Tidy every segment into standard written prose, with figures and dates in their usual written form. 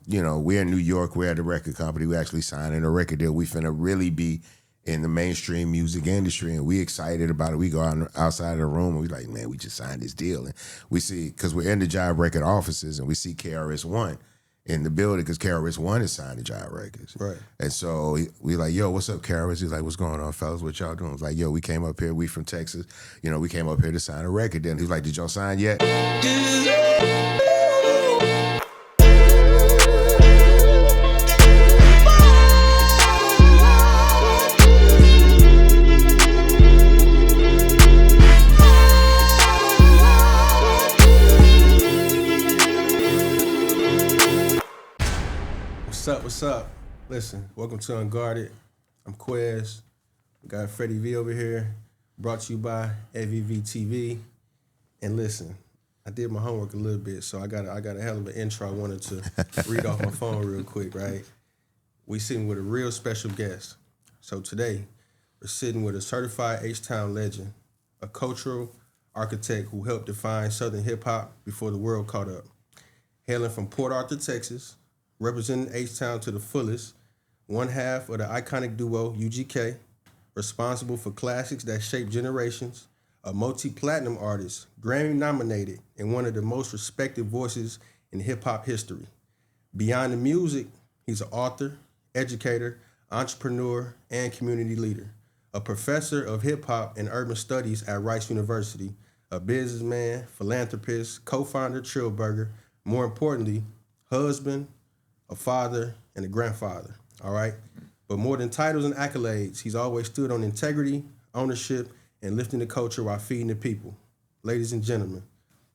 we're in New York, we're at a record company, we actually signing a record deal. We finna really be in the mainstream music industry, and we excited about it. We go outside of the room and we like, man, we just signed this deal. And we see, because we're in the Jive Record offices, and we see KRS-One in the building because KRS-One is signed to Jive Records. Right. And so we like, yo, what's up, KRS? He's like, what's going on, fellas? What y'all doing? I was like, yo, we came up here. We from Texas. We came up here to sign a record. Then he's like, did y'all sign yet? What's up? Listen, welcome to Unguarded. I'm Quez. We got Freddie V over here. Brought to you by AVV TV. And listen, I did my homework a little bit, so I got a hell of an intro I wanted to read off my phone real quick, right? We sitting with a real special guest. So today, we're sitting with a certified H-Town legend, a cultural architect who helped define Southern hip-hop before the world caught up. Hailing from Port Arthur, Texas, representing H-Town to the fullest, one half of the iconic duo UGK, responsible for classics that shaped generations, a multi-platinum artist, Grammy-nominated, and one of the most respected voices in hip-hop history. Beyond the music, he's an author, educator, entrepreneur, and community leader, a professor of hip-hop and urban studies at Rice University, a businessman, philanthropist, co-founder of Trill Burger, more importantly, husband, a father, and a grandfather, all right? But more than titles and accolades, he's always stood on integrity, ownership, and lifting the culture while feeding the people. Ladies and gentlemen,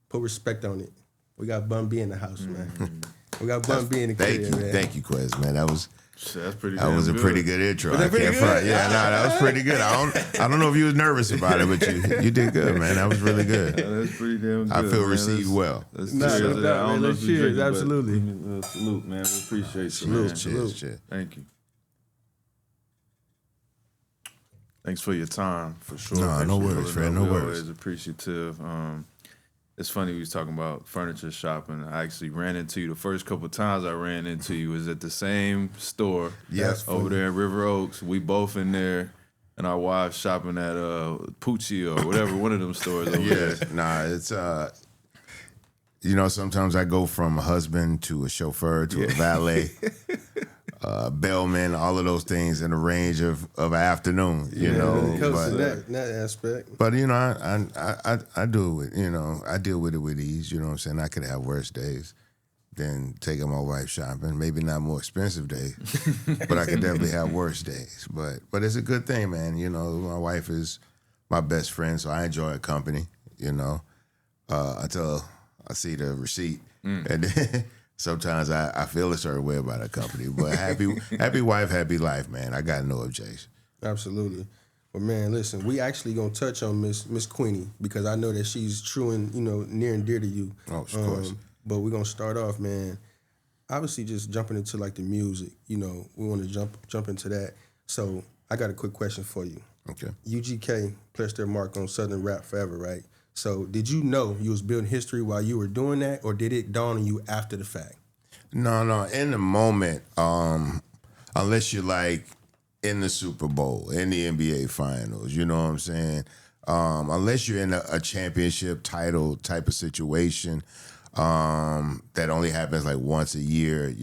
put respect on it. We got Bun B in the house, man. We got Bun B in the crib, man. Thank you, Quez, man. That's pretty that was a pretty good intro. Was that pretty good? Yeah, no, that was pretty good. I don't know if you was nervous about it, but you did good, man. That was really good. That's pretty damn good. I feel man. received well. Let's Nah, cheers. no doubt, I don't man. know Let's if you cheers, drink it, but absolutely. Salute, man. We appreciate you, Salute, man. Cheers. Thank you. Thanks for your time, for sure. No, Thanks no for worries, pulling Fred, up. no We're worries. always appreciative. It's funny we was talking about furniture shopping. I actually ran into you. The first couple of times I ran into you was at the same store. Yes, over there in River Oaks. We both in there, and our wives shopping at Poochie or whatever, one of them stores over there. Nah, it's sometimes I go from a husband to a chauffeur to a valet, bellman, all of those things in the range of an afternoon. It comes but to that aspect. But I do it. I deal with it with ease. You know what I'm saying? I could have worse days than taking my wife shopping. Maybe not more expensive days, but I could definitely have worse days. But it's a good thing, man. My wife is my best friend, so I enjoy her company. Until I see the receipt, and then sometimes I feel a certain way about her company. But happy wife, happy life, man. I got no objection. Absolutely. But man, listen, we actually gonna touch on Miss Queenie because I know that she's true and near and dear to you. Oh, of course. But we're gonna start off, man. Obviously, just jumping into like the music. We want to jump into that. So I got a quick question for you. Okay. UGK placed their mark on Southern rap forever, right? So did you know you was building history while you were doing that, or did it dawn on you after the fact? No. In the moment, unless you're like in the Super Bowl, in the NBA Finals, you know what I'm saying? Unless you're in a championship title type of situation that only happens like once a year,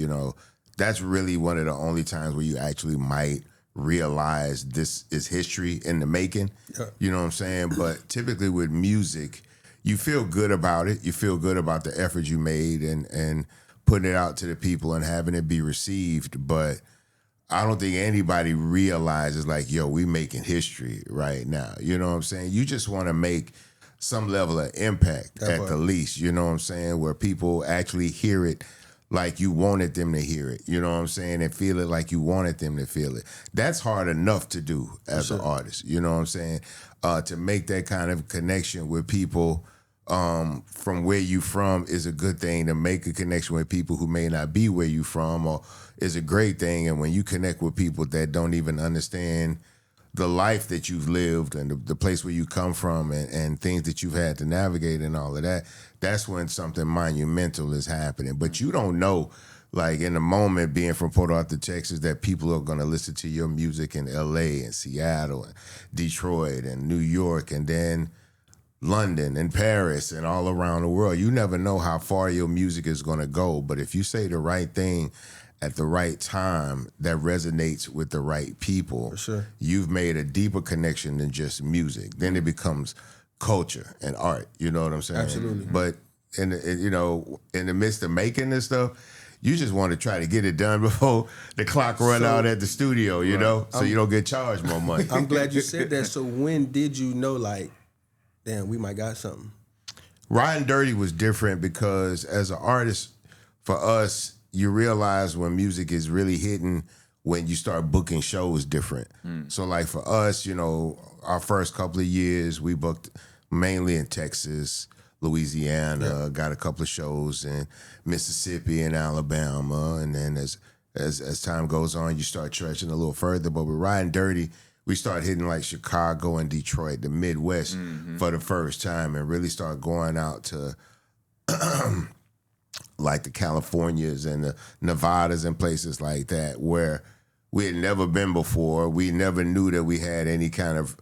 that's really one of the only times where you actually might realize this is history in the making. Yeah. You know what I'm saying? But typically with music, you feel good about it. You feel good about the effort you made and putting it out to the people and having it be received. But I don't think anybody realizes like, yo, we making history right now. You know what I'm saying? You just want to make some level of impact at the least. You know what I'm saying? Where people actually hear it like you wanted them to hear it, you know what I'm saying, and feel it like you wanted them to feel it. That's hard enough to do as an artist, you know what I'm saying, to make that kind of connection with people from where you from is a good thing. To make a connection with people who may not be where you from or is a great thing. And when you connect with people that don't even understand the life that you've lived and the place where you come from and things that you've had to navigate and all of that, that's when something monumental is happening. But you don't know like in the moment being from Port Arthur, Texas, that people are going to listen to your music in LA and Seattle and Detroit and New York and then London and Paris and all around the world. You never know how far your music is going to go, but if you say the right thing at the right time that resonates with the right people, For sure. you've made a deeper connection than just music. Then it becomes culture and art. You know what I'm saying? Absolutely. But in the midst of making this stuff, you just want to try to get it done before the clock run out at the studio, you know, so you don't get charged more money. I'm glad you said that. So when did you know, like, damn, we might got something? Riding Dirty was different because as an artist, for us, you realize when music is really hitting when you start booking shows different. So like for us, you know, our first couple of years, we booked mainly in Texas, Louisiana, got a couple of shows in Mississippi and Alabama. And then as time goes on, you start stretching a little further. But with Riding Dirty, we start hitting like Chicago and Detroit, the Midwest for the first time, and really start going out to like the Californias and the Nevadas and places like that where we had never been before. We never knew that we had any kind of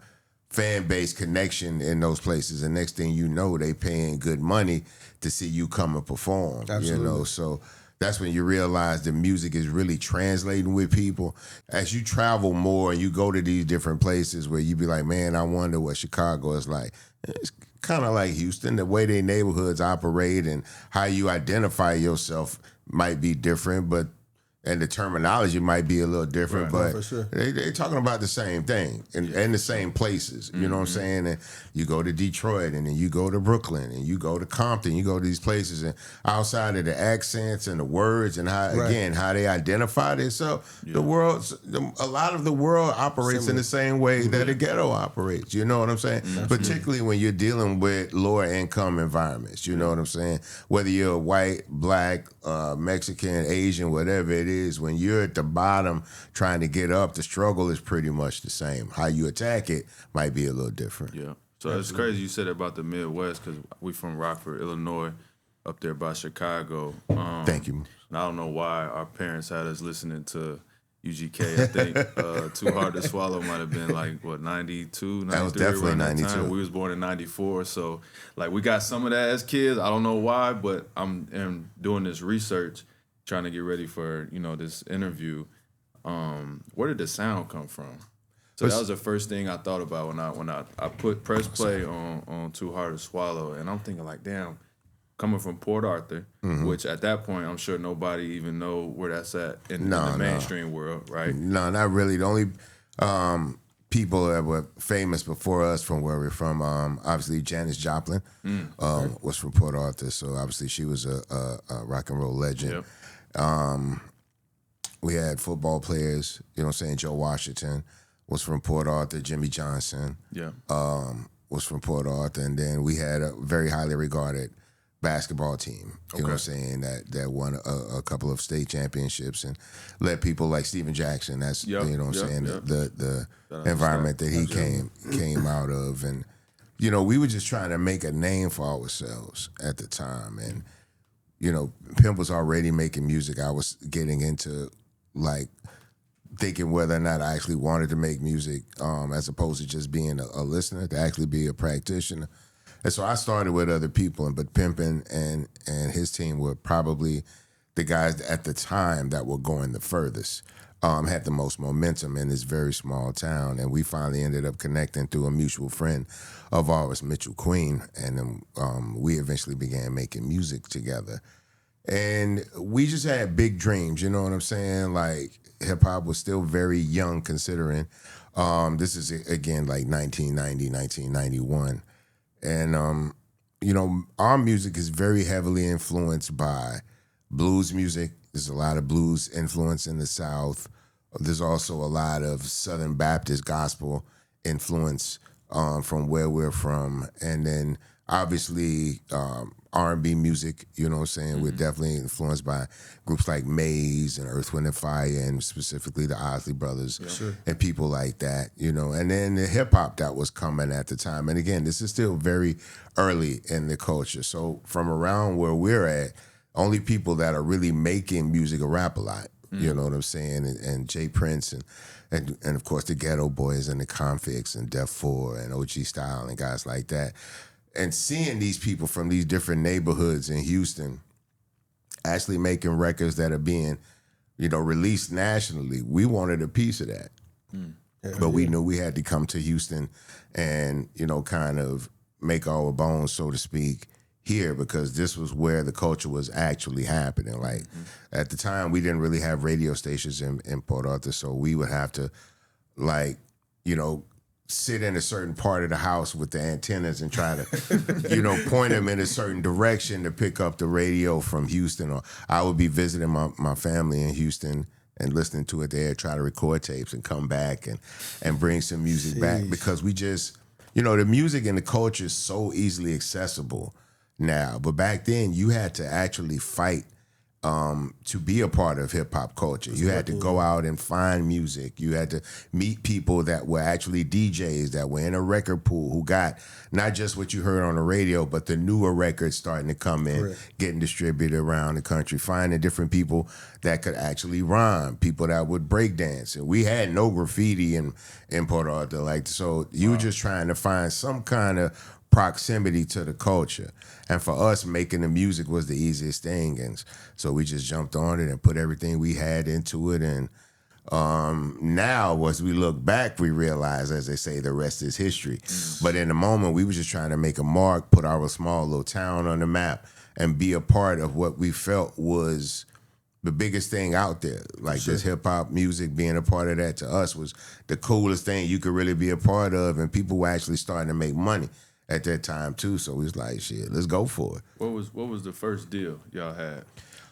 fan base connection in those places. And next thing you know, they paying good money to see you come and perform. Absolutely. You know, so that's when you realize the music is really translating with people. As you travel more and you go to these different places where you be like, man, I wonder what Chicago is like. It's kind of like Houston. The way their neighborhoods operate and how you identify yourself might be different, and the terminology might be a little different, but for sure. they're talking about the same thing and the same places. You know what I'm saying? And you go to Detroit, and then you go to Brooklyn, and you go to Compton, you go to these places, and outside of the accents and the words and how they identify themselves, a lot of the world operates in the same way that the ghetto operates. You know what I'm saying? Particularly when you're dealing with lower income environments. You know what I'm saying? Whether you're white, black, Mexican, Asian, whatever it is, when you're at the bottom trying to get up, the struggle is pretty much the same. How you attack it might be a little different. Yeah. So it's crazy you said about the Midwest because we from Rockford, Illinois, up there by Chicago. Thank you. And I don't know why our parents had us listening to UGK. I think Too Hard to Swallow might have been like, what, 92, 93? That was definitely 92. We was born in 94. So, like, we got some of that as kids. I don't know why, but I'm doing this research, trying to get ready for, you know, this interview. Where did the sound come from? So that was the first thing I thought about when I press play on Too Hard to Swallow, and I'm thinking like, damn, coming from Port Arthur, which at that point I'm sure nobody even know where that's at in the mainstream world, right? No, not really. The only people that were famous before us from where we're from, obviously Janis Joplin was from Port Arthur, so obviously she was a rock and roll legend. Yep. We had football players, you know what I'm saying, Joe Washington was from Port Arthur, Jimmy Johnson was from Port Arthur, and then we had a very highly regarded basketball team, you know what I'm saying, that won a couple of state championships and led people like Steven Jackson. That's you know what I'm saying, the environment that he came out of. And, you know, we were just trying to make a name for ourselves at the time. And, you know, Pimp was already making music. I was getting into like thinking whether or not I actually wanted to make music as opposed to just being a listener, to actually be a practitioner. And so I started with other people, but Pimpin and his team were probably the guys at the time that were going the furthest, had the most momentum in this very small town. And we finally ended up connecting through a mutual friend of ours, Mitchell Queen, and then we eventually began making music together. And we just had big dreams, you know what I'm saying? Like, hip-hop was still very young considering. This is, again, like 1990, 1991. And, you know, our music is very heavily influenced by blues music. There's a lot of blues influence in the South. There's also a lot of Southern Baptist gospel influence from where we're from. And then, obviously, R&B music, you know what I'm saying? We're definitely influenced by groups like Maze and Earth, Wind & Fire, and specifically the Isley Brothers and people like that, you know. And then the hip-hop that was coming at the time. And again, this is still very early in the culture. So from around where we're at, only people that are really making music are rap a lot. You know what I'm saying? And Jay Prince and of course the Ghetto Boys and the Convicts and Def 4 and OG Style and guys like that. And seeing these people from these different neighborhoods in Houston actually making records that are being, released nationally, we wanted a piece of that. But we knew we had to come to Houston and, kind of make our bones, so to speak, here, because this was where the culture was actually happening. Like at the time, we didn't really have radio stations in Port Arthur, so we would have to, sit in a certain part of the house with the antennas and try to, point them in a certain direction to pick up the radio from Houston. Or I would be visiting my family in Houston and listening to it there, try to record tapes and come back and bring some music back, because we just, the music and the culture is so easily accessible now. But back then, you had to actually fight to be a part of hip hop culture. You had to go out and find music. You had to meet people that were actually DJs, that were in a record pool, who got not just what you heard on the radio, but the newer records starting to come in, getting distributed around the country, finding different people that could actually rhyme, people that would break dance. And we had no graffiti in Port Arthur. So you were just trying to find some kind of proximity to the culture. And for us, making the music was the easiest thing. And so we just jumped on it and put everything we had into it. And now, as we look back, we realize, as they say, the rest is history. But in the moment, we were just trying to make a mark, put our small little town on the map, and be a part of what we felt was the biggest thing out there. This hip-hop music, being a part of that to us was the coolest thing you could really be a part of. And people were actually starting to make money at that time too, so we was like, shit, let's go for it. What was the first deal y'all had?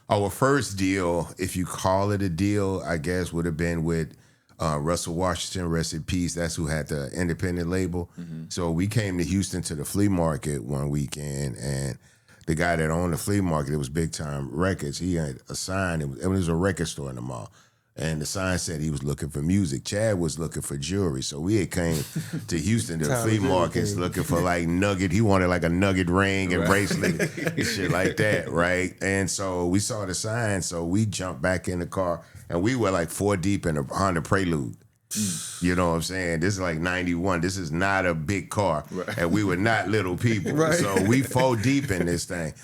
Our first deal, if you call it a deal, I guess would have been with Russell Washington, rest in peace. That's who had the independent label. So we came to Houston to the flea market one weekend, and the guy that owned the flea market, it was Big Time Records, he had a sign. It was a record store in the mall. And the sign said he was looking for music. Chad was looking for jewelry. So we had came to Houston to the flea markets looking for nugget. He wanted a nugget ring and bracelet and shit like that, right? And so we saw the sign, so we jumped back in the car, and we were 4 deep in a Honda Prelude. You know what I'm saying? This is 91. This is not a big car. Right. And we were not little people. Right. So we 4 deep in this thing.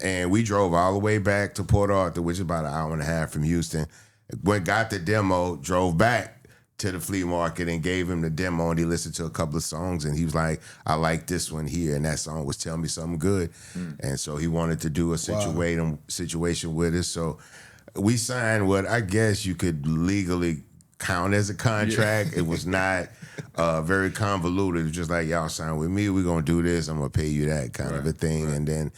And we drove all the way back to Port Arthur, which is about an hour and a half from Houston. Got the demo, drove back to the flea market and gave him the demo, and he listened to a couple of songs, and he was like, I like this one here, and that song was Tell Me Something Good. And so he wanted to do a situation with us. So we signed what I guess you could legally count as a contract. It was not very convoluted. It was just like, y'all sign with me, we're going to do this, I'm going to pay you that kind of a thing. And then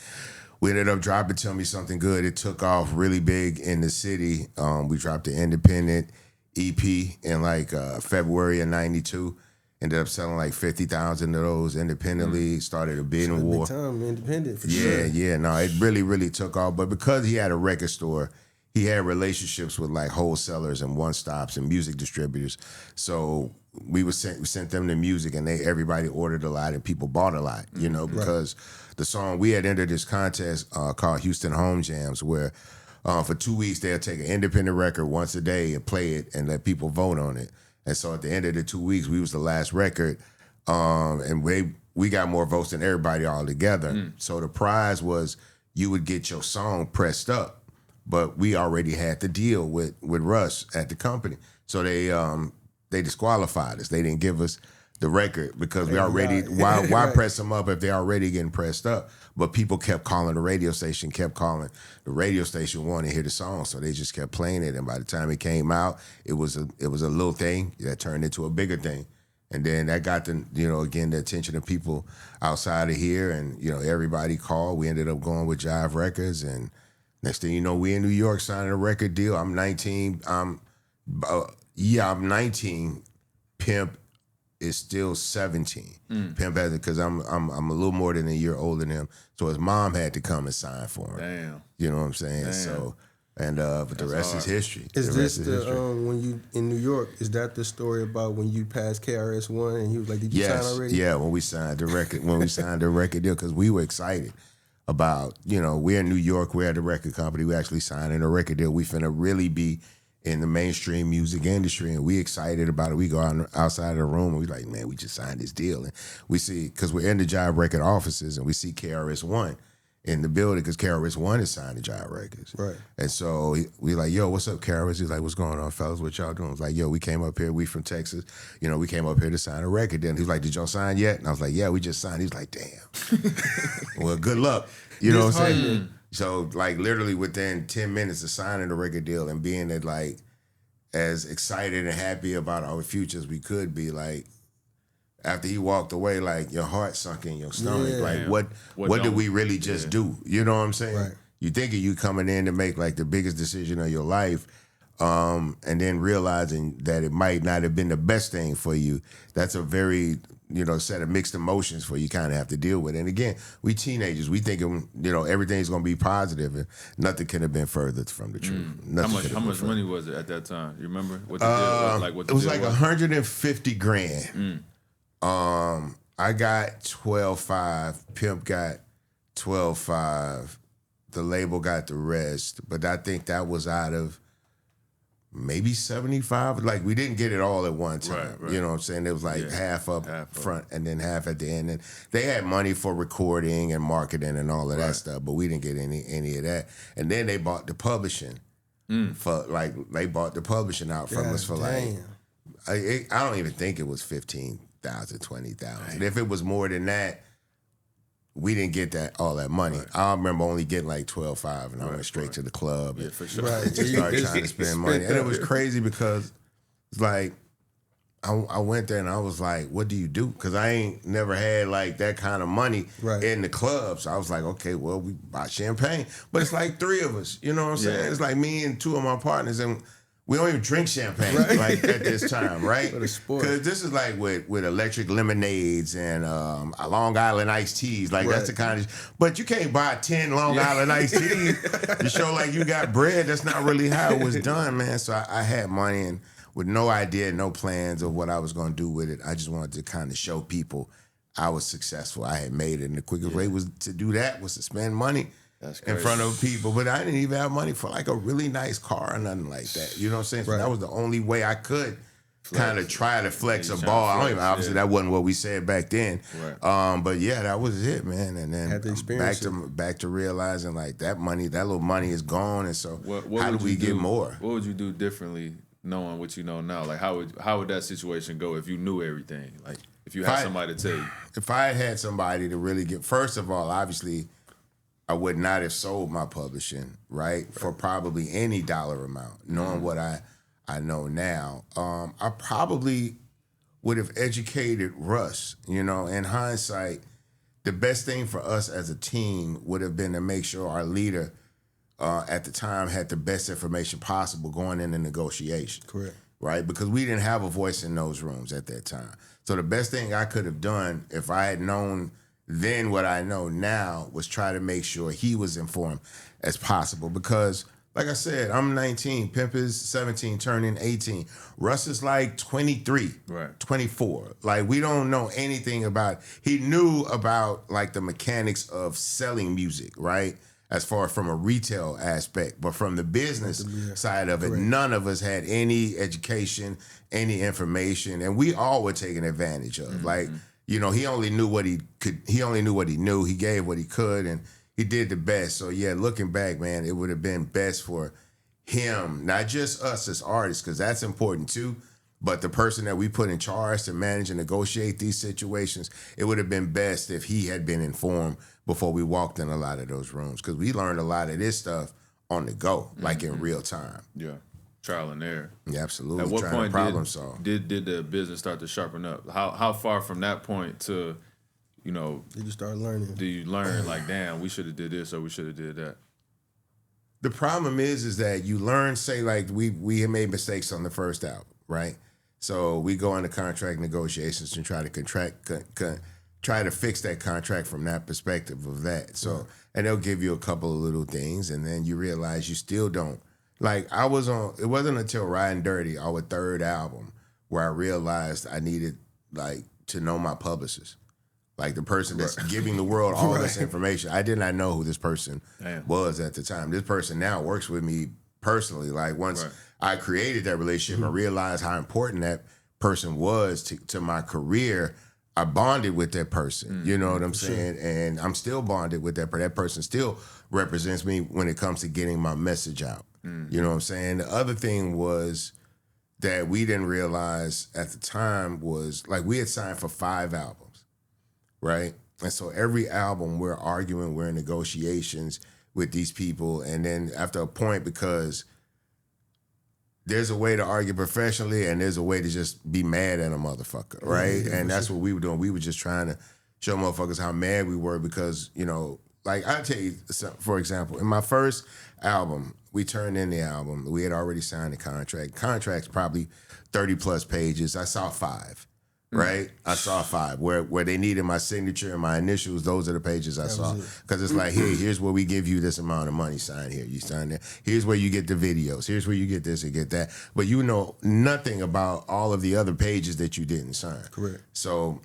we ended up dropping Tell Me Something Good. It took off really big in the city. We dropped the independent EP in February of 92. Ended up selling 50,000 of those independently. Started a bidding war. Big time independent for sure. Yeah. No, it really, really took off. But because he had a record store, he had relationships with wholesalers and one-stops and music distributors. So we sent them the music, and everybody ordered a lot and people bought a lot, because the song, we had entered this contest called Houston Home Jams, where for 2 weeks they'll take an independent record once a day and play it and let people vote on it. And so at the end of the 2 weeks, we was the last record, and we got more votes than everybody all together. So the prize was you would get your song pressed up, but we already had the deal with Russ at the company. So they disqualified us. They didn't give us the record because we already, why press them up if they're already getting pressed up? But people kept calling the radio station, The radio station wanted to hear the song, so they just kept playing it. And by the time it came out, it was a little thing that turned into a bigger thing. And then that got the attention of people outside of here, and everybody called. We ended up going with Jive Records, and next thing you know, we in New York signing a record deal. I'm 19. I'm 19. Pimp is still 17. Pimp has it because I'm a little more than a year older than him. So his mom had to come and sign for him. Damn. You know what I'm saying? Damn. So, and but the rest is history. Is this when you in New York? Is that the story about when you passed KRS-One and he was like, "Did you sign already?" Yeah, when we signed the record, deal, because we were excited. about, we're in New York, we're at a record company, we actually signing a record deal. We finna really be in the mainstream music industry, and we excited about it. We go outside of the room and we like, man, we just signed this deal. And we see, because we're in the Jive Record offices, and we see KRS-One in the building because KRS-One is signed to Jive Records. Right. And so we like, yo, what's up, KRS? He's like, what's going on, fellas? What y'all doing? I was like, yo, we came up here. We from Texas. We came up here to sign a record. Then he was like, did y'all sign yet? And I was like, yeah, we just signed. He was like, damn. Well, good luck. You know what I'm saying? So, like, literally within 10 minutes of signing the record deal and being as excited and happy about our future as we could be, like, after he walked away, like, your heart sunk in your stomach. Yeah. Like, what did we really just do? You know what I'm saying? Right. You think of you coming in to make, like, the biggest decision of your life, and then realizing that it might not have been the best thing for you. That's a very, set of mixed emotions for you kind of have to deal with. And again, we teenagers, we thinking, everything's going to be positive, and nothing could have been further from the truth. How much money was it at that time? You remember what the deal was? Like, what the it was deal like was? $150,000. I got 12.5. Pimp got 12.5. The label got the rest, but I think that was out of maybe 75. Like, we didn't get it all at one time. Right. You know what I'm saying? It was like half up front and then half at the end. And they had money for recording and marketing and all of that stuff, but we didn't get any of that. And then they bought the publishing for they bought the publishing out from us for I don't even think it was 15,000, 20,000. If it was more than that, we didn't get all that money. Right. I remember only getting like 12.5, and I went straight to the club and for sure. just started trying to spend money. And it was crazy because it's like I went there and I was like, what do you do? Because I ain't never had like that kind of money in the club. So I was like, okay, well, we buy champagne. But it's like three of us, you know what I'm saying? It's like me and two of my partners, and we don't even drink champagne like at this time, right? Because this is like with electric lemonades and Long Island iced teas. Like that's the kind of. But you can't buy 10 Long Island iced teas to show like you got bread. That's not really how it was done, man. So I had money and with no idea, no plans of what I was going to do with it. I just wanted to kind of show people I was successful. I had made it, and the quickest way was to do that was to spend money in front of people. But I didn't even have money for like a really nice car or nothing like that. You know what I'm saying? So that was the only way I could kind of try to flex a ball. I don't even, obviously that wasn't what we said back then. But yeah, that was it, man. And then back to realizing like that little money is gone. And so how do we get more? What would you do differently knowing what you know now? Like how would that situation go if you knew everything? Like if you had somebody to tell you. If I had somebody to really get, first of all, obviously, I would not have sold my publishing, right? For probably any dollar amount, knowing what I know now. I probably would have educated Russ. In hindsight, the best thing for us as a team would have been to make sure our leader at the time had the best information possible going into negotiation. Correct. Right? Because we didn't have a voice in those rooms at that time. So the best thing I could have done if I had known then what I know now was try to make sure he was informed as possible. Because, like I said, I'm 19. Pimp is 17, turning 18. Russ is like 23, 24. Like, we don't know anything about. He knew about, like, the mechanics of selling music, right? As far as from a retail aspect. But from the business side of it, none of us had any education, any information. And we all were taken advantage of. Like, he only knew what he could. He only knew what he knew. He gave what he could, and he did the best. So yeah, looking back, man, it would have been best for him, not just us as artists, because that's important too, but the person that we put in charge to manage and negotiate these situations. It would have been best if he had been informed before we walked in a lot of those rooms, because we learned a lot of this stuff on the go, like in real time. Yeah. Trial and error. Yeah, absolutely. At what point did the business start to sharpen up? How far from that point to, did you start learning? Do you learn like, damn, we should have did this or we should have did that? The problem is that you learn, say like we had made mistakes on the first album, right? So we go into contract negotiations and try to try to fix that contract from that perspective of that. So and they'll give you a couple of little things, and then you realize you still don't. Like, it wasn't until Riding Dirty, our third album, where I realized I needed, like, to know my publicist. Like the person that's giving the world all this information. I did not know who this person was at the time. This person now works with me personally. Like once I created that relationship and realized how important that person was to my career, I bonded with that person. You know what I'm saying? And I'm still bonded with that person. That person still represents me when it comes to getting my message out. You know what I'm saying? The other thing was that we didn't realize at the time was like we had signed for 5 albums. Right? And so every album we're arguing, we're in negotiations with these people. And then after a point, because there's a way to argue professionally and there's a way to just be mad at a motherfucker, right? And that's what we were doing. We were just trying to show motherfuckers how mad we were because, you know, like I'll tell you, for example, in my first album, we turned in the album. We had already signed the contract. Contract's probably 30 plus pages. I saw 5. Right, I saw 5 where they needed my signature and my initials. Those are the pages I saw because it's like here's where we give you this amount of money. Sign here, you sign there. Here's where you get the videos. Here's where you get this and get that. But you know nothing about all of the other pages that you didn't sign. Correct. So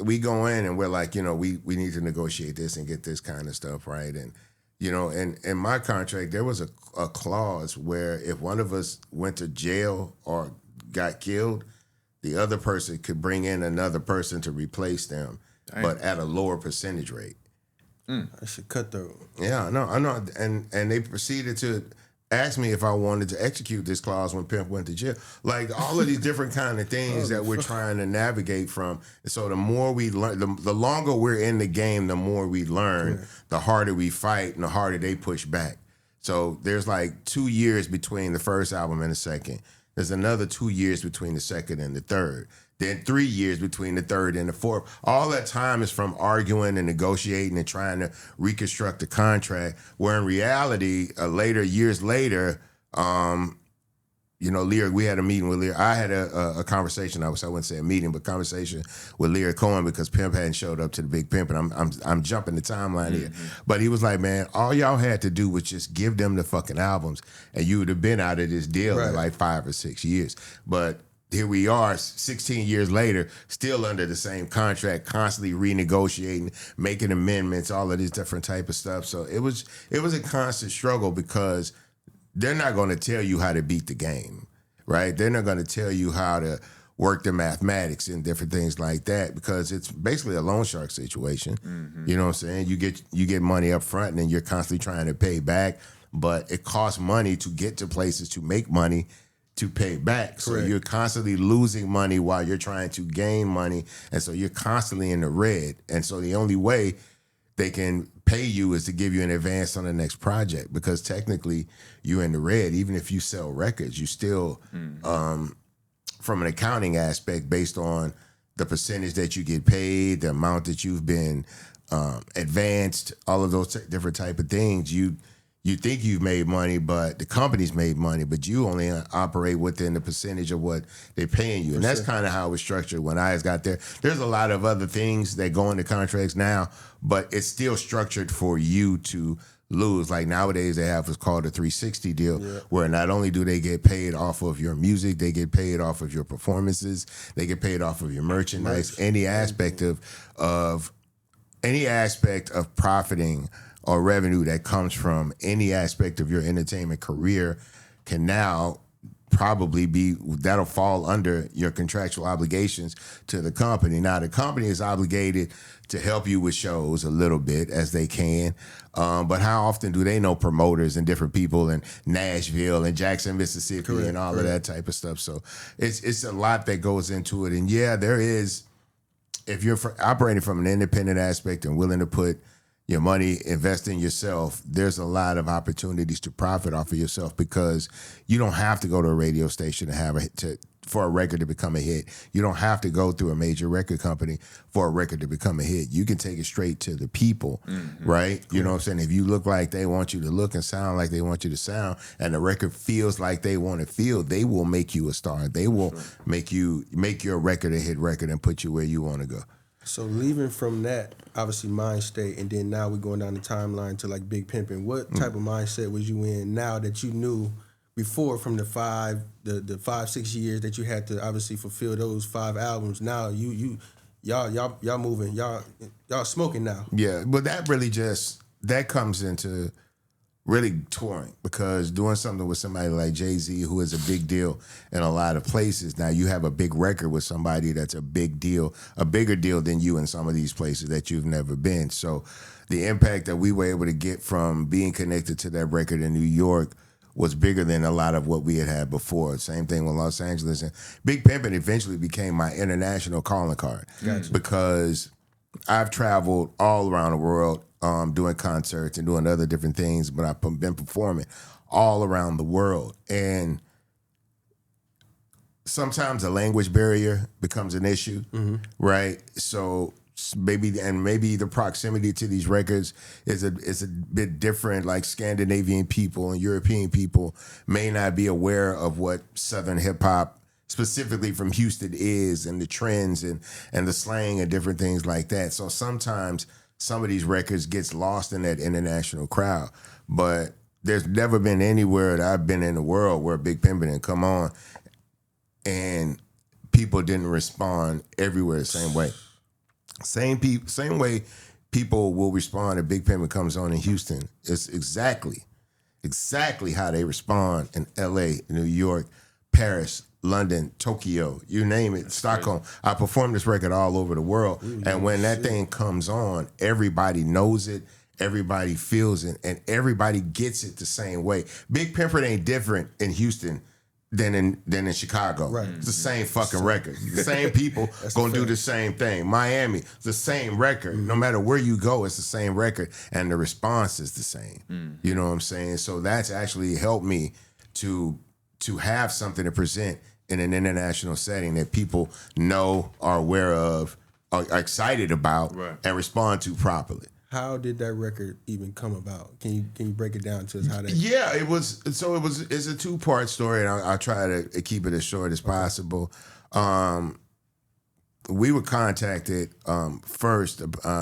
we go in and we're like, you know, we need to negotiate this and get this kind of stuff right. And you know, and in my contract there was a clause where if one of us went to jail or got killed, the other person could bring in another person to replace them, but at a lower percentage rate. I should cut through. Yeah, no, I know. And they proceeded to ask me if I wanted to execute this clause when Pimp went to jail. Like all of these different kind of things that we're trying to navigate from. So the more we learn, the longer we're in the game, the more we learn, the harder we fight and the harder they push back. So there's like 2 years between the first album and the second. There's another 2 years between the second and the third. Then 3 years between the third and the fourth. All that time is from arguing and negotiating and trying to reconstruct the contract. Where in reality, years later, you know, Lear, we had a meeting with Lear. I had a conversation. I wouldn't say a meeting, but conversation with Lear Cohen because Pimp hadn't showed up to the big Pimp, and I'm jumping the timeline here. But he was like, man, all y'all had to do was just give them the fucking albums, and you would have been out of this deal in like 5 or 6 years. But here we are, 16 years later, still under the same contract, constantly renegotiating, making amendments, all of this different type of stuff. So it was a constant struggle because they're not going to tell you how to beat the game, right? They're not going to tell you how to work the mathematics and different things like that because it's basically a loan shark situation. You know what I'm saying? You get money up front and then you're constantly trying to pay back, but it costs money to get to places to make money to pay back. So you're constantly losing money while you're trying to gain money. And so you're constantly in the red. And so the only way they can pay you is to give you an advance on the next project because technically you're in the red. Even if you sell records, you still, from an accounting aspect, based on the percentage that you get paid, the amount that you've been advanced, all of those different type of things, you think you've made money, but the company's made money, but you only operate within the percentage of what they're paying you. And that's kind of how it was structured when I got there. There's a lot of other things that go into contracts now, but it's still structured for you to lose. Like nowadays they have what's called a 360 deal where not only do they get paid off of your music, they get paid off of your performances, they get paid off of your merchandise, any aspect of profiting or revenue that comes from any aspect of your entertainment career can now probably that'll fall under your contractual obligations to the company. Now, the company is obligated to help you with shows a little bit as they can, but how often do they know promoters and different people in Nashville and Jackson, Mississippi and all of that type of stuff? So it's a lot that goes into it. And yeah, there is, if you're operating from an independent aspect and willing to put your money, invest in yourself, there's a lot of opportunities to profit off of yourself because you don't have to go to a radio station for a record to become a hit. You don't have to go through a major record company for a record to become a hit. You can take it straight to the people, right? You know what I'm saying? If you look like they want you to look and sound like they want you to sound, and the record feels like they want to feel, they will make you a star. They will make your record a hit record and put you where you want to go. So leaving from that, obviously mind state, and then now we're going down the timeline to like Big Pimpin'. What type of mindset was you in now that you knew before from the 5, 6 years that you had to obviously fulfill those 5 albums? Now you y'all moving, y'all smoking now. Yeah, but that really that comes into really touring, because doing something with somebody like Jay-Z, who is a big deal in a lot of places. Now you have a big record with somebody that's a big deal, a bigger deal than you in some of these places that you've never been. So the impact that we were able to get from being connected to that record in New York was bigger than a lot of what we had before. Same thing with Los Angeles. And Big Pimpin' eventually became my international calling card. Gotcha. Because I've traveled all around the world doing concerts and doing other different things, but I've been performing all around the world. And sometimes a language barrier becomes an issue, right? So maybe the proximity to these records is a bit different. Like Scandinavian people and European people may not be aware of what Southern hip hop specifically from Houston is, and the trends and the slang and different things like that. So sometimes some of these records gets lost in that international crowd. But there's never been anywhere that I've been in the world where Big Pimpin' didn't come on and people didn't respond everywhere the same way. Same way people will respond if Big Pimpin' comes on in Houston. It's exactly how they respond in LA, New York, Paris, London, Tokyo, you name it, Stockholm. Crazy. I performed this record all over the world. And when that thing comes on, everybody knows it, everybody feels it, and everybody gets it the same way. Big Pimpin' ain't different in Houston than in Chicago. Right. It's the same fucking record. The same people gonna do the same thing. Miami, it's the same record. No matter where you go, it's the same record, and the response is the same. You know what I'm saying? So that's actually helped me to have something to present in an international setting that people know, are aware of, are excited about, and respond to properly. How did that record even come about? Can you break it down to us how that? Yeah, it's a 2-part story, and I'll try to keep it as short as possible. We were contacted first.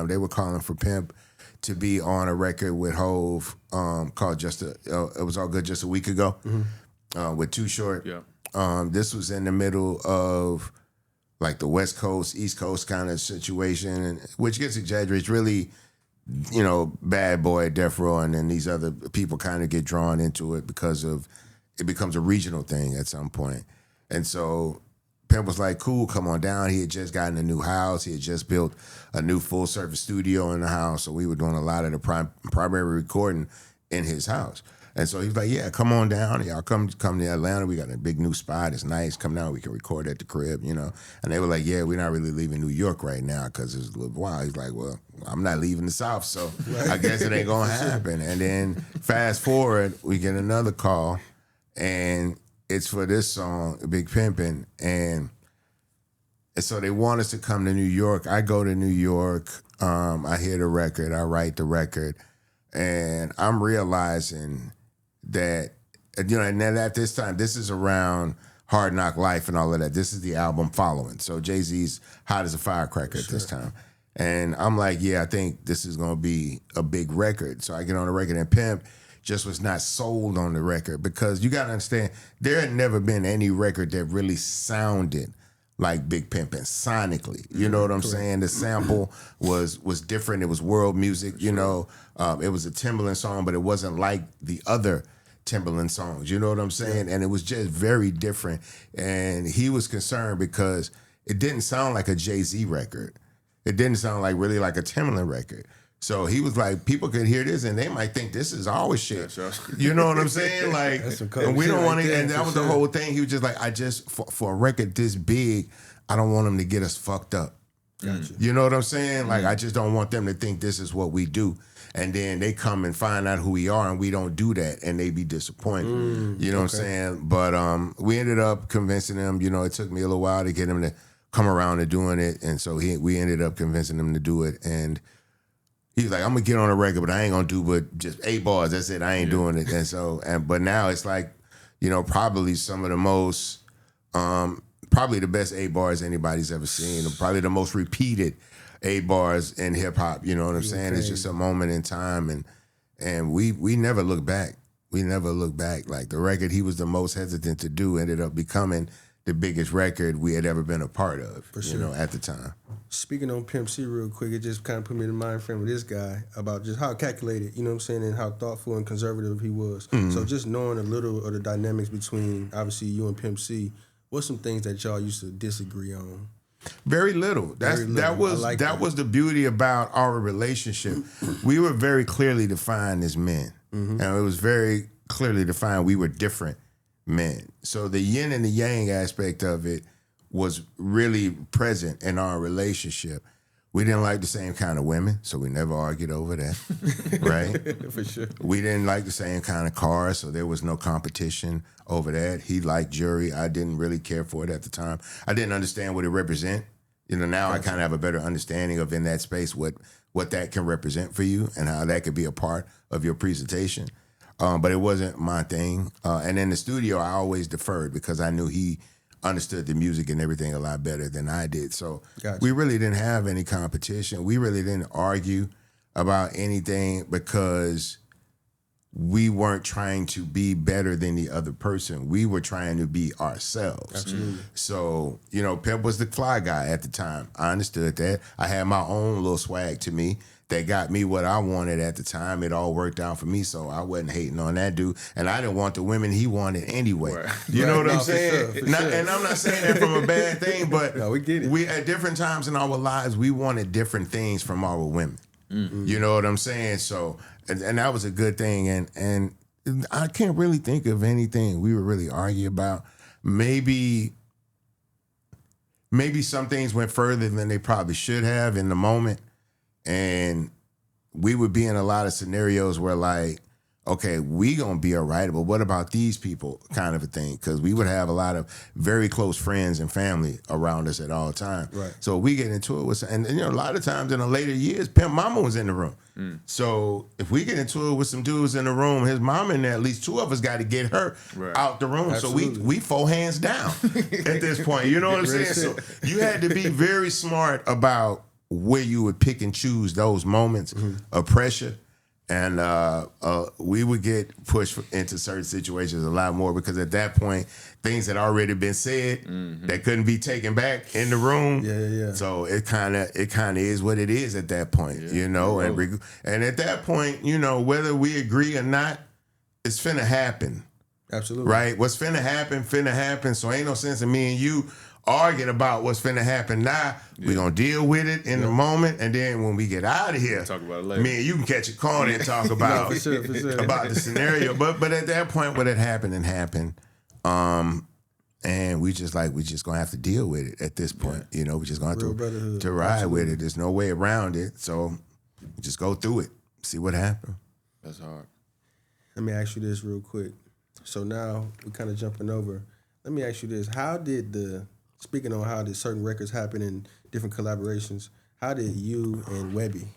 They were calling for Pimp to be on a record with Hove called It Was All Good Just a week ago with Too Short. Yeah. This was in the middle of like the West Coast, East Coast kind of situation, and which gets exaggerated. It's really, Bad Boy, Death Row, and then these other people kind of get drawn into it because of it becomes a regional thing at some point. And so Pimp was like, cool, come on down. He had just gotten a new house. He had just built a new full-service studio in the house, so we were doing a lot of the primary recording in his house. And so he was like, yeah, come on down. Y'all come to Atlanta. We got a big new spot. It's nice. Come down. We can record at the crib, And they were like, yeah, we're not really leaving New York right now because it's a little while. He's like, well, I'm not leaving the South, so I guess it ain't going to happen. And then fast forward, we get another call, and it's for this song, Big Pimpin'. And so they want us to come to New York. I go to New York. I hear the record. I write the record. And I'm realizing that, and at this time, this is around Hard Knock Life and all of that. This is the album following. So Jay-Z's hot as a firecracker at this time. And I'm like, yeah, I think this is going to be a big record. So I get on the record, and Pimp just was not sold on the record, because you got to understand, there had never been any record that really sounded like Big Pimpin' sonically. You know what I'm saying? The sample was different. It was world music, It was a Timbaland song, but it wasn't like the other Timbaland songs. You know what I'm saying? And it was just very different. And he was concerned because it didn't sound like a Jay-Z record. It didn't sound like really like a Timbaland record. So he was like, people could hear this and they might think this is our shit. You know what I'm saying? Like, and we don't want to, and that was the whole thing. He was just like, for a record this big, I don't want them to get us fucked up. Gotcha. You know what I'm saying? Like, I just don't want them to think this is what we do. And then they come and find out who we are, and we don't do that, and they be disappointed. You know what I'm saying? But we ended up convincing them. It took me a little while to get him to come around to doing it, and so we ended up convincing him to do it. And he was like, I'm gonna get on a record, but I ain't gonna do but just 8 bars. That's it. I ain't doing it. And so, but now it's like, probably some of the most, probably the best 8 bars anybody's ever seen, and probably the most repeated 8 bars in hip hop. You know what I'm saying? It's just a moment in time, and we never look back. We never look back. Like the record he was the most hesitant to do ended up becoming the biggest record we had ever been a part of, For sure. you know, at the time. Speaking on Pimp C real quick, it just kind of put me in the mind frame of this guy about just how calculated, you know what I'm saying, and how thoughtful and conservative he was. So just knowing a little of the dynamics between, obviously, you and Pimp C, what's some things that y'all used to disagree on? Very little. That was the beauty about our relationship. We were very clearly defined as men. And it was very clearly defined we were different men. So the yin and the yang aspect of it was really present in our relationship. We didn't like the same kind of women, so we never argued over that, right? For sure. We didn't like the same kind of cars, so there was no competition over that. He liked jewelry. I didn't really care for it at the time. I didn't understand what it represent. You know, now I kind of have a better understanding of in that space what that can represent for you and how that could be a part of your presentation. But it wasn't my thing. And in the studio, I always deferred because I knew he understood the music and everything a lot better than I did. So we really didn't have any competition. We really didn't argue about anything because we weren't trying to be better than the other person. We were trying to be ourselves. Absolutely. So, you know, Pimp was the fly guy at the time. I understood that. I had my own little swag to me that got me what I wanted at the time. It all worked out for me, so I wasn't hating on that dude. And I didn't want the women he wanted anyway. Right. You know what I'm saying? For sure. And I'm not saying that from a bad thing, but No, we get it. We at different times in our lives, we wanted different things from our women. You know what I'm saying? So, and that was a good thing. And I can't really think of anything we would really argue about. Maybe some things went further than they probably should have in the moment. And we would be in a lot of scenarios where like, okay, we gonna be all right, but what about these people kind of a thing? Because we would have a lot of very close friends and family around us at all times. Right. So we get into it with, and you know, a lot of times in the later years, Pimp Mama was in the room. So if we get into it with some dudes in the room, his mama and at least two of us got to get her out the room. Absolutely. So we 4 hands down at this point. You know what I'm saying? So you had to be very smart about where you would pick and choose those moments of pressure. And we would get pushed into certain situations a lot more because at that point, things had already been said that couldn't be taken back in the room. Yeah. So it kind of is what it is at that point, you know. And at that point, you know, whether we agree or not, it's finna happen. Absolutely. Right? What's finna happen. So ain't no sense in me and you arguing about what's finna happen now. We're gonna deal with it in the moment, and then when we get out of here, talk about it later. me and you can catch a corner and talk about for sure. about the scenario. But at that point, what had happened, and we just gonna have to deal with it at this point. You know, we just gonna have to ride with it. There's no way around it. So just go through it, see what happens. That's hard. Let me ask you this real quick. So now we're kind of jumping over. Let me ask you this: speaking on how did certain records happen in different collaborations, how did you and Webbie?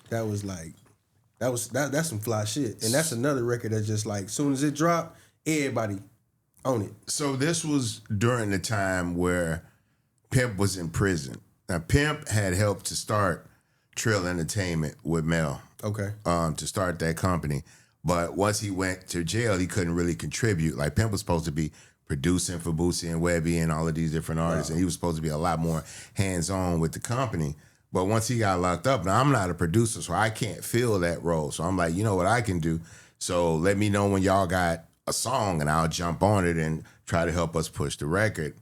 That's some fly shit. And that's another record that's just like, soon as it dropped, everybody on it. So this was during the time where Pimp was in prison. Now Pimp had helped to start Trill Entertainment with Mel. Okay. To start that company. But once he went to jail, he couldn't really contribute. Like Pimp was supposed to be producing for Boosie and Webbie and all of these different artists, and he was supposed to be a lot more hands-on with the company. But once he got locked up, now I'm not a producer, so I can't fill that role. So I'm like, you know what I can do? So let me know when y'all got a song, and I'll jump on it and try to help us push the record.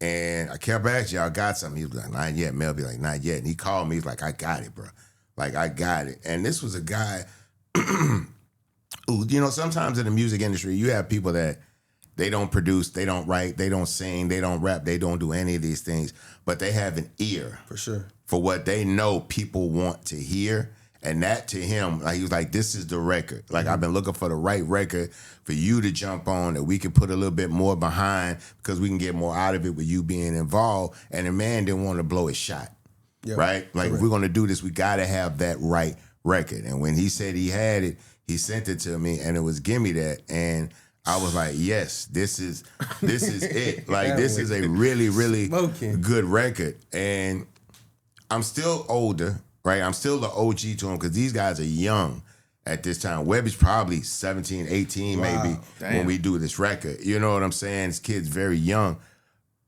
And I kept asking, y'all got something? He was like, not yet. Mel be like, not yet. And he called me, he's like, I got it, bro. Like, I got it. And this was a guy who, you know, sometimes in the music industry, you have people that they don't produce, they don't write, they don't sing, they don't rap, they don't do any of these things, but they have an ear For sure. for what they know people want to hear. And that to him, like he was like, this is the record. Like I've been looking for the right record for you to jump on that we can put a little bit more behind because we can get more out of it with you being involved. And the man didn't want to blow his shot, right? Like if we're going to do this, we got to have that right record. And when he said he had it, he sent it to me and it was Gimme That. And I was like, yes, this is it. Like this is a really, really good record. And I'm still older, right? I'm still the OG to him because these guys are young at this time. Webbie's probably 17, 18 maybe when we do this record. You know what I'm saying? This kid's very young.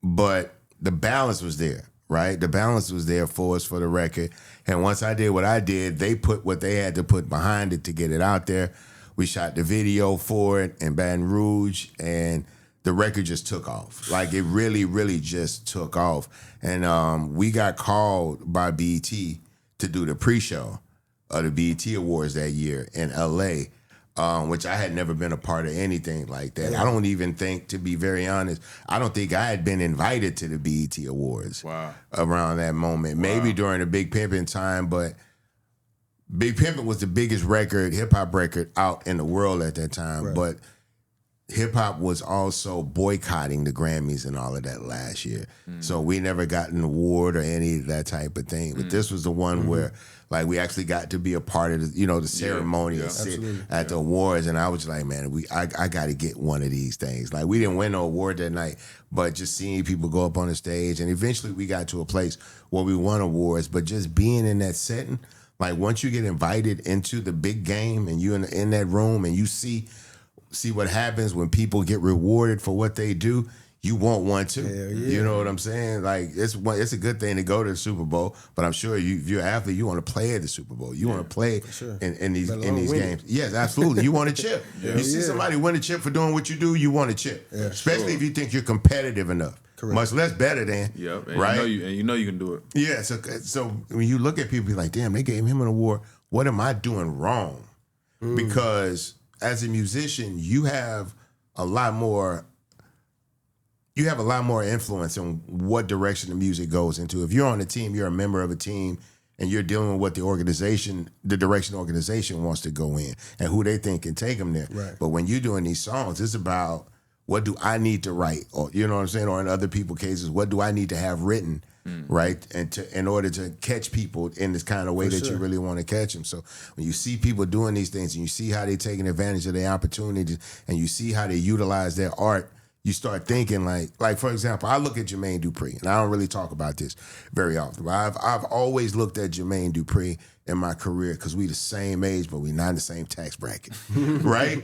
But the balance was there, right? The balance was there for us for the record. And once I did what I did, they put what they had to put behind it to get it out there. We shot the video for it in Baton Rouge, and the record just took off. Like, it really, really just took off. And we got called by BET to do the pre-show of the BET Awards that year in L.A., which I had never been a part of anything like that. I don't even think, to be very honest, I don't think I had been invited to the BET Awards around that moment. Maybe during the Big Pimpin' time, but Big Pimpin' was the biggest record, hip-hop record out in the world at that time. But hip-hop was also boycotting the Grammys and all of that last year. So we never got an award or any of that type of thing. But this was the one where, like, we actually got to be a part of the, the ceremony and sit at the awards. And I was like, man, I got to get one of these things. Like, we didn't win no award that night, but just seeing people go up on the stage. And eventually we got to a place where we won awards. But just being in that setting, like, once you get invited into the big game and you're in that room and you see what happens when people get rewarded for what they do, you want one too. You know what I'm saying? Like, it's a good thing to go to the Super Bowl, but I'm sure if you're an athlete, you want to play at the Super Bowl. You want to play in these games. Yes, absolutely. You want a chip. You see somebody win a chip for doing what you do, you want a chip. Especially if you think you're competitive enough. Much less better than. And right? You know you can do it. Yeah, so when you look at people, you're like, damn, they gave him an award. What am I doing wrong? Because as a musician, you have a lot more influence on what direction the music goes into. If you're on a team, you're a member of a team, and you're dealing with what the direction the organization wants to go in and who they think can take them there. Right. But when you're doing these songs, it's about, what do I need to write? Or, you know what I'm saying? Or in other people's cases, what do I need to have written, right? And in order to catch people in this kind of way that you really want to catch them. So when you see people doing these things and you see how they're taking advantage of their opportunities and you see how they utilize their art, you start thinking like for example, I look at Jermaine Dupri, and I don't really talk about this very often, but I've always looked at Jermaine Dupri in my career because we the same age, but we not in the same tax bracket, right?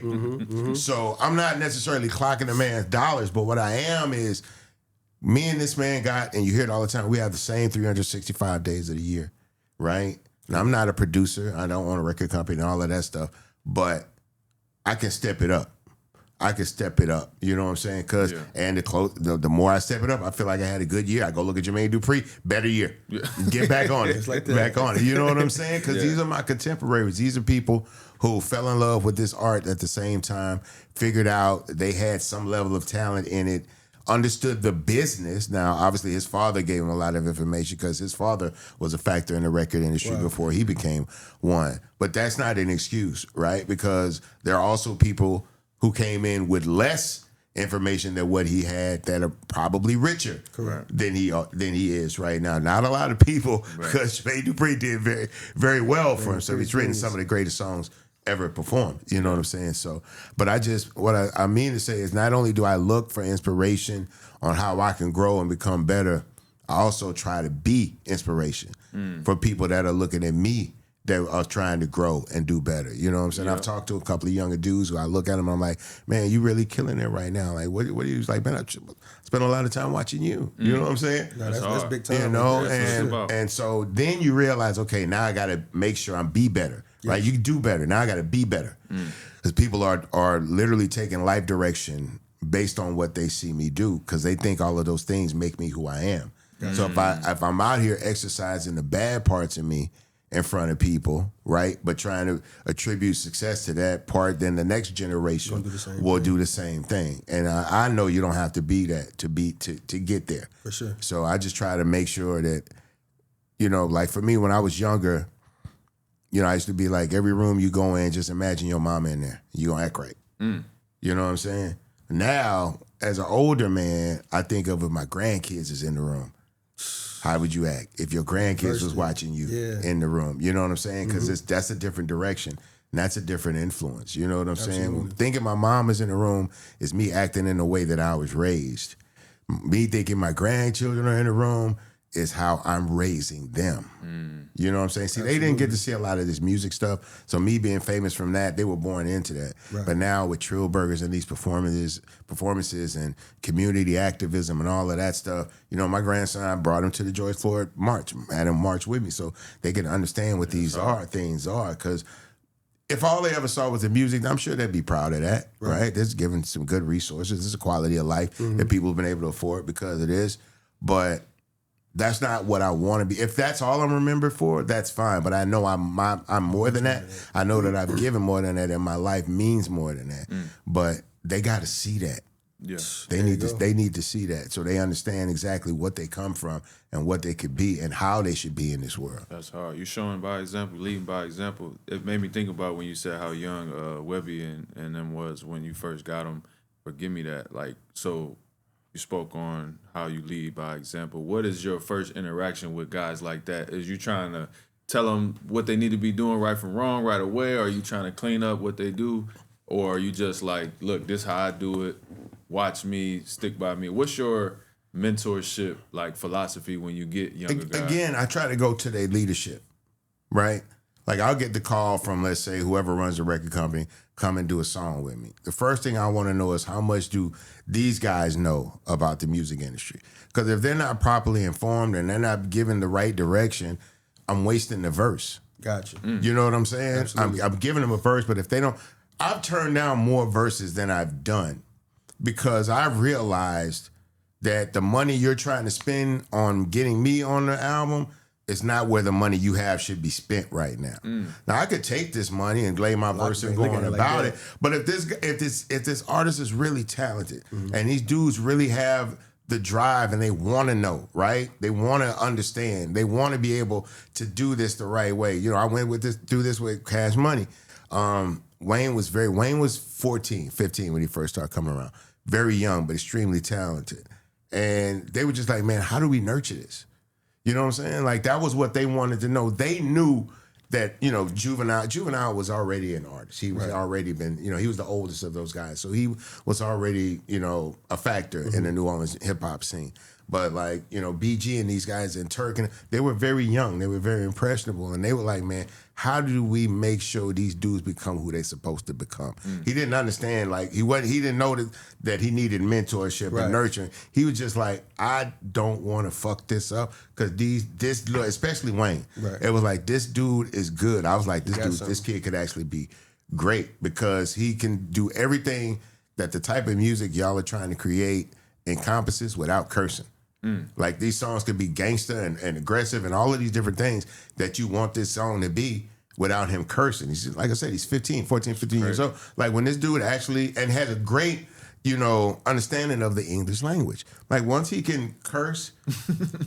So I'm not necessarily clocking the man's dollars, but what I am is, me and this man got, and you hear it all the time, we have the same 365 days of the year, right? And I'm not a producer, I don't own a record company and all of that stuff, but I can step it up. You know what I'm saying? Because and the more I step it up, I feel like I had a good year. I go look at Jermaine Dupri, better year. Get back on it. Back on it. You know what I'm saying? Because these are my contemporaries. These are people who fell in love with this art at the same time, figured out they had some level of talent in it, understood the business. Now, obviously, his father gave him a lot of information because his father was a factor in the record industry before he became one. But that's not an excuse, right? Because there are also people who came in with less information than what he had that are probably richer than he is right now. Not a lot of people, because Jermaine Dupri did very, very well for himself. He's written some of the greatest songs ever performed. You know what I'm saying? So, but what I mean to say is, not only do I look for inspiration on how I can grow and become better, I also try to be inspiration for people that are looking at me that are trying to grow and do better. You know what I'm saying? I've talked to a couple of younger dudes who I look at them and I'm like, man, you really killing it right now. Like, what are you like, man, I spend a lot of time watching you. You know what I'm saying? No, that's big time. You know, and so then you realize, okay, now I got to make sure I'm be better. Right? You can do better. Now I got to be better. Because people are literally taking life direction based on what they see me do, because they think all of those things make me who I am. So if I'm out here exercising the bad parts of me in front of people, right, but trying to attribute success to that part, then the next generation will do the same thing. And I know you don't have to be that to get there. For sure. So I just try to make sure that, you know, like for me when I was younger, you know, I used to be like, every room you go in, just imagine your mama in there. You gonna act right. You know what I'm saying? Now, as an older man, I think of if my grandkids is in the room. How would you act if your grandkids was watching you in the room? You know what I'm saying? Because that's a different direction. And that's a different influence. You know what I'm saying? Thinking my mom is in the room is me acting in the way that I was raised. Me thinking my grandchildren are in the room is how I'm raising them. You know what I'm saying? See, they didn't get to see a lot of this music stuff. So me being famous from that, they were born into that. Right. But now with Trill Burgers and these performances and community activism and all of that stuff, you know, my grandson, I brought him to the George Floyd March, had him march with me so they can understand what these things are. Because if all they ever saw was the music, I'm sure they'd be proud of that, right? That's giving some good resources. This is a quality of life that people have been able to afford because it is. But that's not what I want to be. If that's all I'm remembered for, that's fine. But I know I'm more than that. I know that I've given more than that, and my life means more than that. But they got to see that. Yeah. They need to see that so they understand exactly what they come from and what they could be and how they should be in this world. That's hard. You're showing by example, leading by example. It made me think about when you said how young Webbie and them was when you first got them. Forgive me that. Like, so you spoke on how you lead by example. What is your first interaction with guys like that? Is you trying to tell them what they need to be doing right from wrong right away? Or are you trying to clean up what they do? Or are you just like, look, this is how I do it. Watch me, stick by me. What's your mentorship like philosophy when you get younger guys? Again, I try to go to their leadership, right? Like I'll get the call from, let's say, whoever runs the record company, come and do a song with me. The first thing I want to know is how much do these guys know about the music industry? Because if they're not properly informed and they're not given the right direction, I'm wasting the verse. Gotcha. You know what I'm saying? Absolutely. I'm giving them a verse, but if they don't, I've turned down more verses than I've done because I've realized that the money you're trying to spend on getting me on the album is not where the money you have should be spent right now. Now I could take this money and lay my verse and go on about it, but if this artist is really talented and these dudes really have the drive and they want to know, right? They want to understand. They want to be able to do this the right way. You know, I went through this with Cash Money. Wayne was 14, 15 when he first started coming around. Very young, but extremely talented. And they were just like, man, how do we nurture this? You know what I'm saying? Like, that was what they wanted to know. They knew that, you know, Juvenile was already an artist. He was already been, you know, he was the oldest of those guys. So he was already, you know, a factor in the New Orleans hip-hop scene. But, like, you know, BG and these guys in Turk, they were very young. They were very impressionable. And they were like, man, how do we make sure these dudes become who they're supposed to become? He didn't understand, like, he didn't know that he needed mentorship and nurturing. He was just like, I don't want to fuck this up because especially Wayne, it was like, this dude is good. I was like, this kid could actually be great because he can do everything that the type of music y'all are trying to create encompasses without cursing. Like, these songs could be gangster and aggressive and all of these different things that you want this song to be without him cursing. He's, like I said, he's 15 years old. Like, when this dude actually, and has a great, you know, understanding of the English language. Like, once he can curse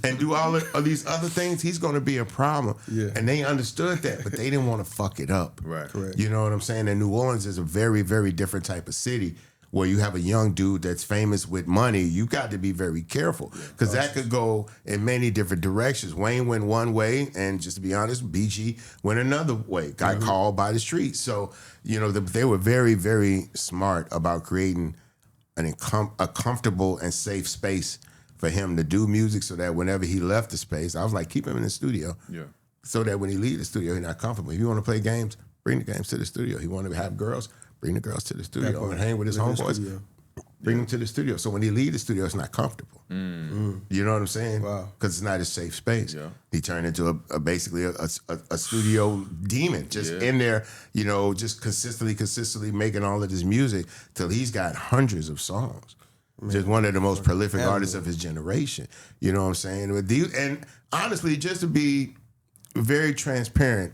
and do all of these other things, he's going to be a problem. Yeah. And they understood that, but they didn't want to fuck it up. Right. Correct. You know what I'm saying? And New Orleans is a very, very different type of city where you have a young dude that's famous with money. You got to be very careful because that could go in many different directions. Wayne went one way, and just to be honest, BG went another way. Got called by the streets. So, you know, they were very, very smart about creating a comfortable and safe space for him to do music so that whenever he left the space, I was like, keep him in the studio. Yeah. So that when he leaves the studio, he's not comfortable. If you want to play games, bring the games to the studio. He want to have girls, bring the girls to the studio and hang with his homeboys. Bring them to the studio. So when he leave the studio, it's not comfortable. You know what I'm saying? Wow. Because it's not a safe space. Yeah. He turned into basically a studio demon, just in there, you know, just consistently making all of this music till he's got hundreds of songs. Just one of the most prolific artists of his generation. You know what I'm saying? And honestly, just to be very transparent,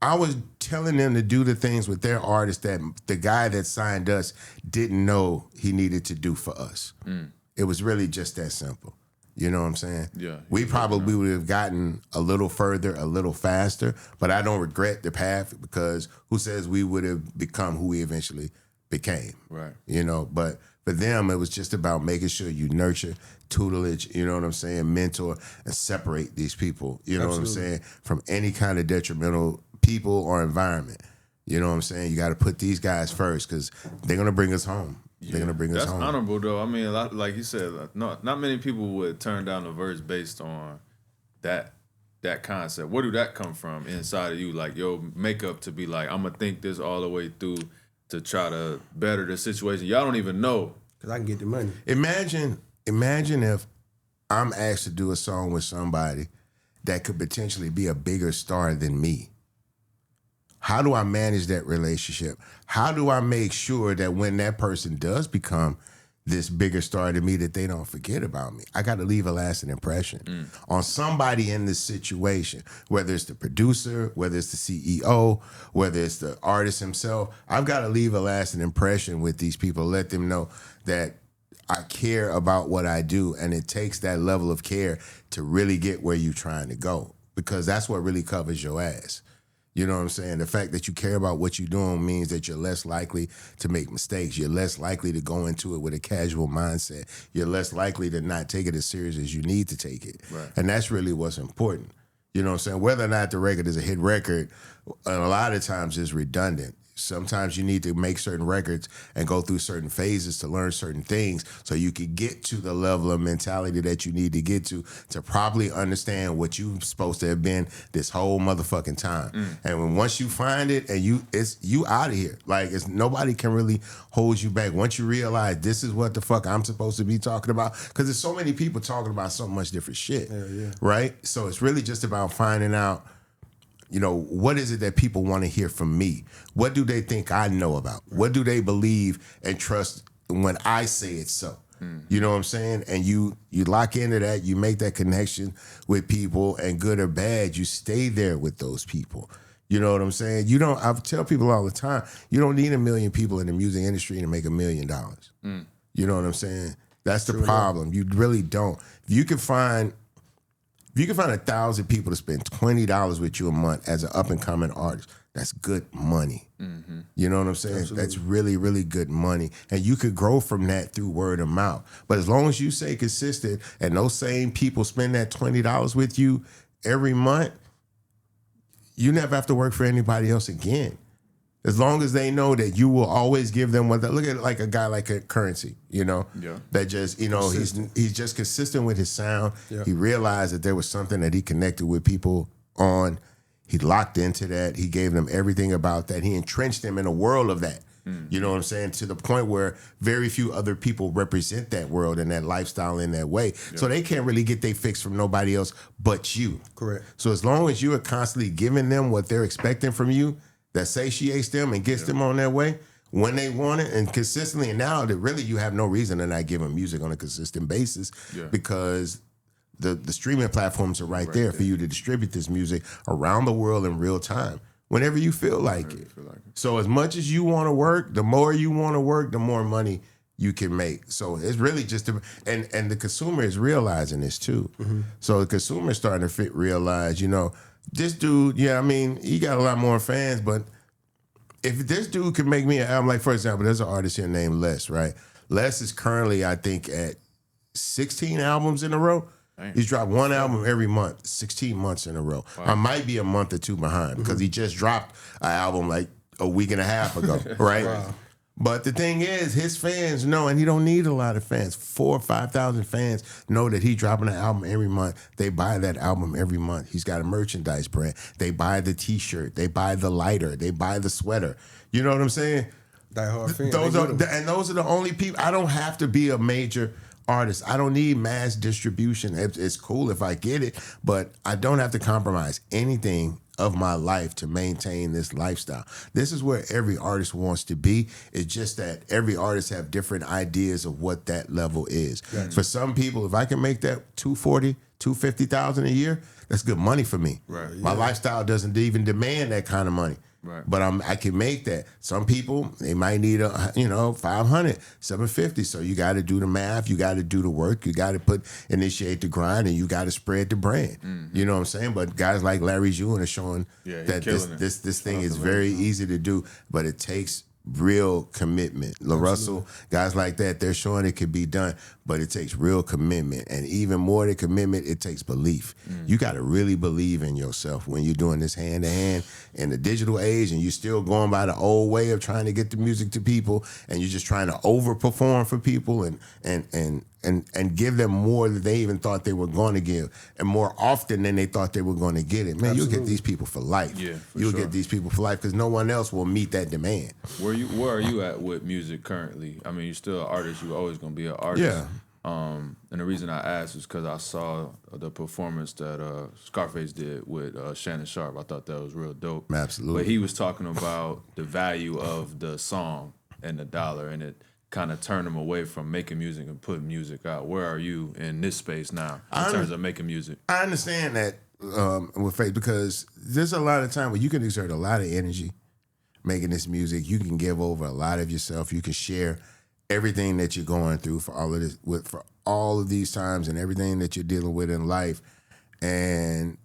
I was telling them to do the things with their artists that the guy that signed us didn't know he needed to do for us. It was really just that simple. You know what I'm saying? Yeah. We probably would have gotten a little further, a little faster, but I don't regret the path because who says we would have become who we eventually became? Right. You know, but for them, it was just about making sure you nurture, tutelage, you know what I'm saying, mentor, and separate these people, you know what I'm saying, from any kind of detrimental people or environment. You know what I'm saying? You got to put these guys first because they're going to bring us home. They're going to bring us home. That's honorable, though. I mean, like you said, not many people would turn down a verse based on that concept? Where do that come from inside of you? Like your makeup to be like, I'm gonna think this all the way through to try to better the situation. Y'all don't even know. Because I can get the money. Imagine if I'm asked to do a song with somebody that could potentially be a bigger star than me. How do I manage that relationship? How do I make sure that when that person does become this bigger star than me, that they don't forget about me? I got to leave a lasting impression on somebody in this situation, whether it's the producer, whether it's the CEO, whether it's the artist himself. I've got to leave a lasting impression with these people, let them know that I care about what I do, and it takes that level of care to really get where you're trying to go, because that's what really covers your ass. You know what I'm saying? The fact that you care about what you're doing means that you're less likely to make mistakes. You're less likely to go into it with a casual mindset. You're less likely to not take it as serious as you need to take it. Right. And that's really what's important. You know what I'm saying? Whether or not the record is a hit record, a lot of times is redundant. Sometimes you need to make certain records and go through certain phases to learn certain things so you can get to the level of mentality that you need to get to properly understand what you're supposed to have been this whole motherfucking time. And when once you find it and you out of here. Like, nobody can really hold you back. Once you realize this is what the fuck I'm supposed to be talking about, because there's so many people talking about so much different shit, right? So it's really just about finding out, you know, what is it that people want to hear from me? What do they think I know about? What do they believe and trust when I say it's so? You know what I'm saying? And you lock into that, you make that connection with people, and good or bad, you stay there with those people. You know what I'm saying? I tell people all the time, you don't need 1 million people in the music industry to make $1 million. You know what I'm saying? That's the problem. You really don't. If you can find 1,000 people to spend $20 with you a month as an up-and-coming artist, that's good money. You know what I'm saying? Absolutely. That's really, really good money. And you could grow from that through word of mouth. But as long as you stay consistent and those same people spend that $20 with you every month, you never have to work for anybody else again. As long as they know that you will always give them what. Look at like a guy like a Currency, you know, that just, you know, he's just consistent with his sound. Yeah. He realized that there was something that he connected with people on. He locked into that. He gave them everything about that. He entrenched them in a world of that. You know what I'm saying? To the point where very few other people represent that world and that lifestyle in that way. So they can't really get their fix from nobody else but you. Correct. So as long as you are constantly giving them what they're expecting from you, that satiates them and gets them on their way when they want it and consistently. And now that really you have no reason to not give them music on a consistent basis because the streaming platforms are right there for you to distribute this music around the world in real time whenever you feel like it. So as much as you want to work, the more you want to work, the more money you can make. So it's really just and the consumer is realizing this too. So the consumer is starting to realize, you know, this dude, I mean, he got a lot more fans, but if this dude could make me an album, like for example, there's an artist here named Les, right? Les is currently, I think, at 16 albums in a row. Dang. He's dropped one album every month, 16 months in a row. Wow. I might be a month or two behind because he just dropped an album like a week and a half ago, right? Wow. But the thing is, his fans know, and he don't need a lot of fans. 4,000 or 5,000 fans know that he dropping an album every month. They buy that album every month. He's got a merchandise brand. They buy the T-shirt. They buy the lighter. They buy the sweater. You know what I'm saying? Die hard fans. Those are the only people. I don't have to be a major artist. I don't need mass distribution. It's cool if I get it, but I don't have to compromise anything of my life to maintain this lifestyle. This is where every artist wants to be. It's just that every artist have different ideas of what that level is. Right. For some people, if I can make that $240,000, $250,000 a year, that's good money for me. Right. My lifestyle doesn't even demand that kind of money. Right. But I can make that. Some people, they might need $500, $750. So you got to do the math. You got to do the work. You got to initiate the grind, and you got to spread the brand. You know what I'm saying? But guys like Larry June are showing that this thing is very easy to do, but it takes real commitment. Russell, guys like that, they're showing it can be done, but it takes real commitment. And even more than commitment, it takes belief. You got to really believe in yourself when you're doing this hand to hand in the digital age, and you're still going by the old way of trying to get the music to people, and you're just trying to overperform for people and and give them more than they even thought they were going to give, and more often than they thought they were going to get it. Man, you'll get these people for life. Yeah, you'll get these people for life because no one else will meet that demand. Where are you at with music currently? I mean, you're still an artist. You're always going to be an artist. Yeah. And the reason I asked is because I saw the performance that Scarface did with Shannon Sharp. I thought that was real dope. Absolutely. But he was talking about the value of the song and the dollar, and it kind of turned him away from making music and putting music out. Where are you in this space now in terms of making music? I understand that with faith because there's a lot of time where you can exert a lot of energy making this music. You can give over a lot of yourself. You can share everything that you're going through for all of this, for all of these times and everything that you're dealing with in life. And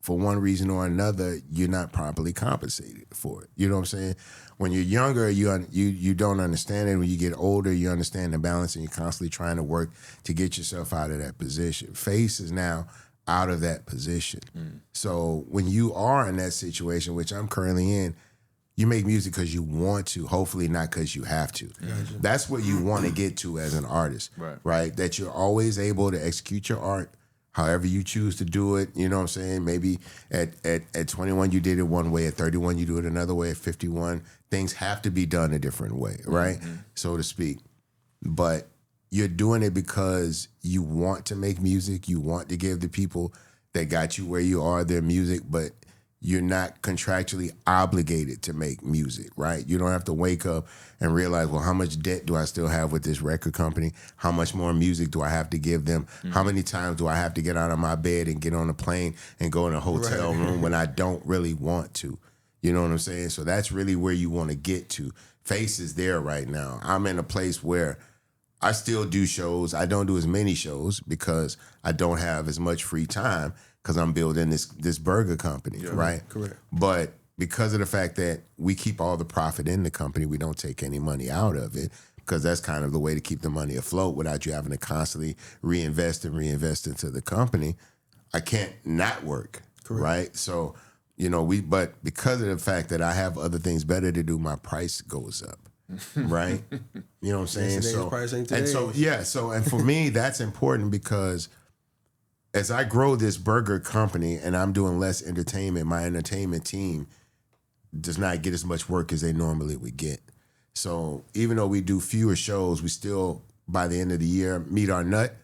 for one reason or another, you're not properly compensated for it. You know what I'm saying? When you're younger, you don't understand it. When you get older, you understand the balance, and you're constantly trying to work to get yourself out of that position. Face is now out of that position. So when you are in that situation, which I'm currently in, you make music because you want to, hopefully not because you have to. Gotcha. That's what you want to get to as an artist, right? That you're always able to execute your art however you choose to do it. You know what I'm saying? Maybe at 21 you did it one way, at 31 you do it another way, at 51 things have to be done a different way, right? So to speak. But you're doing it because you want to make music, you want to give the people that got you where you are their music, but you're not contractually obligated to make music, right? You don't have to wake up and realize, well, how much debt do I still have with this record company? How much more music do I have to give them? How many times do I have to get out of my bed and get on a plane and go in a hotel room when I don't really want to? You know what I'm saying? So that's really where you want to get to. Face is there right now. I'm in a place where I still do shows. I don't do as many shows because I don't have as much free time because I'm building this burger company, right? Correct. But because of the fact that we keep all the profit in the company, we don't take any money out of it because that's kind of the way to keep the money afloat without you having to constantly reinvest into the company. I can't not work, right? So, but because of the fact that I have other things better to do, my price goes up. Right? You know what I'm saying? And for me, that's important because as I grow this burger company and I'm doing less entertainment, my entertainment team does not get as much work as they normally would get. So even though we do fewer shows, we still, by the end of the year, meet our nut.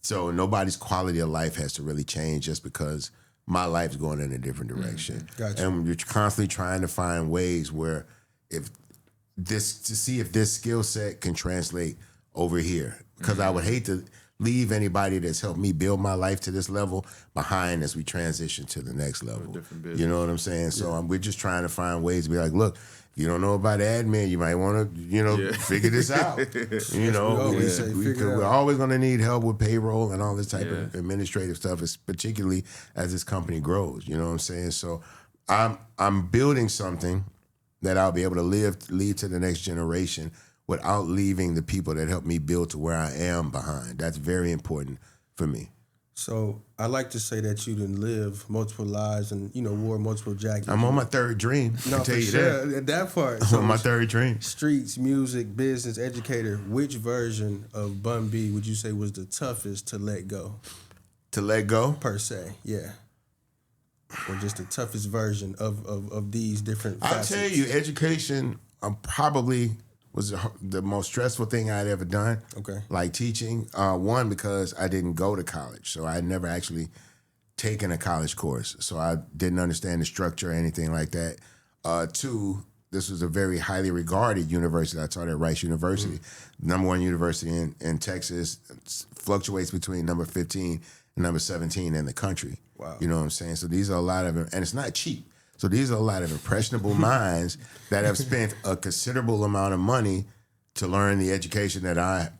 So nobody's quality of life has to really change just because my life's going in a different direction. Gotcha. And you're constantly trying to find ways where to see if this skill set can translate over here. Because I would hate to leave anybody that's helped me build my life to this level behind as we transition to the next level. You know what I'm saying? So we're just trying to find ways to be like, look, if you don't know about admin, you might want to, figure this out. We're always going to need help with payroll and all this type of administrative stuff, particularly as this company grows. You know what I'm saying? So I'm building something that I'll be able to lead to the next generation without leaving the people that helped me build to where I am behind. That's very important for me. So I like to say that you didn't live multiple lives and, wore multiple jackets. I'm on my third dream. No, for sure. That part. I'm on my third dream. Streets, music, business, educator. Which version of Bun B would you say was the toughest to let go? To let go? Per se, yeah. Or just the toughest version of these different facets? I'll tell you, education probably was the most stressful thing I'd ever done. Okay. Like teaching. One, because I didn't go to college. So I had never actually taken a college course. So I didn't understand the structure or anything like that. Two, this was a very highly regarded university. I taught at Rice University. Number one university in Texas. Fluctuates between number 15 and number 17 in the country. Wow. You know what I'm saying? So these are a lot of, and it's not cheap. So these are a lot of impressionable minds that have spent a considerable amount of money to learn the education that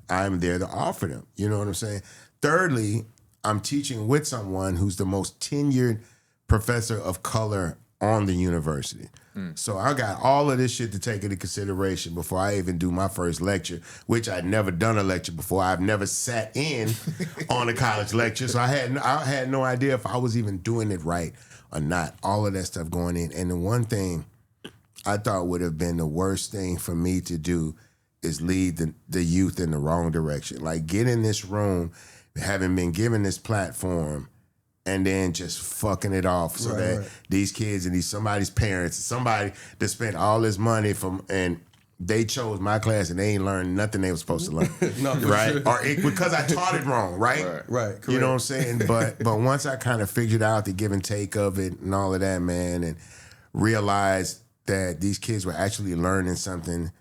I'm there to offer them. You know what I'm saying? Thirdly, I'm teaching with someone who's the most tenured professor of color on the university. So I got all of this shit to take into consideration before I even do my first lecture, which I'd never done a lecture before. I've never sat in on a college lecture. So I had no idea if I was even doing it right or not. All of that stuff going in. And the one thing I thought would have been the worst thing for me to do is lead the youth in the wrong direction. Like, get in this room, having been given this platform, and then just fucking it off so that these kids and somebody's parents, somebody that spent all this money and they chose my class and they ain't learned nothing they were supposed to learn. No, right? Sure. Or because I taught it wrong, right? Right. You know what I'm saying? But once I kind of figured out the give and take of it and all of that, man, and realized that these kids were actually learning something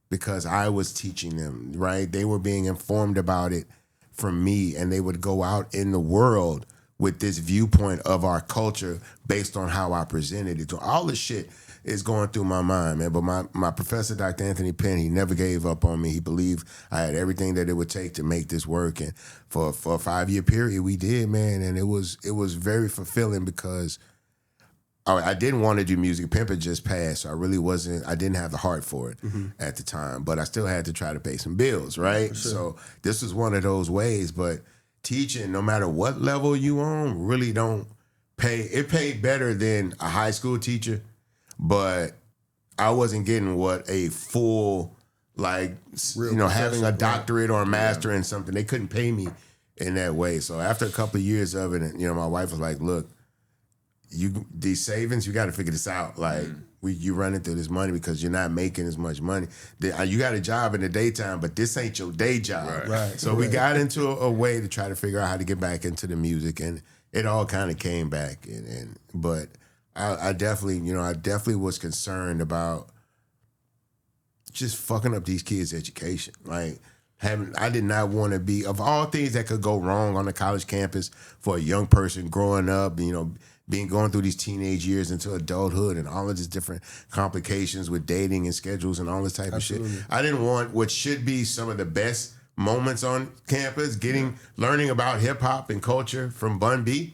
because I was teaching them, right? They were being informed about it from me, and they would go out in the world with this viewpoint of our culture based on how I presented it. So all this shit is going through my mind, man. But my professor, Dr. Anthony Penn, he never gave up on me. He believed I had everything that it would take to make this work. And for a 5-year period, we did, man. And it was very fulfilling because I didn't want to do music. Pimpin just passed, so I didn't have the heart for it at the time. But I still had to try to pay some bills, right? Sure. So this was one of those ways. But teaching, no matter what level you on, really don't pay. It paid better than a high school teacher, but I wasn't getting what a full, like, having a doctorate or a master in something. They couldn't pay me in that way. So after a couple of years of it, my wife was like, look, these savings, you got to figure this out. Like, you running through this money because you're not making as much money. You got a job in the daytime, but this ain't your day job. Right. So we got into a way to try to figure out how to get back into the music, and it all kind of came back. But I definitely was concerned about just fucking up these kids' education. Like, I did not want to be, of all things that could go wrong on the college campus for a young person growing up, going through these teenage years into adulthood and all of these different complications with dating and schedules and all this type of shit. I didn't want what should be some of the best moments on campus, learning about hip hop and culture from Bun B.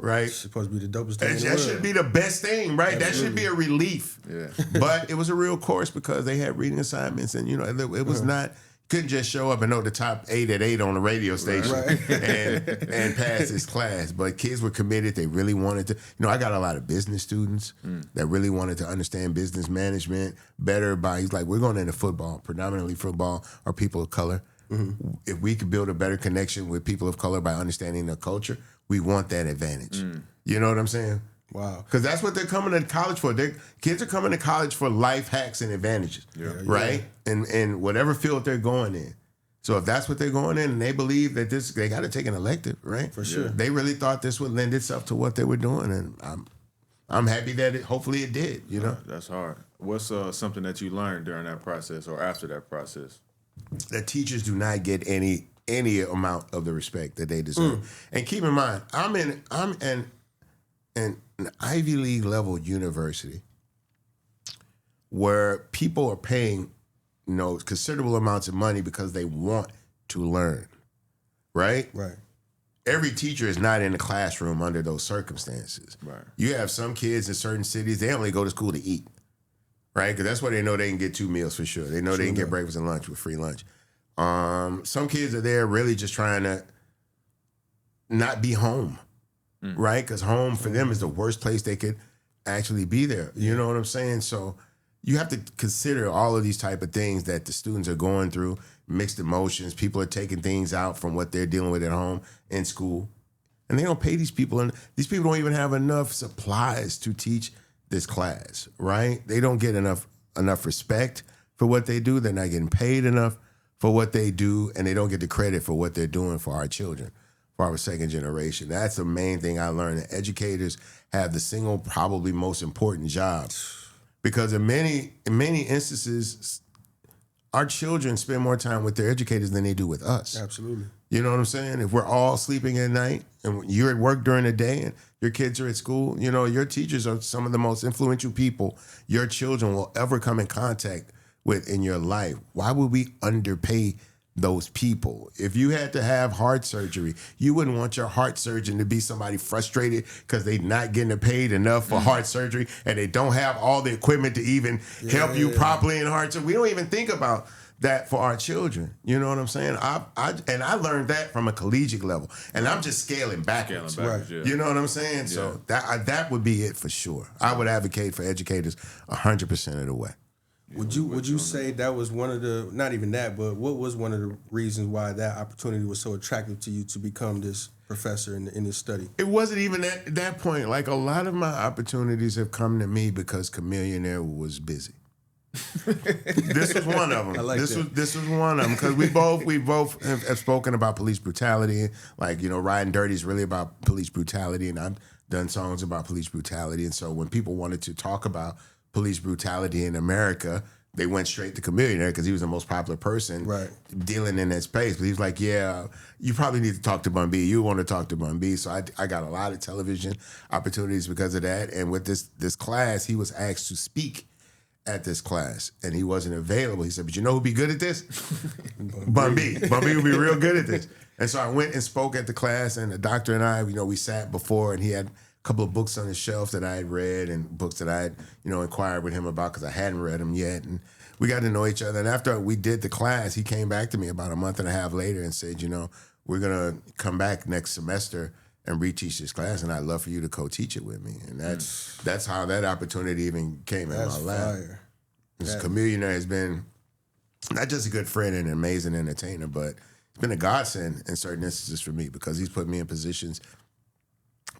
Right, it's supposed to be the dopest thing. That should be the best thing, right? Absolutely. That should be a relief. Yeah. But it was a real course because they had reading assignments, and it was not. Couldn't just show up and know the top 8 at 8 on the radio station and pass this class. But kids were committed. They really wanted to. I got a lot of business students that really wanted to understand business management better. He's like, we're going into football, predominantly football, or people of color. Mm-hmm. If we could build a better connection with people of color by understanding their culture, we want that advantage. You know what I'm saying? Wow. Because that's what they're coming to college for. Kids are coming to college for life hacks and advantages, right? And whatever field they're going in. So if that's what they're going in and they believe that they got to take an elective, right? For sure. They really thought this would lend itself to what they were doing. And I'm happy that hopefully it did, That's hard. What's something that you learned during that process or after that process? That teachers do not get any amount of the respect that they deserve. And keep in mind, I'm in an Ivy League level university where people are paying, considerable amounts of money because they want to learn, right? Right. Every teacher is not in the classroom under those circumstances. Right. You have some kids in certain cities, they only go to school to eat, right? Because that's where they know they can get 2 meals for sure. They know they can get breakfast and lunch with free lunch. Some kids are there really just trying to not be home. Right? Because home for them is the worst place they could actually be there. You know what I'm saying? So you have to consider all of these type of things that the students are going through, mixed emotions. People are taking things out from what they're dealing with at home in school. And they don't pay these people. And these people don't even have enough supplies to teach this class, right? They don't get enough respect for what they do. They're not getting paid enough for what they do. And they don't get the credit for what they're doing for our children. For our second generation. That's the main thing I learned. That educators have the single probably most important job. Because in many instances, our children spend more time with their educators than they do with us. Absolutely. You know what I'm saying? If we're all sleeping at night and you're at work during the day and your kids are at school, your teachers are some of the most influential people your children will ever come in contact with in your life. Why would we underpay those people? If you had to have heart surgery, you wouldn't want your heart surgeon to be somebody frustrated because they're not getting paid enough for heart surgery and they don't have all the equipment to even help you properly in heart surgery. We don't even think about that for our children. You know what I'm saying? I learned that from a collegiate level, and I'm just scaling backwards. Right. Yeah. You know what I'm saying? Yeah. So that would be it for sure. I would advocate for educators 100% of the way. Would you say that was one of the, not even that, but what was one of the reasons why that opportunity was so attractive to you to become this professor in this study? It wasn't even at that point. Like, a lot of my opportunities have come to me because Chameleonaire was busy. This was one of them. like this that. was one of them because we both have spoken about police brutality. Like, Riding Dirty is really about police brutality, and I've done songs about police brutality. And so when people wanted to talk about police brutality in America, they went straight to Chameleonaire because he was the most popular person dealing in that space. But he was like, yeah, you probably need to talk to Bun B. You want to talk to Bun B. So I got a lot of television opportunities because of that. And with this class, he was asked to speak at this class, and he wasn't available. He said, but you know who'd be good at this? Bun B. Bun B would be real good at this. And so I went and spoke at the class, and the doctor and I, we sat before, and he had a couple of books on his shelf that I had read and books that I had, inquired with him about because I hadn't read them yet. And we got to know each other. And after we did the class, he came back to me about a month and a half later and said, we're going to come back next semester and reteach this class, and I'd love for you to co-teach it with me. And that's how that opportunity even came in my lap. This Chameleonaire has been not just a good friend and an amazing entertainer, but it's been a godsend in certain instances for me because he's put me in positions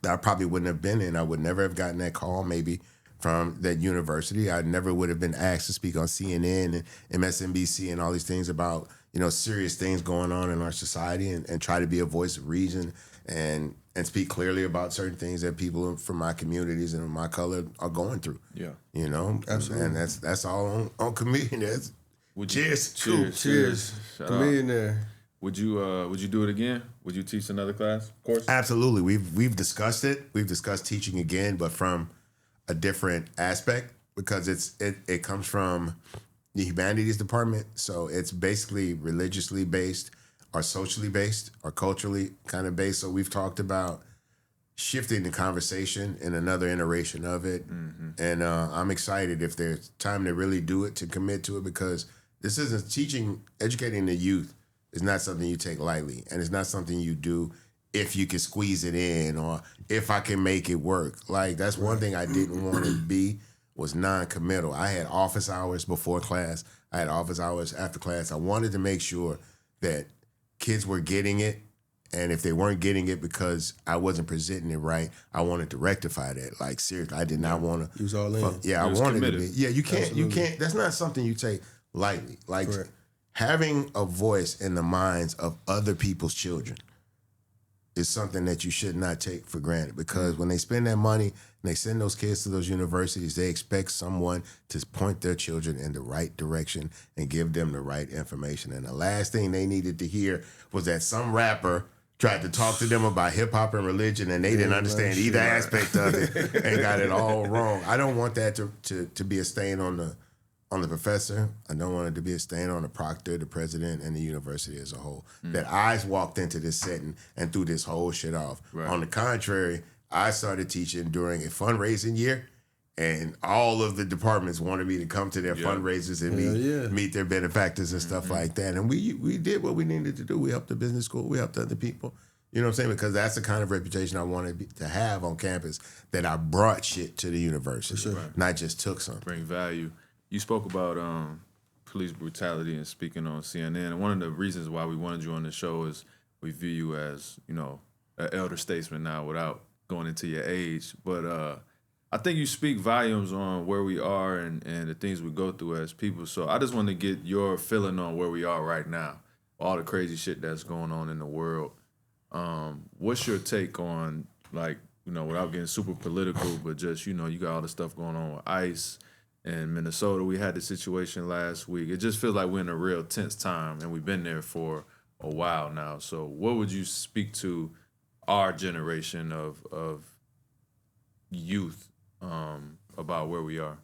that I probably wouldn't have been in. I would never have gotten that call maybe from that university. I never would have been asked to speak on CNN and MSNBC and all these things about, serious things going on in our society and try to be a voice of reason and speak clearly about certain things that people from my communities and my color are going through. Yeah. Absolutely. And that's all on Chameleonaire. Cheers. Cheers. Chameleonaire. Would you do it again? Would you teach another class, course? Absolutely. We've discussed it. We've discussed teaching again, but from a different aspect because it comes from the humanities department. So it's basically religiously based or socially based or culturally kind of based. So we've talked about shifting the conversation in another iteration of it. Mm-hmm. And I'm excited if there's time to really do it, to commit to it, because this isn't educating the youth is not something you take lightly. And it's not something you do if you can squeeze it in or if I can make it work. Like, that's one thing I didn't want to be was non-committal. I had office hours before class. I had office hours after class. I wanted to make sure that kids were getting it, and if they weren't getting it because I wasn't presenting it right, I wanted to rectify that. Like, seriously, I did not want to. You was all in. I wanted to be. Yeah, you can't. That's not something you take lightly. Like, having a voice in the minds of other people's children is something that you should not take for granted, because when they spend that money and they send those kids to those universities, they expect someone to point their children in the right direction and give them the right information. And the last thing they needed to hear was that some rapper tried to talk to them about hip hop and religion and they didn't understand either aspect of it and got it all wrong. I don't want that to be a stain on the professor. I don't want it to be a stain on the proctor, the president, and the university as a whole. That I walked into this setting and threw this whole shit off. Right. On the contrary, I started teaching during a fundraising year, and all of the departments wanted me to come to their fundraisers and meet their benefactors and stuff like that. And we did what we needed to do. We helped the business school. We helped other people. You know what I'm saying? Because that's the kind of reputation I wanted to have on campus, that I brought shit to the university, not just took something. Bring value. You spoke about police brutality and speaking on CNN, and one of the reasons why we wanted you on the show is we view you as, an elder statesman now, without going into your age. But I think you speak volumes on where we are and the things we go through as people. So I just want to get your feeling on where we are right now, all the crazy shit that's going on in the world. What's your take on, like, without getting super political, but just, you got all the stuff going on with ICE. In Minnesota, we had the situation last week. It just feels like we're in a real tense time, and we've been there for a while now. So what would you speak to our generation of youth about where we are?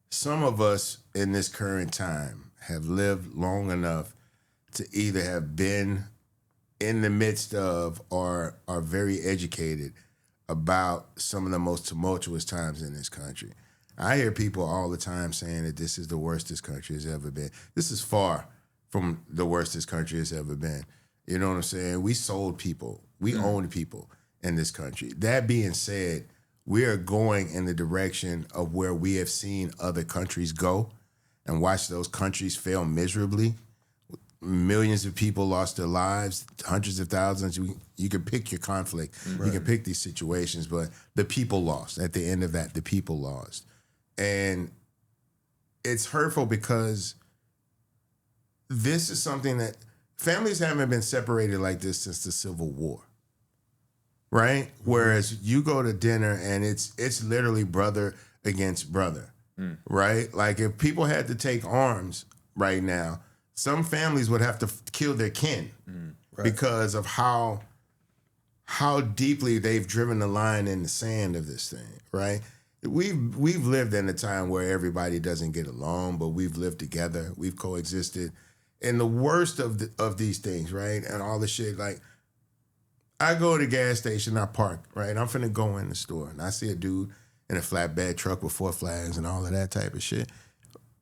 Some of us in this current time have lived long enough to either have been in the midst of or are very educated about some of the most tumultuous times in this country. I hear people all the time saying that this is the worst this country has ever been. This is far from the worst this country has ever been. You know what I'm saying? We sold people. We owned people in this country. That being said, we are going in the direction of where we have seen other countries go. and watched those countries fail miserably. Millions of people lost their lives, hundreds of thousands. You can pick your conflict. Right. You can pick these situations, but the people lost. At the end of that, the people lost. And it's hurtful because this is something that families haven't been separated like this since the Civil War. Right? Whereas you go to dinner and it's literally brother against brother. Right? Like if people had to take arms right now, some families would have to kill their kin because of how deeply they've driven the line in the sand of this thing, right? We've lived in a time where everybody doesn't get along, but we've lived together, we've coexisted. And the worst of these things, right? And all the shit, like I go to the gas station, I park, right? I'm finna go in the store and I see a dude in a flatbed truck with 4 flags and all of that type of shit.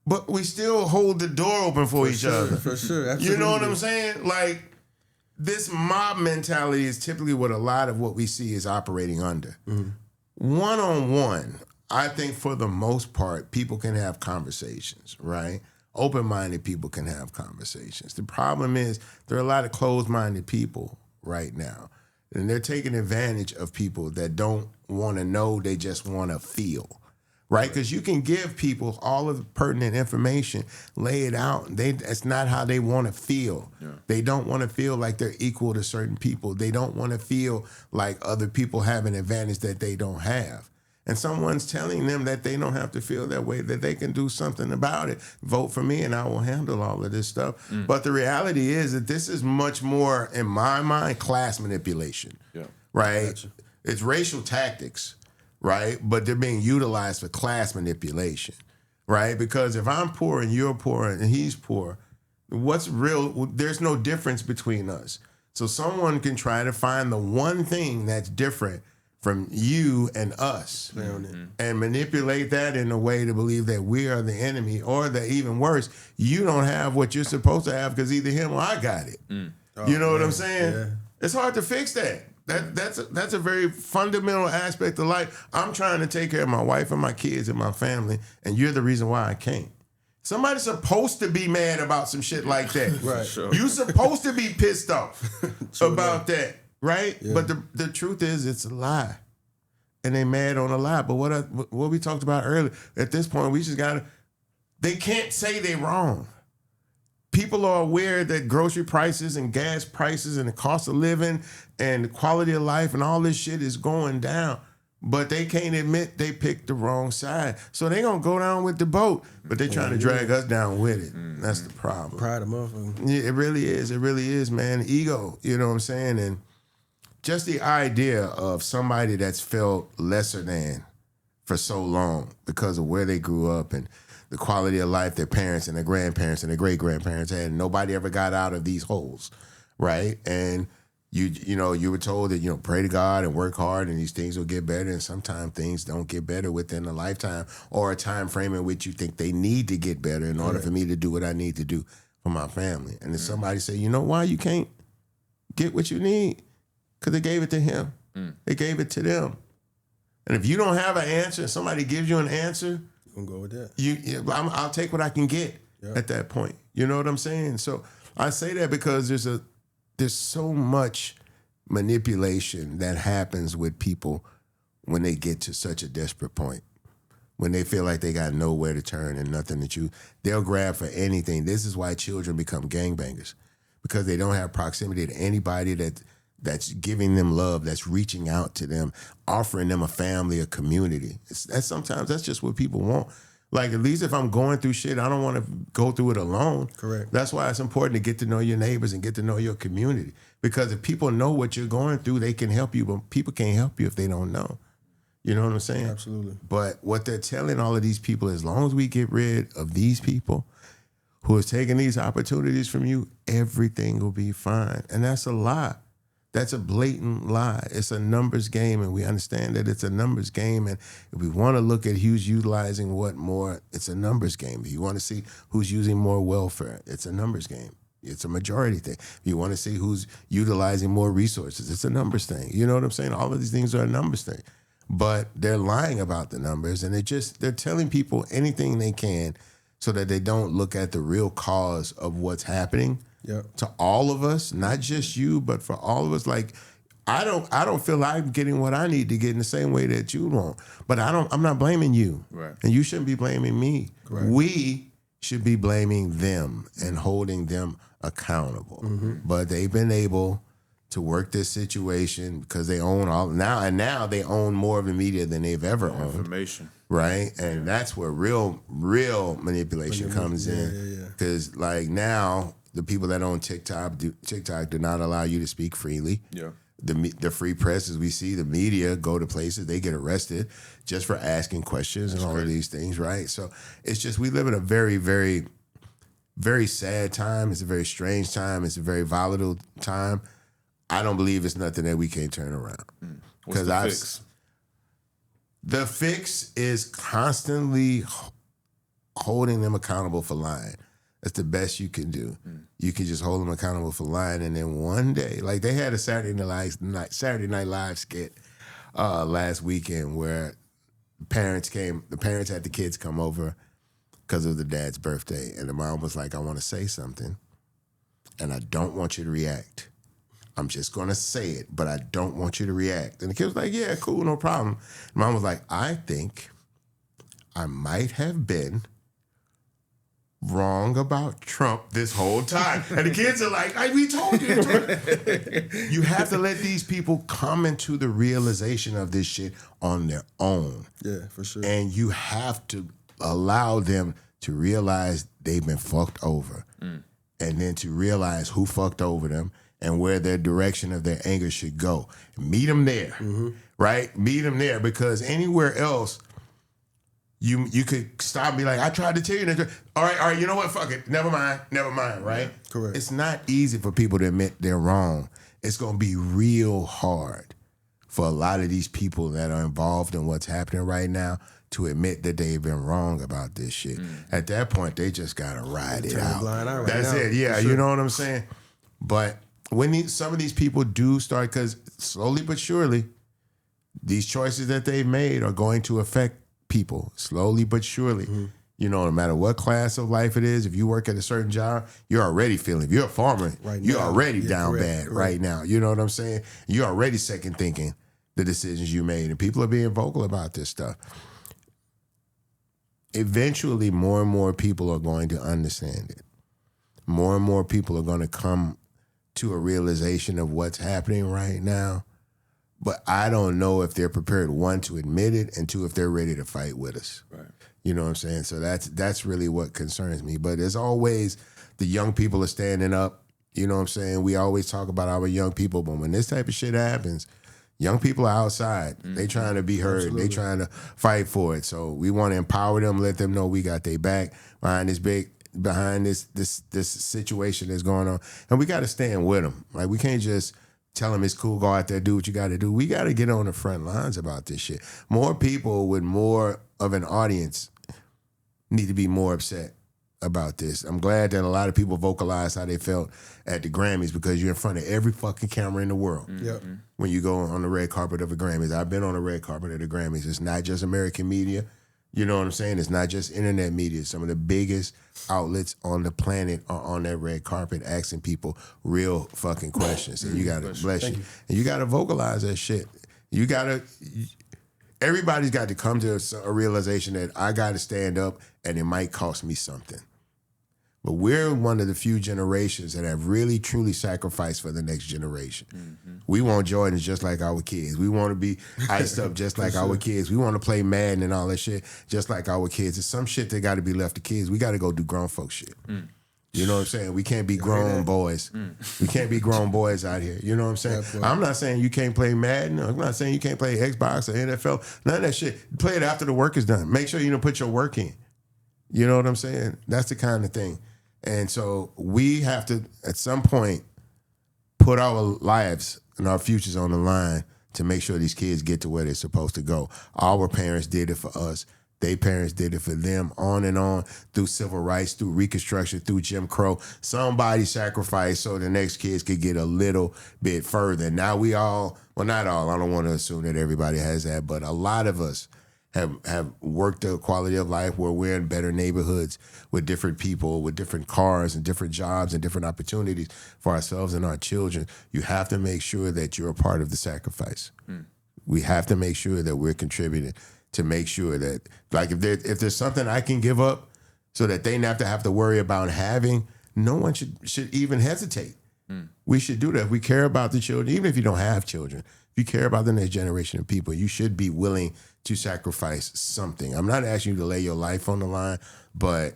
But we still hold the door open for each other. For sure, absolutely. You know what I'm saying? Like, this mob mentality is typically what a lot of what we see is operating under. One-on-one, I think for the most part, people can have conversations, right? Open-minded people can have conversations. The problem is there are a lot of closed-minded people right now, and they're taking advantage of people that don't want to know, they just want to feel. Right? Because you can give people all of the pertinent information, lay it out. That's not how they want to feel. Yeah. They don't want to feel like they're equal to certain people. They don't want to feel like other people have an advantage that they don't have. And someone's telling them that they don't have to feel that way, that they can do something about it. Vote for me and I will handle all of this stuff. But the reality is that this is much more, in my mind, class manipulation. Yeah. Right? Gotcha. It's racial tactics. Right? But they're being utilized for class manipulation, right? Because if I'm poor and you're poor and he's poor, what's real? There's no difference between us. So someone can try to find the one thing that's different from you and us and manipulate that in a way to believe that we are the enemy, or that even worse, you don't have what you're supposed to have because either him or I got it. You know what I'm saying? Yeah. It's hard to fix that. That's a very fundamental aspect of life. I'm trying to take care of my wife and my kids and my family, and you're the reason why I can't. Somebody's supposed to be mad about some shit like that. Right. Sure. You're supposed to be pissed off about that, right? Yeah. But the truth is, it's a lie. And they mad on a lie. But what we talked about earlier, at this point, we just gotta, they can't say they wrong. People are aware that grocery prices and gas prices and the cost of living and the quality of life and all this shit is going down. But they can't admit they picked the wrong side. So they gonna go down with the boat, but they trying to drag us down with it. That's the problem. Pride of motherfucker. Yeah, it really is. It really is, man. Ego, you know what I'm saying? And just the idea of somebody that's felt lesser than for so long because of where they grew up and the quality of life their parents and their grandparents and their great-grandparents had. Nobody ever got out of these holes, right? And you were told that, pray to God and work hard and these things will get better. And sometimes things don't get better within a lifetime or a time frame in which you think they need to get better in order for me to do what I need to do for my family. And then somebody say, you know why you can't get what you need? Because they gave it to him. They gave it to them. And if you don't have an answer and somebody gives you an answer, I'm gonna go with that. I'll take what I can get at that point. You know what I'm saying? So I say that because there's so much manipulation that happens with people when they get to such a desperate point. When they feel like they got nowhere to turn and nothing they'll grab for anything. This is why children become gangbangers, because they don't have proximity to anybody that's giving them love, that's reaching out to them, offering them a family, a community. Sometimes that's just what people want. Like, at least if I'm going through shit, I don't want to go through it alone. Correct. That's why it's important to get to know your neighbors and get to know your community. Because if people know what you're going through, they can help you, but people can't help you if they don't know. You know what I'm saying? Absolutely. But what they're telling all of these people, as long as we get rid of these people who are taking these opportunities from you, everything will be fine. And that's a lie. That's a blatant lie. It's a numbers game, and we understand that it's a numbers game. And if we want to look at who's utilizing what more, it's a numbers game. If you want to see who's using more welfare, it's a numbers game. It's a majority thing. If you want to see who's utilizing more resources, it's a numbers thing. You know what I'm saying? All of these things are a numbers thing. But they're lying about the numbers, and they're telling people anything they can so that they don't look at the real cause of what's happening to all of us, not just you, but for all of us. Like, I don't feel I'm getting what I need to get in the same way that you won't. But I'm not blaming you. Right. And you shouldn't be blaming me. Correct. We should be blaming them and holding them accountable. But they've been able to work this situation because they own now they own more of the media than they've ever owned. Information. Right? And that's where real manipulation comes in. Because like now, the people that own TikTok do not allow you to speak freely. Yeah. The free press, as we see, the media go to places, they get arrested just for asking questions and all of these things, right? So it's just, we live in a very, very, very sad time. It's a very strange time. It's a very volatile time. I don't believe it's nothing that we can't turn around. What's the fix? The fix is constantly holding them accountable for lying. That's the best you can do. You can just hold them accountable for lying, and then one day, like they had a Saturday Night Live skit last weekend where the parents had the kids come over because of the dad's birthday, and the mom was like, "I want to say something, and I don't want you to react. I'm just going to say it, but I don't want you to react." And the kid was like, "Yeah, cool, no problem." And mom was like, "I think I might have been wrong about Trump this whole time." And the kids are like, "We told you." You have to let these people come into the realization of this shit on their own. Yeah, for sure. And you have to allow them to realize they've been fucked over. And then to realize who fucked over them and where their direction of their anger should go. Meet them there, right? Meet them there, because anywhere else, you could stop and be like, "I tried to tell you." All right, you know what? Fuck it. Never mind, right? Correct. It's not easy for people to admit they're wrong. It's going to be real hard for a lot of these people that are involved in what's happening right now to admit that they've been wrong about this shit. At that point, they just got to ride it out. That's it. Yeah, you know what I'm saying? But when some of these people do start, because slowly but surely, these choices that they've made are going to affect people slowly but surely. You know, no matter what class of life it is, if you work at a certain job, you're already feeling. If you're a farmer, you're already down bad right now. You know what I'm saying? You're already second thinking the decisions you made, and people are being vocal about this stuff. Eventually, more and more people are going to understand it. More and more people are going to come to a realization of what's happening right now. But I don't know if they're prepared, one, to admit it, and two, if they're ready to fight with us. Right. You know what I'm saying? So that's really what concerns me. But as always, the young people are standing up. You know what I'm saying? We always talk about our young people, but when this type of shit happens, young people are outside. They trying to be heard. Absolutely. They trying to fight for it. So we want to empower them, let them know we got their back behind this situation that's going on. And we got to stand with them. Like, we can't just tell them it's cool, go out there, do what you got to do. We got to get on the front lines about this shit. More people with more of an audience need to be more upset about this. I'm glad that a lot of people vocalized how they felt at the Grammys, because you're in front of every fucking camera in the world. When you go on the red carpet of the Grammys. I've been on the red carpet of the Grammys. It's not just American media. You know what I'm saying? It's not just internet media. Some of the biggest outlets on the planet are on that red carpet asking people real fucking questions. And you got to, bless you. And you got to vocalize that shit. You got to, everybody's got to come to a realization that I got to stand up, and it might cost me something. But we're one of the few generations that have really, truly sacrificed for the next generation. We want Jordans just like our kids. We want to be iced up just like our kids. We want to play Madden and all that shit just like our kids. It's some shit that got to be left to kids. We got to go do grown folk shit. You know what I'm saying? We can't be grown boys. We can't be grown boys out here. You know what I'm saying? I'm not saying you can't play Madden. I'm not saying you can't play Xbox or NFL. None of that shit. Play it after the work is done. Make sure you put your work in. You know what I'm saying? That's the kind of thing. And so we have to, at some point, put our lives and our futures on the line to make sure these kids get to where they're supposed to go. Our parents did it for us. Their parents did it for them, on and on, through civil rights, through Reconstruction, through Jim Crow. Somebody sacrificed so the next kids could get a little bit further. Now we all, well, not all, I don't want to assume that everybody has that, but a lot of us have worked a quality of life where we're in better neighborhoods with different people, with different cars and different jobs and different opportunities for ourselves and our children. You have to make sure that you're a part of the sacrifice. We have to make sure that we're contributing to make sure that, like, if there's something I can give up so that they not have to worry about having, no one should even hesitate. We should do that. If we care about the children, even if you don't have children, if you care about the next generation of people, you should be willing to sacrifice something. I'm not asking you to lay your life on the line, but,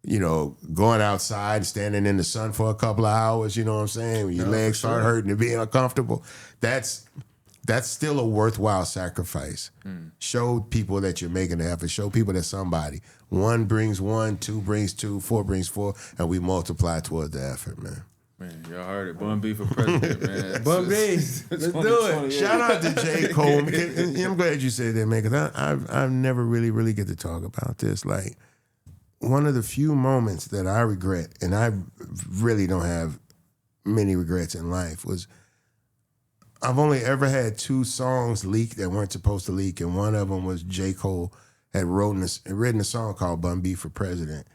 you know, going outside, standing in the sun for a couple of hours, you know what I'm saying? When your legs start hurting and being uncomfortable, that's still a worthwhile sacrifice. Show people that you're making an effort. Show people that somebody. 1 brings 1, 2 brings 2, 4 brings 4, and we multiply towards the effort, man. Man, y'all heard it. Bun B for president, man. Bun B, let's do it. Shout out to J. Cole. I'm glad you said that, man, because I've never really get to talk about this. Like, one of the few moments that I regret, and I really don't have many regrets in life, was I've only ever had 2 songs leak that weren't supposed to leak, and one of them was J. Cole had written a song called Bun B for President.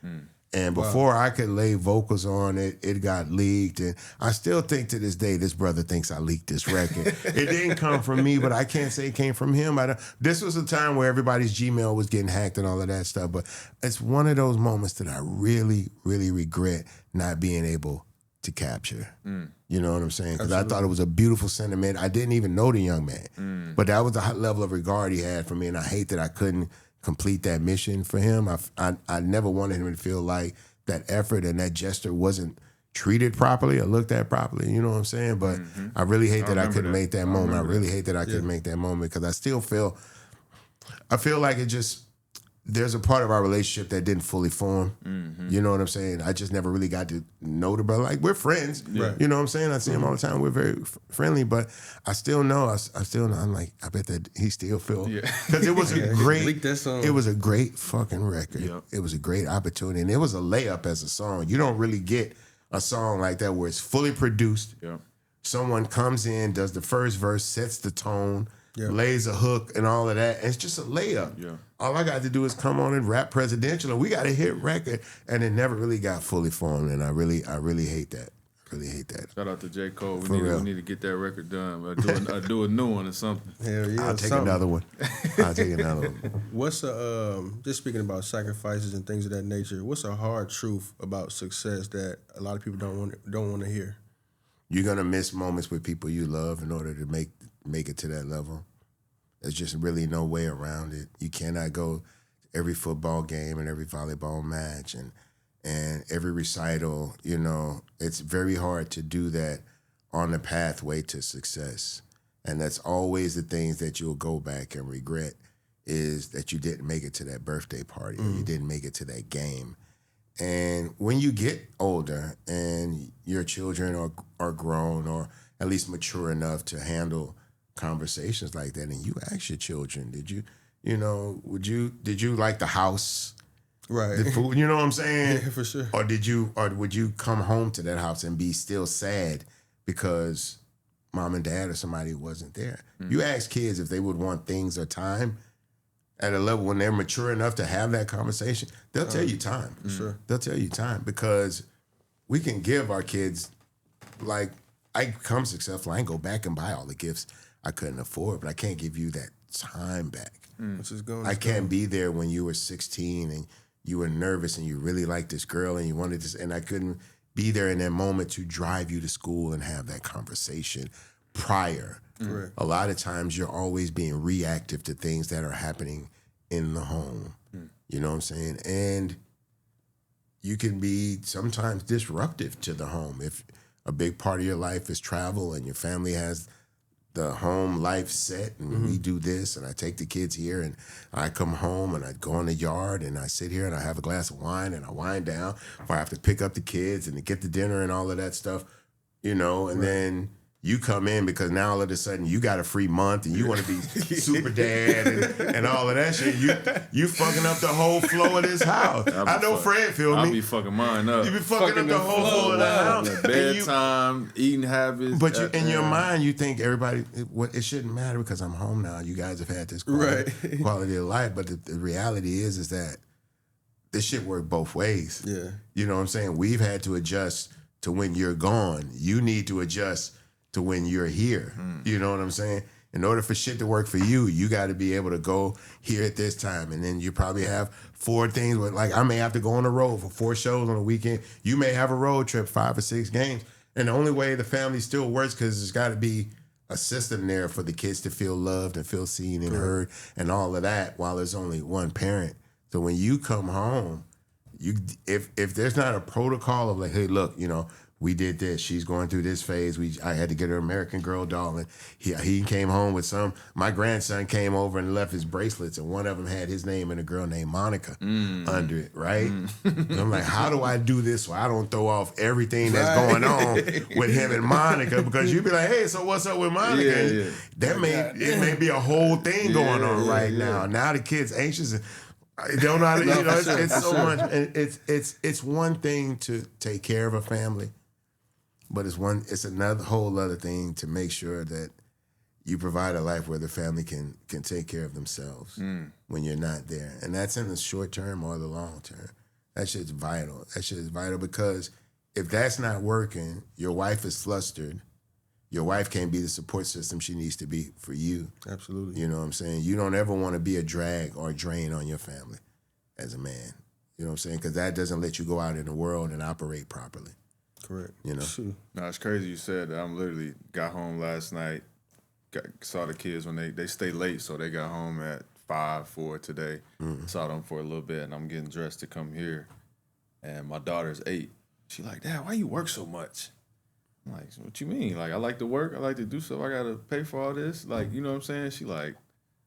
And before I could lay vocals on it, it got leaked. And I still think to this day, this brother thinks I leaked this record. It didn't come from me, but I can't say it came from him. This was a time where everybody's Gmail was getting hacked and all of that stuff. But it's one of those moments that I really regret not being able to capture. You know what I'm saying? Because I thought it was a beautiful sentiment. I didn't even know the young man. But that was the high level of regard he had for me. And I hate that I couldn't complete that mission for him. I never wanted him to feel like that effort and that gesture wasn't treated properly or looked at properly. You know what I'm saying? But I really hate that I couldn't make that moment. I really hate that I couldn't make that moment because I still feel like it just, there's a part of our relationship that didn't fully form. You know what I'm saying? I just never really got to know the brother. Like, we're friends. Right. You know what I'm saying? I see him all the time. We're very friendly, but I still know. I'm like, I bet that he still feels. Because it was a great, it was a great fucking record. Yep. It was a great opportunity. And it was a layup as a song. You don't really get a song like that where it's fully produced. Yep. Someone comes in, does the first verse, sets the tone, lays a hook and all of that. And it's just a layup. Yeah. All I got to do is come on and rap presidential, and we got a hit record, and it never really got fully formed, and I really hate that. I really hate that. Shout out to J. Cole. We need to get that record done, or do a new one or something. Hell yeah, I'll take another one. What's just speaking about sacrifices and things of that nature? What's a hard truth about success that a lot of people don't want to hear? You're gonna miss moments with people you love in order to make it to that level. There's just really no way around it. You cannot go to every football game and every volleyball match and every recital. You know, it's very hard to do that on the pathway to success. And that's always the things that you'll go back and regret, is that you didn't make it to that birthday party or you didn't make it to that game. And when you get older and your children are grown or at least mature enough to handle conversations like that, and you ask your children, did you like the house, right? The food, you know what I'm saying? Yeah, for sure. Or would you come home to that house and be still sad because mom and dad or somebody wasn't there? You ask kids if they would want things or time at a level when they're mature enough to have that conversation, they'll tell you time. Sure. They'll tell you time, because we can give our kids, like, I become successful, I can go back and buy all the gifts I couldn't afford, but I can't give you that time back. I can't be there when you were 16 and you were nervous and you really liked this girl and you wanted this, and I couldn't be there in that moment to drive you to school and have that conversation prior. Correct. A lot of times you're always being reactive to things that are happening in the home. You know what I'm saying? And you can be sometimes disruptive to the home. If a big part of your life is travel and your family has the home life set, and we do this, and I take the kids here, and I come home, and I go in the yard, and I sit here, and I have a glass of wine, and I wind down, or I have to pick up the kids, and to get the dinner, and all of that stuff, you know, and then you come in because now all of a sudden you got a free month and you want to be super dad and all of that shit. You fucking up the whole flow of this house. I know Fred feel me. I'll be fucking mine up. You be fucking up the whole flow of the house. Bedtime, eating habits. But in your mind, you think everybody, it shouldn't matter because I'm home now. You guys have had this quality of life. But the reality is that this shit work both ways. Yeah. You know what I'm saying? We've had to adjust to when you're gone. You need to adjust to when you're here. You know what I'm saying? In order for shit to work for you, you got to be able to go here at this time. And then you probably have 4 things. Like I may have to go on the road for 4 shows on a weekend. You may have a road trip, 5 or 6 games. And the only way the family still works because there's got to be a system there for the kids to feel loved and feel seen and heard and all of that while there's only one parent. So when you come home, if there's not a protocol of like, hey, look, you know, we did this. She's going through this phase. I had to get her American Girl doll, and he came home with some. My grandson came over and left his bracelets, and one of them had his name and a girl named Monica under it, right? And I'm like, how do I do this so I don't throw off everything that's going on with him and Monica? Because you'd be like, hey, so what's up with Monica? It may be a whole thing going on right now. Now the kid's anxious. And, I don't know how to, you know, it's so much. And it's one thing to take care of a family. But it's another whole other thing to make sure that you provide a life where the family can take care of themselves when you're not there. And that's in the short term or the long term. That shit's vital. That shit is vital because if that's not working, your wife is flustered. Your wife can't be the support system she needs to be for you. Absolutely. You know what I'm saying? You don't ever want to be a drag or a drain on your family as a man. You know what I'm saying? Because that doesn't let you go out in the world and operate properly. Correct. You know? No, it's crazy you said that. I'm literally got home last night, saw the kids when they stay late, so they got home at 4 today. Saw them for a little bit, and I'm getting dressed to come here. And my daughter's 8. She like, Dad, why you work so much? I'm like, what you mean? Like, I like to work. I like to do stuff. I got to pay for all this. Like, you know what I'm saying? She like,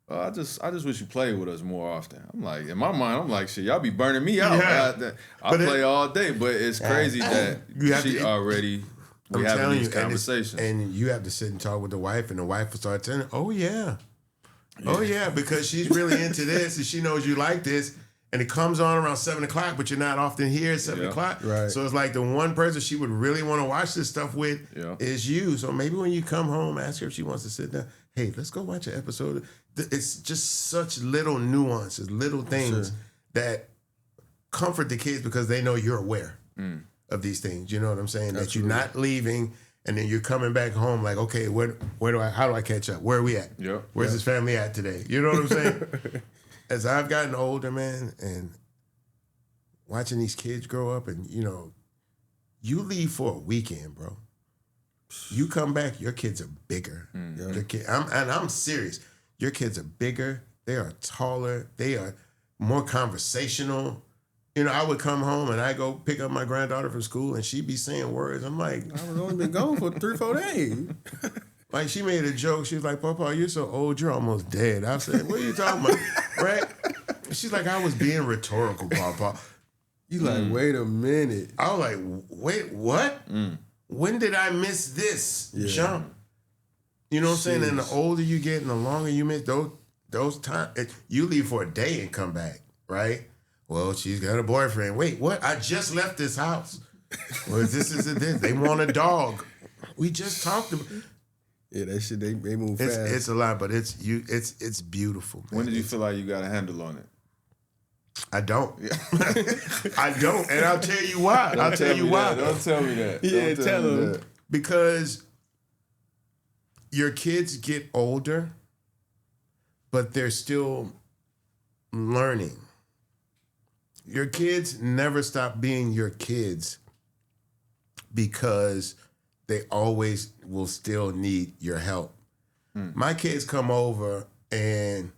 I just wish you played with us more often. I'm like, in my mind, I'm like, shit, y'all be burning me out. Yeah. I play all day, but it's crazy that we having these conversations. And you have to sit and talk with the wife, and the wife will start telling, oh yeah, because she's really into this, and she knows you like this, and it comes on around 7 o'clock, but you're not often here at 7 o'clock. Right. So it's like the one person she would really want to watch this stuff with is you. So maybe when you come home, ask her if she wants to sit down. Hey, let's go watch an episode. It's just such little nuances, little things that comfort the kids because they know you're aware of these things. You know what I'm saying? Absolutely. That you're not leaving and then you're coming back home like, okay, how do I catch up? Where are we at? Where's this family at today? You know what I'm saying? As I've gotten older, man, and watching these kids grow up and, you know, you leave for a weekend, bro. You come back, your kids are bigger. I'm serious. Your kids are bigger. They are taller. They are more conversational. You know, I would come home and I go pick up my granddaughter from school and she'd be saying words. I'm like, I was only been gone for 3-4 days. Like she made a joke. She was like, Papa, you're so old, you're almost dead. I said, what are you talking about? Right? She's like, I was being rhetorical, Papa. You like, wait a minute. I was like, wait, what? When did I miss this jump? You know what I'm saying? And the older you get and the longer you miss those times, you leave for a day and come back, right? Well, she's got a boyfriend. Wait, what? I just left this house. Well, this. They want a dog. We just talked about. Yeah, that shit. They move fast. It's a lot, but it's beautiful. Man. When did you feel like you got a handle on it? I don't. I don't, and I'll tell you why. I'll tell you why. Don't tell me that. Yeah, tell them. Because your kids get older, but they're still learning. Your kids never stop being your kids because they always will still need your help. My kids come over and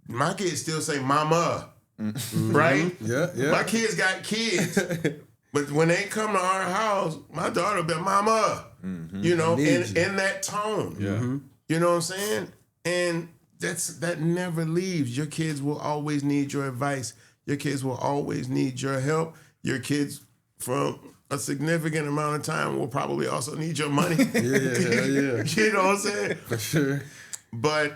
my kids still say mama, right? Yeah. My kids got kids. But when they come to our house, my daughter will be mama, you know, in that tone. Yeah. You know what I'm saying? And that never leaves. Your kids will always need your advice. Your kids will always need your help. Your kids from a significant amount of time will probably also need your money. Yeah. You know what I'm saying? For sure. But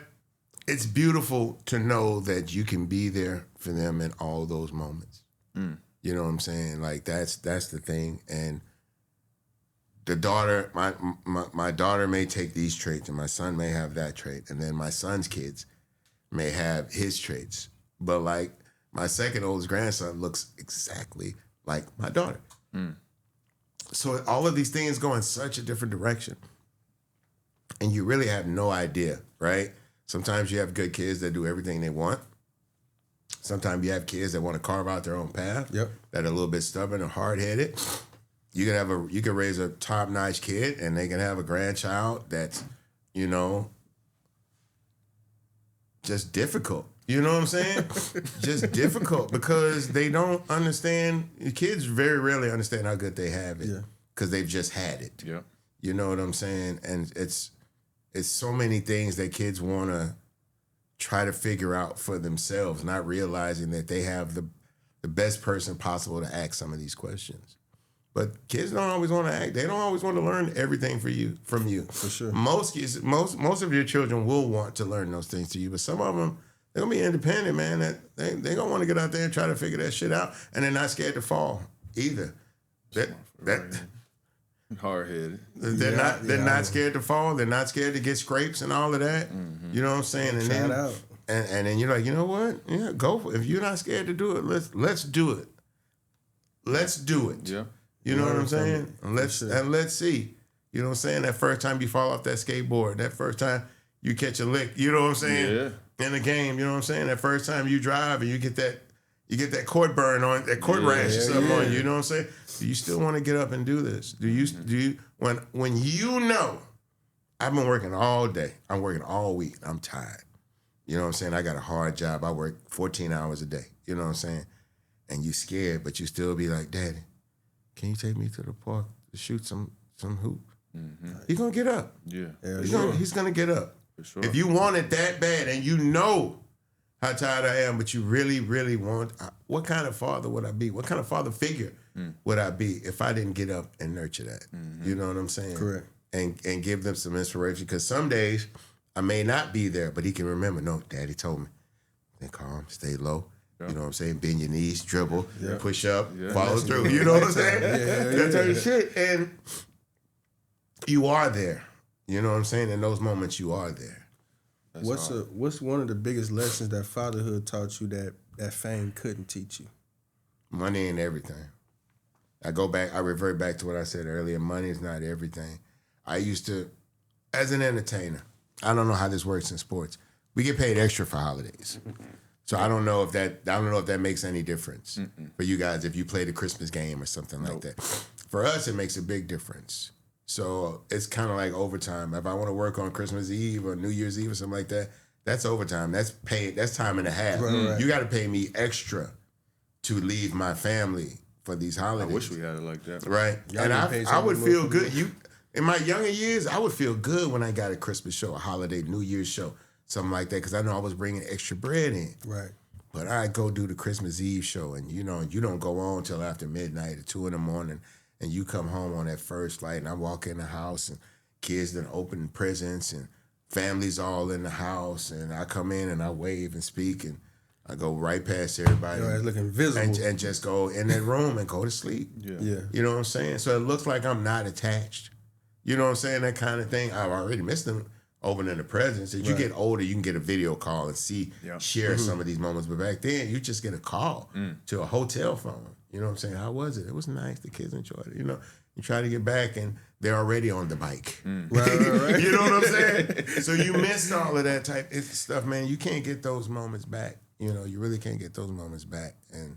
it's beautiful to know that you can be there for them in all those moments. You know what I'm saying? Like that's the thing. And the daughter, my daughter may take these traits, and my son may have that trait, and then my son's kids may have his traits. But like my second oldest grandson looks exactly like my daughter. So all of these things go in such a different direction. And you really have no idea, right? Sometimes you have good kids that do everything they want. Sometimes you have kids that want to carve out their own path, that are a little bit stubborn or hard-headed. You can raise a top-notch kid, and they can have a grandchild that's, you know, just difficult. You know what I'm saying? Just difficult because they don't understand. Kids very rarely understand how good they have it because they've just had it. Yeah. You know what I'm saying? And it's so many things that kids want to try to figure out for themselves, not realizing that they have the best person possible to ask some of these questions. But kids don't always want to act. They don't always want to learn everything from you. For sure. Most kids, most of your children will want to learn those things to you, but some of them, they're gonna be independent, man. They gonna want to get out there and try to figure that shit out, and they're not scared to fall either. Hard-headed. They're not scared to fall. They're not scared to get scrapes and all of that. You know what I'm saying? And Try then, it out. And then you're like, you know what? Yeah, go for it. If you're not scared to do it, let's do it. Let's do it. Yeah. You know what I'm saying? And sure. let's see. You know what I'm saying? That first time you fall off that skateboard, that first time you catch a lick, you know what I'm saying? Yeah. In the game, you know what I'm saying? That first time you drive and you get that court burn on, that court rash or something on you know what I'm saying? Do you still want to get up and do this? Do you when you know I've been working all day, I'm working all week, I'm tired. You know what I'm saying? I got a hard job. I work 14 hours a day. You know what I'm saying? And you scared, but you still be like, Daddy, can you take me to the park to shoot some hoop? He's gonna get up. Yeah. He's gonna get up. For sure. If you want it that bad and you know how tired I am, but you really, really want, what kind of father would I be? What kind of father figure would I be if I didn't get up and nurture that? You know what I'm saying? Correct. And give them some inspiration. Because some days I may not be there, but he can remember, no, Daddy told me. Stay calm, stay low. You know what I'm saying? Bend your knees, dribble, push up, follow through. You know what I'm saying? That type of shit. And you are there. You know what I'm saying? In those moments, you are there. What's one of the biggest lessons that fatherhood taught you that fame couldn't teach you? Money ain't everything. I revert back to what I said earlier. Money is not everything. I used to, as an entertainer, I don't know how this works in sports. We get paid extra for holidays. So I don't know if that makes any difference for you guys if you played a Christmas game or something like that. For us, it makes a big difference. So it's kind of like overtime. If I want to work on Christmas Eve or New Year's Eve or something like that, that's overtime. That's paid. That's time and a half. Right. You got to pay me extra to leave my family for these holidays. I wish we had it like that. Right. Y'all And getting paid I would something feel more good. In my younger years, I would feel good when I got a Christmas show, a holiday, New Year's show, something like that, because I know I was bringing extra bread in. Right. But I go do the Christmas Eve show, and you don't go on till after midnight or 2 a.m, and you come home on that first flight, and I walk in the house, and kids done open presents, and families all in the house, and I come in and I wave and speak, and I go right past everybody. Your ass looking visible. And just go in that room and go to sleep. Yeah. You know what I'm saying? So it looks like I'm not attached. You know what I'm saying? That kind of thing. I've already missed them opening the presents. As you get older, you can get a video call and share some of these moments. But back then, you just get a call to a hotel phone. You know what I'm saying? How was it? It was nice. The kids enjoyed it. You know, you try to get back and they're already on the bike. Right. You know what I'm saying? So you missed all of that type of stuff, man. You can't get those moments back. You know, you really can't get those moments back. And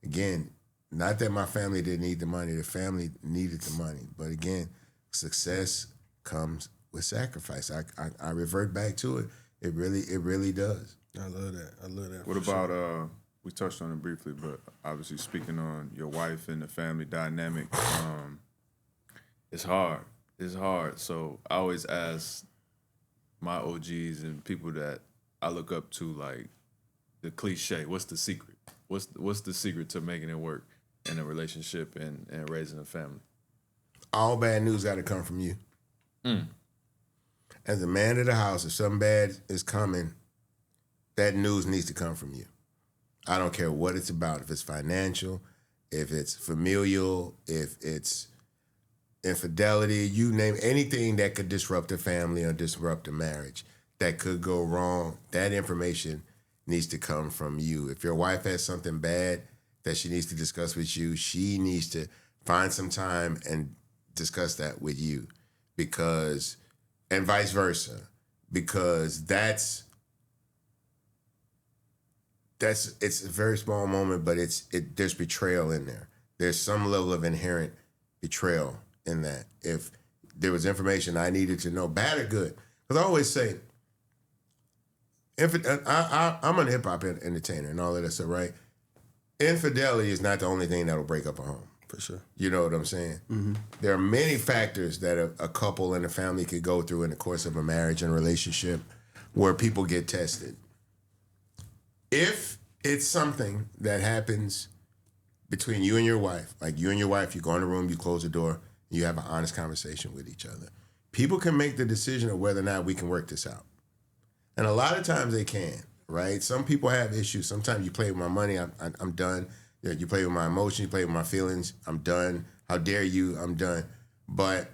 again, not that my family didn't need the money. The family needed the money. But again, success comes with sacrifice. I revert back to it. It really does. I love that. What about we touched on it briefly, but obviously speaking on your wife and the family dynamic, it's hard. It's hard. So I always ask my OGs and people that I look up to, like, the cliche, what's the secret? What's the secret to making it work? in a relationship and raising a family? All bad news got to come from you. As a man of the house, if something bad is coming, that news needs to come from you. I don't care what it's about. If it's financial, if it's familial, if it's infidelity, you name anything that could disrupt a family or disrupt a marriage that could go wrong, that information needs to come from you. If your wife has something bad that she needs to discuss with you, she needs to find some time and discuss that with you, because, and vice versa, because it's a very small moment, but there's betrayal in there. There's some level of inherent betrayal in that. If there was information I needed to know, bad or good, because I always say, I'm a hip hop entertainer and all of that stuff, right? Infidelity is not the only thing that'll break up a home. For sure. You know what I'm saying? Mm-hmm. There are many factors that a couple and a family could go through in the course of a marriage and relationship where people get tested. If it's something that happens between you and your wife, like you and your wife, you go in the room, you close the door, you have an honest conversation with each other. People can make the decision of whether or not we can work this out. And a lot of times they can, right? Some people have issues. Sometimes you play with my money, I'm done. You play with my emotions, you play with my feelings, I'm done. How dare you, I'm done. But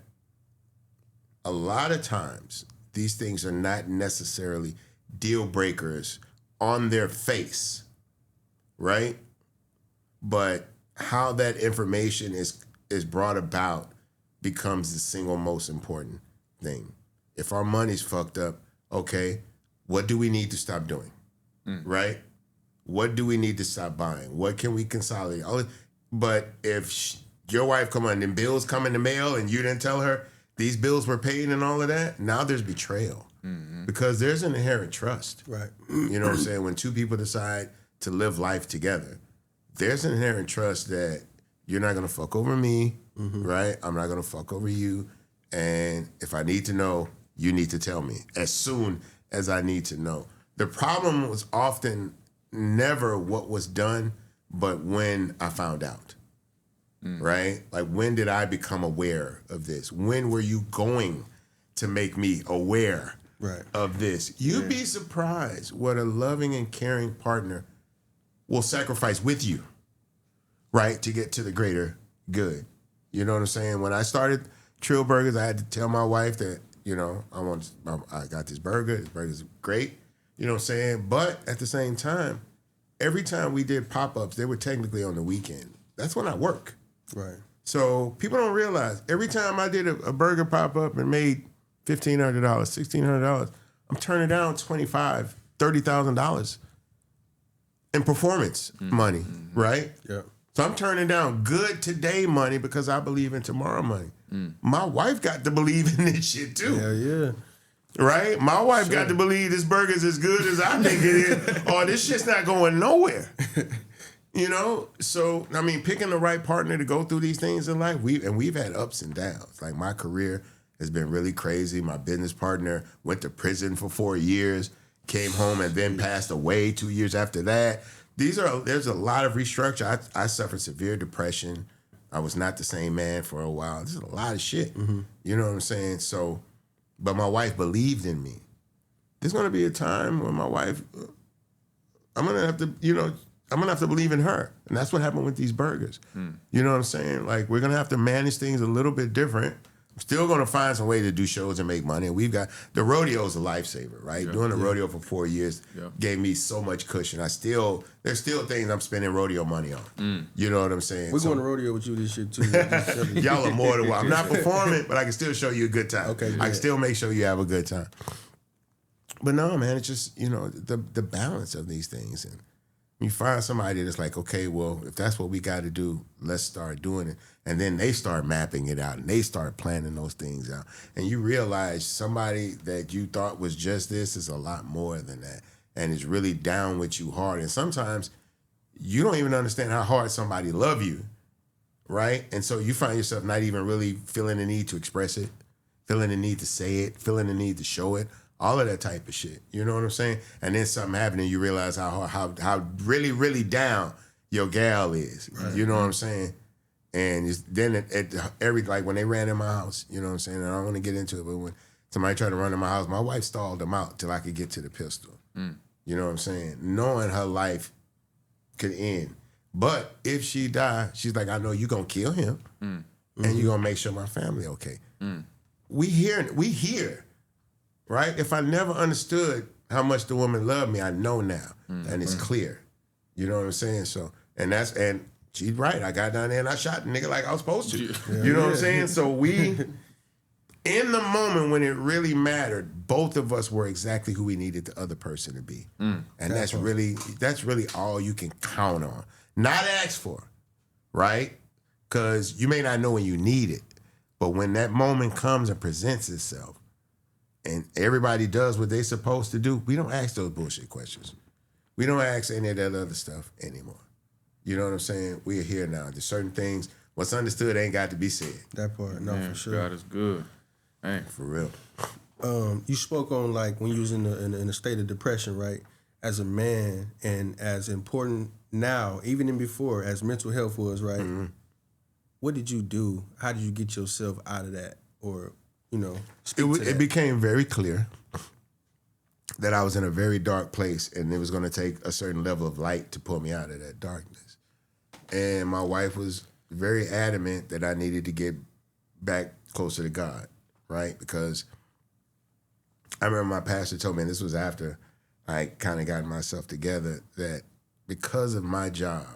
a lot of times, these things are not necessarily deal breakers on their face, right? But how that information is brought about becomes the single most important thing. If our money's fucked up, okay, what do we need to stop doing, right? What do we need to stop buying? What can we consolidate? But if your wife come on and bills come in the mail and you didn't tell her these bills were paid and all of that, now there's betrayal. Because there's an inherent trust. Right. You know what I'm saying? When two people decide to live life together, there's an inherent trust that you're not going to fuck over me, right? I'm not going to fuck over you. And if I need to know, you need to tell me as soon as I need to know. The problem was often never what was done, but when I found out, right? Like, when did I become aware of this? When were you going to make me aware of this? You'd be surprised what a loving and caring partner will sacrifice with you, right, to get to the greater good. You know what I'm saying? When I started Trill Burgers, I had to tell my wife that, you know, I got this burger. This burger's great. You know what I'm saying? But at the same time, every time we did pop-ups, they were technically on the weekend. That's when I work. Right. So people don't realize, every time I did a burger pop-up and made $1,500, $1,600, I'm turning down $25,000, $30,000 in performance money, right? Yeah. So I'm turning down good today money because I believe in tomorrow money. My wife got to believe in this shit too. Yeah. Right? My wife got to believe this burger's as good as I think it is, or this shit's not going nowhere. You know? So, I mean, picking the right partner to go through these things in life, we've had ups and downs. Like, my career has been really crazy. My business partner went to prison for 4 years, came home and then passed away 2 years after that. There's a lot of restructure. I suffered severe depression. I was not the same man for a while. There's a lot of shit. You know what I'm saying? So, but my wife believed in me. There's going to be a time when my wife, I'm going to have to believe in her. And that's what happened with these burgers. You know what I'm saying? Like, we're going to have to manage things a little bit different. I'm still going to find some way to do shows and make money. And we've got, the rodeo's a lifesaver, right? Doing the rodeo for 4 years gave me so much cushion. There's still things I'm spending rodeo money on. You know what I'm saying? We're going to rodeo with you this year too. Y'all are more than welcome. I'm not performing, but I can still show you a good time. Okay, I can still make sure you have a good time. But no, man, it's just, you know, the balance of these things. And you find somebody that's like, okay, well, if that's what we got to do, let's start doing it. And then they start mapping it out and they start planning those things out. And you realize somebody that you thought was just this is a lot more than that. And is really down with you hard. And sometimes you don't even understand how hard somebody love you, right? And so you find yourself not even really feeling the need to express it, feeling the need to say it, feeling the need to show it. All of that type of shit. You know what I'm saying? And then something happened and you realize how really, really down your gal is. You know what I'm saying? And then like when they ran in my house, you know what I'm saying? And I don't want to get into it, but when somebody tried to run in my house, my wife stalled them out till I could get to the pistol. You know what I'm saying? Knowing her life could end. But if she died, she's like, I know you're going to kill him and you're going to make sure my family okay. We hear, right? If I never understood how much the woman loved me, I know now. And it's clear. You know what I'm saying? So, and she's right. I got down there and I shot the nigga like I was supposed to. You know what I'm saying? So we, in the moment when it really mattered, both of us were exactly who we needed the other person to be. And that's really all you can count on. Not ask for, right? Because you may not know when you need it, but when that moment comes and presents itself and everybody does what they're supposed to do, we don't ask those bullshit questions. We don't ask any of that other stuff anymore. You know what I'm saying? We are here now. There's certain things, what's understood ain't got to be said. That part, no, for sure. God is good. Hey. For real. You spoke on like when you was in a state of depression, right? As a man and as important now, even in before, as mental health was, right? What did you do? How did you get yourself out of that? Or, you know, it became very clear that I was in a very dark place and it was going to take a certain level of light to pull me out of that darkness. And my wife was very adamant that I needed to get back closer to God, right? Because I remember my pastor told me, and this was after I kind of got myself together, that because of my job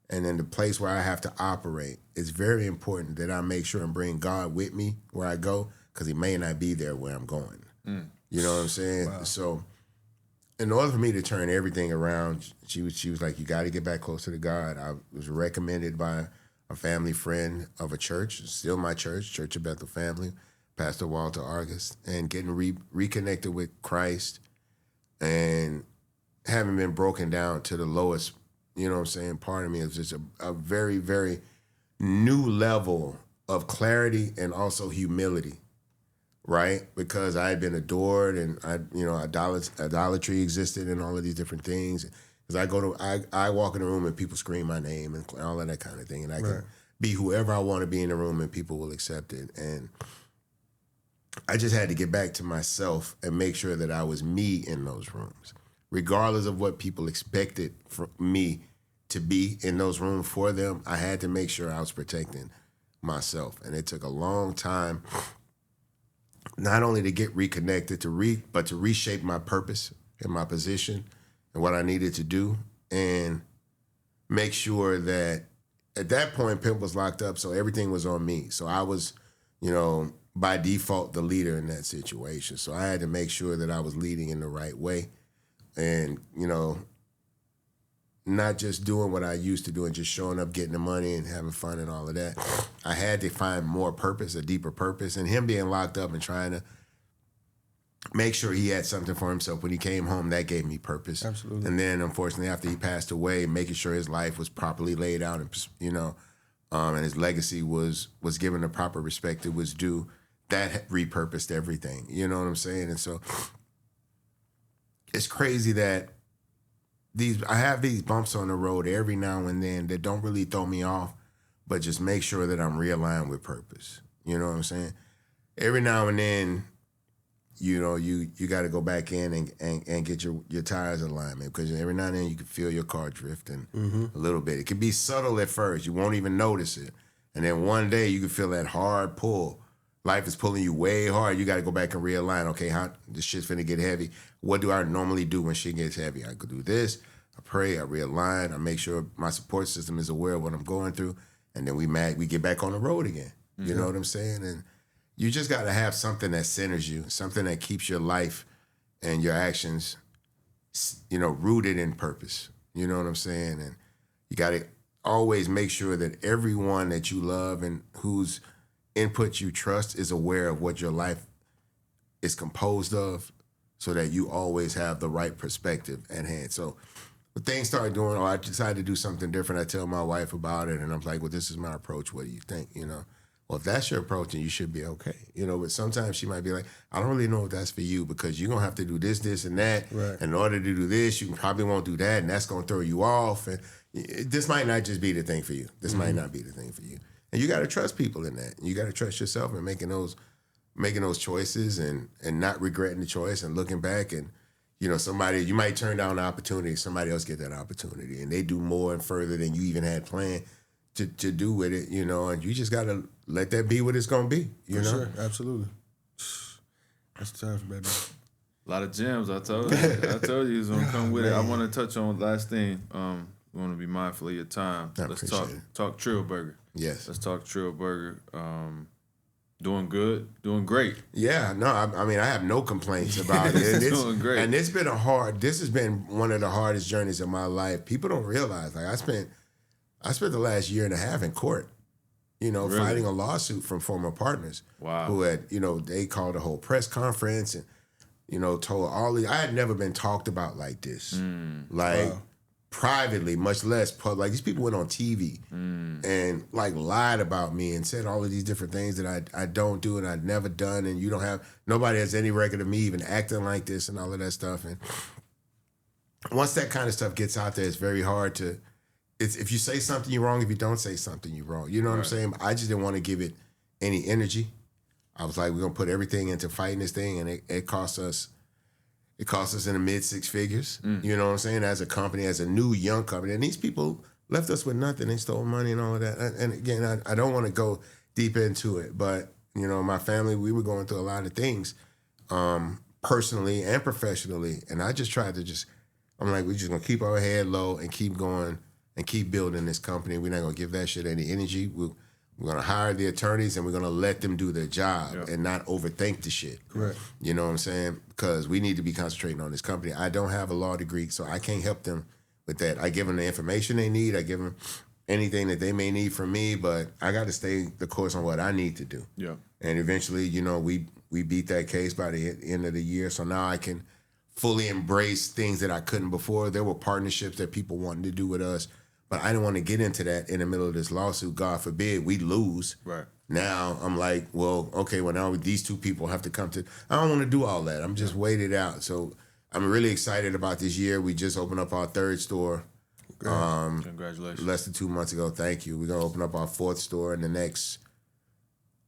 and in the place where I have to operate, it's very important that I make sure and bring God with me where I go, because he may not be there where I'm going. You know what I'm saying? Wow. So in order for me to turn everything around, she was like, you got to get back closer to God. I was recommended by a family friend of a church, still my church, Church of Bethel Family, Pastor Walter Argus, and getting reconnected with Christ and having been broken down to the lowest, you know what I'm saying, part of me is just a very, very new level of clarity and also humility, right? Because I had been adored and idolatry existed and all of these different things. Because I walk in the room and people scream my name and all of that kind of thing, and I can be whoever I want to be in the room and people will accept it. And I just had to get back to myself and make sure that I was me in those rooms, regardless of what people expected from me to be in those rooms for them. I had to make sure I was protecting myself, and it took a long time, not only to get reconnected, but to reshape my purpose and my position and what I needed to do, and make sure that at that point Pimp was locked up, so everything was on me. So I was, by default, the leader in that situation. So I had to make sure that I was leading in the right way and, not just doing what I used to do and just showing up, getting the money and having fun and all of that. I had to find more purpose, a deeper purpose. And him being locked up and trying to make sure he had something for himself when he came home, that gave me purpose. Absolutely. And then, unfortunately, after he passed away, making sure his life was properly laid out and, and his legacy was given the proper respect it was due, that repurposed everything. You know what I'm saying? And so it's crazy that I have these bumps on the road every now and then that don't really throw me off, but just make sure that I'm realigned with purpose. You know what I'm saying? Every now and then, you got to go back in and get your tires alignment, because every now and then you can feel your car drifting a little bit. It can be subtle at first. You won't even notice it. And then one day you can feel that hard pull. Life is pulling you way hard. You got to go back and realign. Okay, this shit's finna get heavy. What do I normally do when shit gets heavy? I could do this. I pray. I realign. I make sure my support system is aware of what I'm going through. And then we get back on the road again. You know what I'm saying? And you just got to have something that centers you, something that keeps your life and your actions, rooted in purpose. You know what I'm saying? And you got to always make sure that everyone that you love and whose input you trust is aware of what your life is composed of, so that you always have the right perspective at hand. So when things start doing, I decided to do something different, I tell my wife about it, and I'm like, well, this is my approach. What do you think? Well, if that's your approach, then you should be okay. But sometimes she might be like, I don't really know if that's for you, because you're going to have to do this, and that. Right. In order to do this, you probably won't do that, and that's going to throw you off. And, this might not just be the thing for you. This might not be the thing for you. And you got to trust people in that. You got to trust yourself in making those choices and not regretting the choice and looking back and, somebody, you might turn down the opportunity, somebody else get that opportunity and they do more and further than you even had planned to do with it, and you just got to let that be what it's going to be, you know? Sure, absolutely. That's tough, baby. A lot of gems. I told you he's gonna come with it. I want to touch on last thing. We want to be mindful of your time. Let's talk Trill Burger. Yes. Let's talk Trill Burger. Doing good, doing great. Yeah, no, I mean, I have no complaints about it. And doing great. And this has been one of the hardest journeys of my life. People don't realize, like, I spent the last year and a half in court, really? Fighting a lawsuit from former partners. Wow. Who had, they called a whole press conference and, told all these, I had never been talked about like this. Privately, much less public. Like, these people went on TV and like lied about me and said all of these different things that I don't do and I'd never done, and nobody has any record of me even acting like this and all of that stuff. And once that kind of stuff gets out there, it's very hard to, if you say something, you're wrong. If you don't say something, you're wrong. You know what I'm saying? I just didn't want to give it any energy. I was like, we're gonna put everything into fighting this thing, and it cost us in the mid six figures. You know what I'm saying? As a company, as a new young company. And these people left us with nothing. They stole money and all of that. And again, I don't want to go deep into it, but my family, we were going through a lot of things, personally and professionally. And I just tried to I'm like, we're just gonna keep our head low and keep going and keep building this company. We're not gonna give that shit any energy. We're gonna hire the attorneys and we're gonna let them do their job and not overthink the shit. Correct. You know what I'm saying? Because we need to be concentrating on this company. I don't have a law degree, so I can't help them with that. I give them the information they need. I give them anything that they may need from me, but I got to stay the course on what I need to do. Yeah. And eventually, we beat that case by the end of the year, so now I can fully embrace things that I couldn't before. There were partnerships that people wanted to do with us, but I didn't want to get into that in the middle of this lawsuit. God forbid we lose. Right. Now I'm like, well, okay, well now these two people have to come to. I don't want to do all that. I'm just waited out. So I'm really excited about this year. We just opened up our third store. Congratulations. Less than 2 months ago. Thank you. We're gonna open up our fourth store in the next.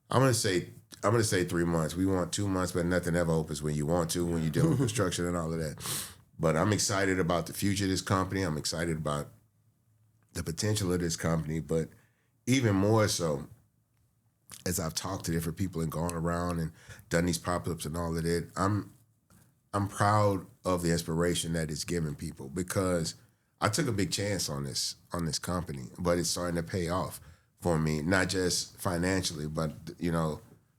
I'm gonna say 3 months. We want 2 months, but nothing ever opens when you want to, when you're dealing with construction and all of that. But I'm excited about the future of this company. I'm excited about the potential of this company, but even more so, as I've talked to different people and gone around and done these pop-ups and all of that, I'm proud of the inspiration that it's given people, because I took a big chance on this company, but it's starting to pay off for me, not just financially, but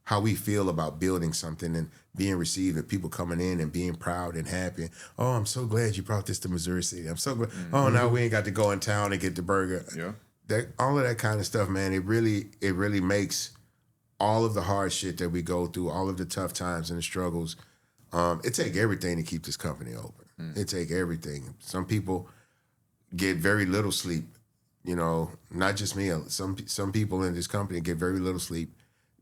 how we feel about building something and being received and people coming in and being proud and happy. Oh, I'm so glad you brought this to Missouri City. I'm so glad. Mm-hmm. Oh, now we ain't got to go in town and get the burger. Yeah. All of that kind of stuff, man, it really makes all of the hard shit that we go through, all of the tough times and the struggles, it take everything to keep this company open. It take everything. Some people get very little sleep, not just me. Some people in this company get very little sleep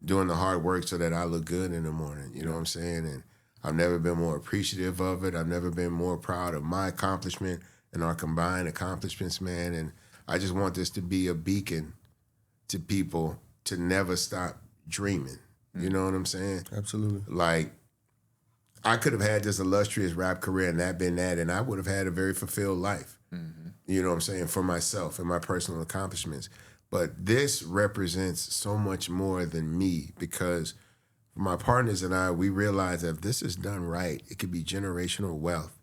doing the hard work so that I look good in the morning. You know what I'm saying? And I've never been more appreciative of it. I've never been more proud of my accomplishment and our combined accomplishments, man. And I just want this to be a beacon to people to never stop dreaming. You know what I'm saying? Absolutely. Like, I could have had this illustrious rap career and that been that, and I would have had a very fulfilled life. Mm-hmm. You know what I'm saying? For myself and my personal accomplishments. But this represents so much more than me, because my partners and I, we realize that if this is done right, it could be generational wealth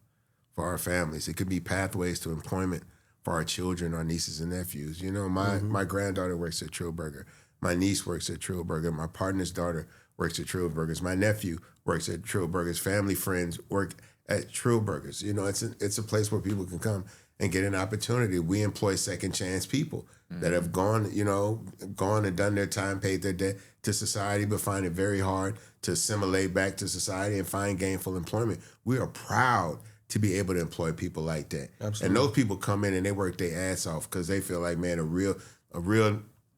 for our families. It could be pathways to employment for our children, our nieces and nephews. My granddaughter works at Trill Burger. My niece works at Trill Burger. My partner's daughter works at Trill Burgers. My nephew works at Trill Burgers. Family friends work at Trill Burgers. It's a place where people can come and get an opportunity. We employ second chance people that have gone and done their time, paid their debt to society, but find it very hard to assimilate back to society and find gainful employment. We are proud to be able to employ people like that. Absolutely. And those people come in and they work their ass off because they feel like, man, a real I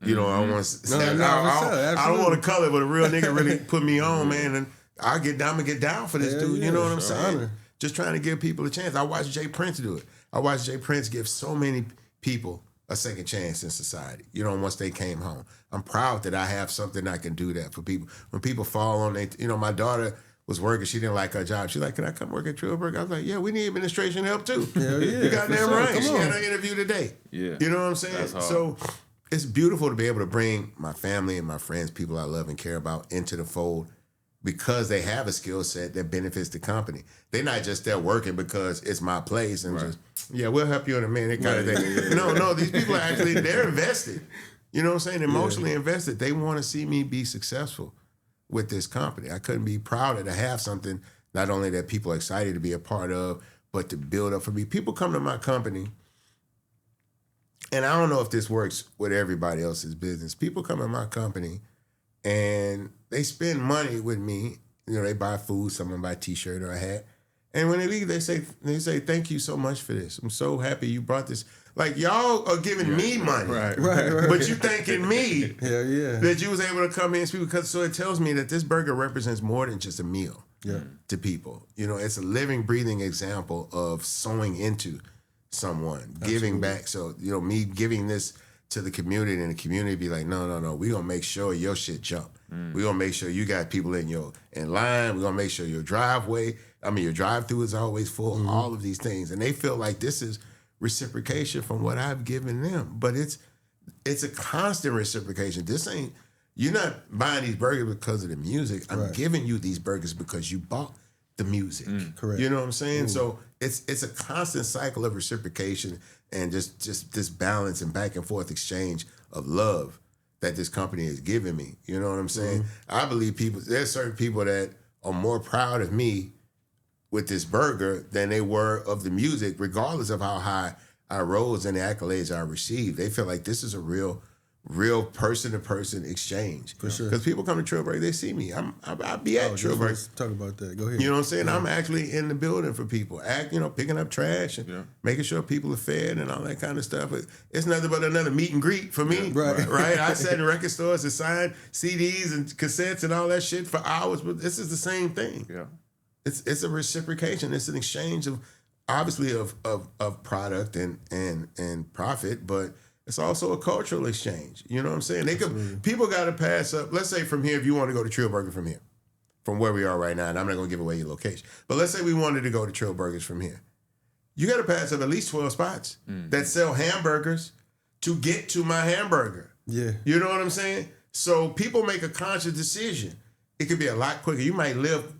don't want to I don't want to color, but a real nigga really put me on, man, and I'm gonna get down for this dude. You know what I'm saying? Just trying to give people a chance. I watched Jay Prince do it. I watched Jay Prince give so many people a second chance in society, you know, once they came home. I'm proud that I have something I can do that for people. When people fall on they, you know, my daughter was working, she didn't like her job. She's like, can I come work at Trill Burgers? I was like, yeah, we need administration help too. Hell yeah, you goddamn for sure. right. Come She on. had an interview today. Yeah. You know what I'm saying? That's hard. So it's beautiful to be able to bring my family and my friends, people I love and care about, into the fold because they have a skill set that benefits the company. They're not just there working because it's my place and just, yeah, we'll help you in a minute kind of thing. No, these people are actually, they're invested. You know what I'm saying? Emotionally invested. They want to see me be successful with this company. I couldn't be prouder to have something not only that people are excited to be a part of, but to build up for me. People come to my company, and I don't know if this works with everybody else's business. People come to my company and they spend money with me. You know, they buy food, someone buy a t-shirt or a hat. And when they leave, they say, thank you so much for this. I'm so happy you brought this. Like, y'all are giving me money. Right. But you thanking me Hell yeah. that you was able to come in and speak, because so it tells me that this burger represents more than just a meal to people. You know, it's a living, breathing example of sowing into someone, giving back. So, you know, me giving this to the community, and the community be like, no, we're going to make sure your shit jump. We're going to make sure you got people in line. We're going to make sure your your drive-through is always full, all of these things. And they feel like this is reciprocation from what I've given them. But it's a constant reciprocation. You're not buying these burgers because of the music. I'm giving you these burgers because you bought the music. Correct. You know what I'm saying? So it's a constant cycle of reciprocation and just this balance and back and forth exchange of love that this company has given me. You know what I'm saying? I believe there's certain people that are more proud of me with this burger than they were of the music, regardless of how high I rose and the accolades I received. They feel like this is a real person-to-person exchange. For sure. Because people come to Trill Burgers, they see me. I'll be at Trill Burgers. Talk about that. Go ahead. You know what I'm saying? I'm actually in the building for people, picking up trash and making sure people are fed and all that kind of stuff. It's nothing but another meet and greet for me. Right? I sat in record stores and signed CDs and cassettes and all that shit for hours, but this is the same thing. Yeah. It's a reciprocation. It's an exchange of, obviously, of product and profit, but it's also a cultural exchange. You know what I'm saying? People got to pass up. Let's say from here, if you want to go to Trill Burger from here, from where we are right now, and I'm not going to give away your location, but let's say we wanted to go to Trill Burgers from here. You got to pass up at least 12 spots that sell hamburgers to get to my hamburger. Yeah. You know what I'm saying? So people make a conscious decision. It could be a lot quicker. You might live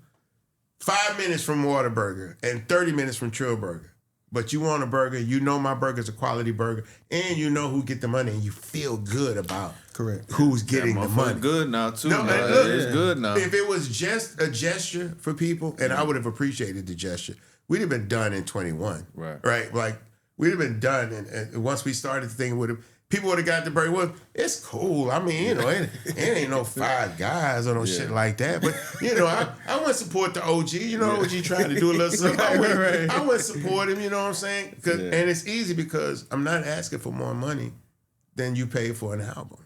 5 minutes from Whataburger and 30 minutes from Trill Burger. But you want a burger, you know my burger's a quality burger, and you know who get the money, and you feel good about who's getting the money. Good now, too. No, man. look, It's good now. If it was just a gesture for people, and I would have appreciated the gesture, we'd have been done in 21. Right? Like, we'd have been done, and once we started the thing, people would have got the burger. Well, it's cool. I mean, it ain't no Five Guys or no shit like that. But, I wouldn't support the OG. OG trying to do a little something. I wouldn't support him, you know what I'm saying? And it's easy because I'm not asking for more money than you pay for an album.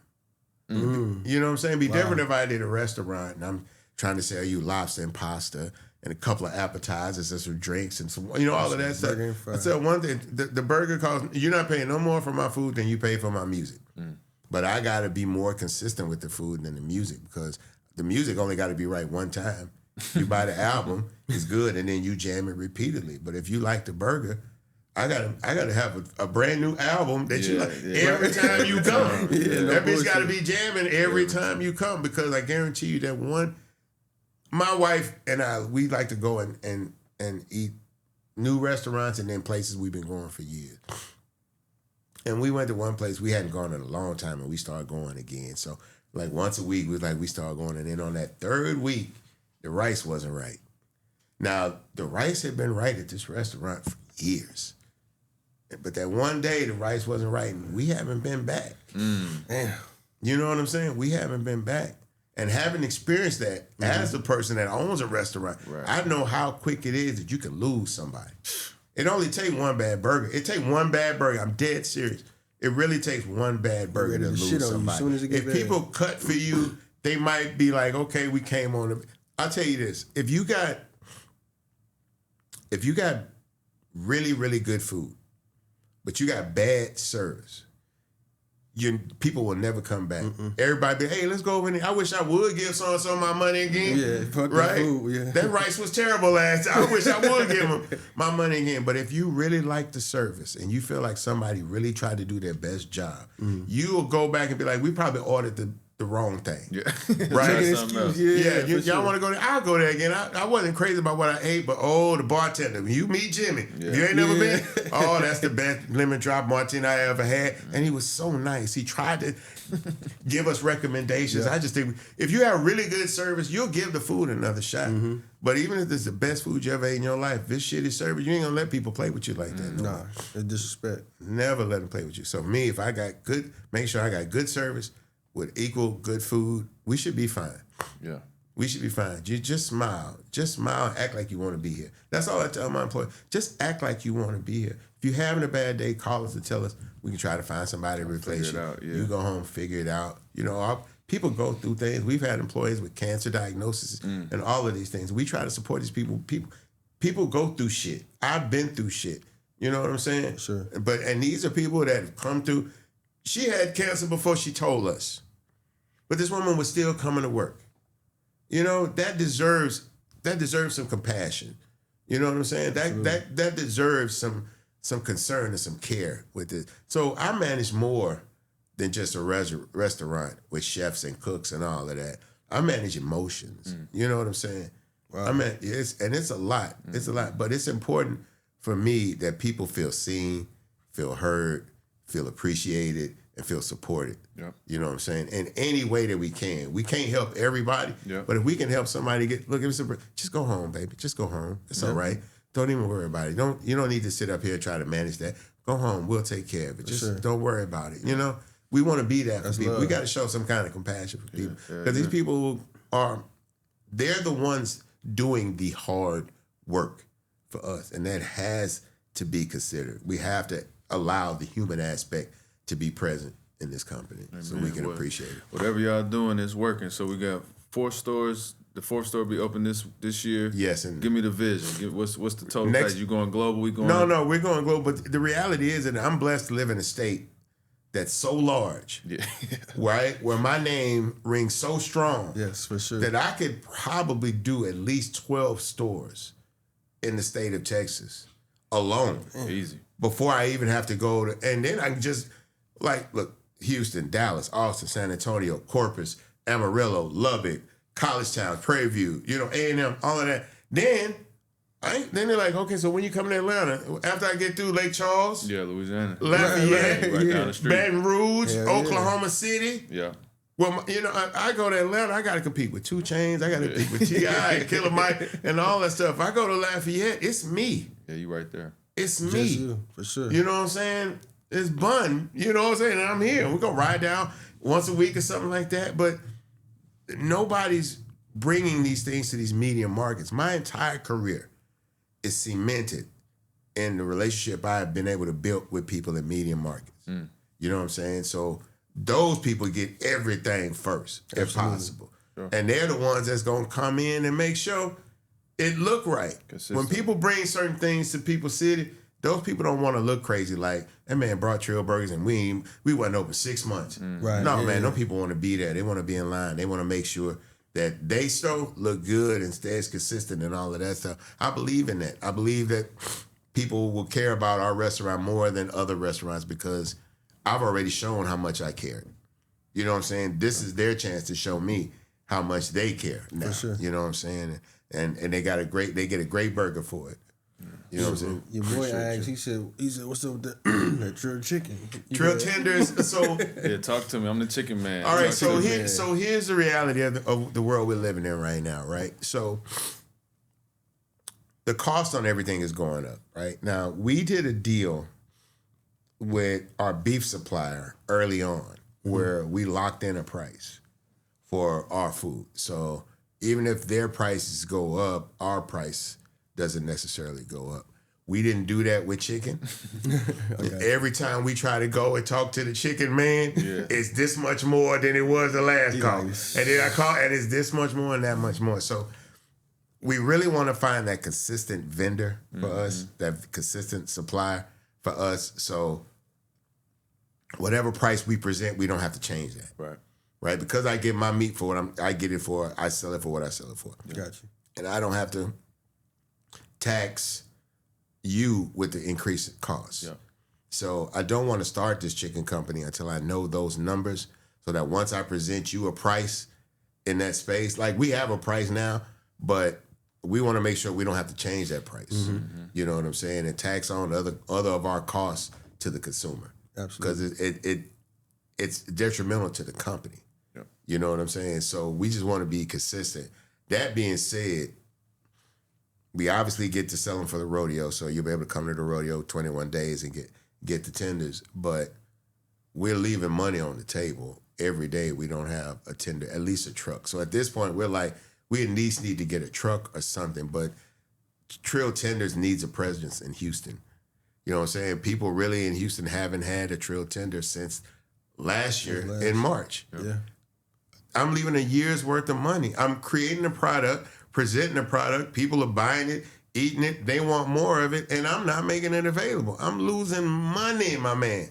You know what I'm saying? It'd be different if I did a restaurant and I'm trying to sell you lobster and pasta and a couple of appetizers and some drinks and some, all of that stuff. I said one thing, the burger costs, you're not paying no more for my food than you pay for my music. But I got to be more consistent with the food than the music, because the music only got to be right one time. You buy the album, it's good, and then you jam it repeatedly. But if you like the burger, I gotta have a brand new album that you like every time you come. That bitch got to be jamming every time you come, because I guarantee you that my wife and I, we like to go and eat new restaurants and then places we've been going for years. And we went to one place we hadn't gone in a long time, and we started going again. So like once a week, we started going, and then on that third week, the rice wasn't right. Now, the rice had been right at this restaurant for years. But that one day, the rice wasn't right, and we haven't been back. Damn. You know what I'm saying? We haven't been back. And having experienced that as the person that owns a restaurant, I know how quick it is that you can lose somebody. It only takes one bad burger. It takes one bad burger. I'm dead serious. It really takes one bad burger to lose somebody. If people cut for you, they might be like, okay, we came on. I'll tell you this. If you got really, really good food, but you got bad service, people will never come back. Everybody be, hey, let's go over there. I wish I would give so-and-so my money again. Yeah, fuck right? that food, yeah. That rice was terrible last time. I wish I would give them my money again. But if you really like the service and you feel like somebody really tried to do their best job, you will go back and be like, we probably ordered the wrong thing. Yeah. Right? Yeah, y'all want to go there? I'll go there again. I wasn't crazy about what I ate, but the bartender, when you meet Jimmy, if you ain't never been, that's the best lemon drop martini I ever had. And he was so nice. He tried to give us recommendations. I just think if you have really good service, you'll give the food another shot. But even if it's the best food you ever ate in your life, this shitty service, you ain't gonna let people play with you like that. Nah, it's disrespect. Never let them play with you. So me, if I got make sure I got good service with equal good food, we should be fine. Yeah. We should be fine. You just smile. Just smile and act like you want to be here. That's all I tell my employees. Just act like you want to be here. If you're having a bad day, call us and tell us. We can try to find somebody to replace you. Out, yeah. You go home, figure it out. People go through things. We've had employees with cancer diagnoses and all of these things. We try to support these people. People go through shit. I've been through shit. You know what I'm saying? Sure. And these are people that have come through. She had cancer before she told us. But this woman was still coming to work. That deserves some compassion. You know what I'm saying? That deserves some concern and some care with it. So I manage more than just a restaurant with chefs and cooks and all of that. I manage emotions. You know what I'm saying? Wow. It's a lot. It's a lot. But it's important for me that people feel seen, feel heard, feel appreciated, and feel supported. Yep. You know what I'm saying? In any way that we can. We can't help everybody, but if we can help somebody just go home, baby. Just go home. It's all right. Don't even worry about it. You don't need to sit up here and try to manage that. Go home. We'll take care of it. Just don't worry about it. We want to be that for people. We got to show some kind of compassion for people. Because these people they're the ones doing the hard work for us. And that has to be considered. We have to allow the human aspect to be present in this company so we can appreciate it. Whatever y'all doing is working. So we got 4 stores. The 4th store will be open this year. Yes. And give me the vision. What's the total price? You going global? We going? No, we're going global. But the reality is that I'm blessed to live in a state that's so large, right? Where my name rings so strong. Yes, for sure. That I could probably do at least 12 stores in the state of Texas alone. Easy. Before I even have to go to, and then I can just, look, Houston, Dallas, Austin, San Antonio, Corpus, Amarillo, Lubbock, College Town, Prairie View, A&M, all of that. Then they're like, okay, so when you come to Atlanta, after I get through Lake Charles, Louisiana, Lafayette, right down the street, Baton Rouge, Oklahoma City, Well, I go to Atlanta, I got to compete with 2 Chainz, I got to compete with T.I., Killer Mike, and all that stuff. If I go to Lafayette, it's me. Yeah, you right there. It's me. Just you, for sure. You know what I'm saying? It's Bun. You know what I'm saying? And I'm here. We're going to ride down once a week or something like that. But nobody's bringing these things to these medium markets. My entire career is cemented in the relationship I have been able to build with people in medium markets. You know what I'm saying? So those people get everything first, if possible. Sure. And they're the ones that's going to come in and make sure it look right. When people bring certain things to People's City, those people don't want to look crazy like, that man brought Trill Burgers and we wasn't open 6 months. Right. No, man, those people want to be there. They want to be in line. They want to make sure that they still look good and stays consistent and all of that stuff. I believe in that. I believe that people will care about our restaurant more than other restaurants because I've already shown how much I care. You know what I'm saying? This is their chance to show me how much they care now. For sure. You know what I'm saying? And they get a great burger for it. You know what I'm saying? Your boy asked, he said, what's up with that Trill chicken? Trill tenders. So yeah, talk to me. I'm the chicken man. All right, so here's the reality of the world we're living in right now, right? So the cost on everything is going up, right? Now, we did a deal with our beef supplier early on where we locked in a price for our food. So even if their prices go up, our price doesn't necessarily go up. We didn't do that with chicken. Okay. Every time we try to go and talk to the chicken man, it's this much more than it was the last call. And then I call and it's this much more and that much more. So we really want to find that consistent vendor for us, that consistent supplier for us. So whatever price we present, we don't have to change that. Right? Because I get my meat for what I get it for, I sell it for what I sell it for. Gotcha. And I don't have to tax you with the increased costs. Yeah. So I don't want to start this chicken company until I know those numbers, so that once I present you a price in that space, like we have a price now, but we want to make sure we don't have to change that price. Mm-hmm. You know what I'm saying? And tax on other of our costs to the consumer. Absolutely. Because it's detrimental to the company. Yep. You know what I'm saying? So we just want to be consistent. That being said, we obviously get to sell them for the rodeo, so you'll be able to come to the rodeo 21 days and get the tenders. But we're leaving money on the table every day. We don't have a tender, at least a truck. So at this point, we're like, we at least need to get a truck or something. But Trill Tenders needs a presence in Houston. You know what I'm saying? People really in Houston haven't had a Trill Tender since last year in March. Yeah. I'm leaving a year's worth of money. I'm creating a product, presenting a product. People are buying it, eating it. They want more of it, and I'm not making it available. I'm losing money, my man.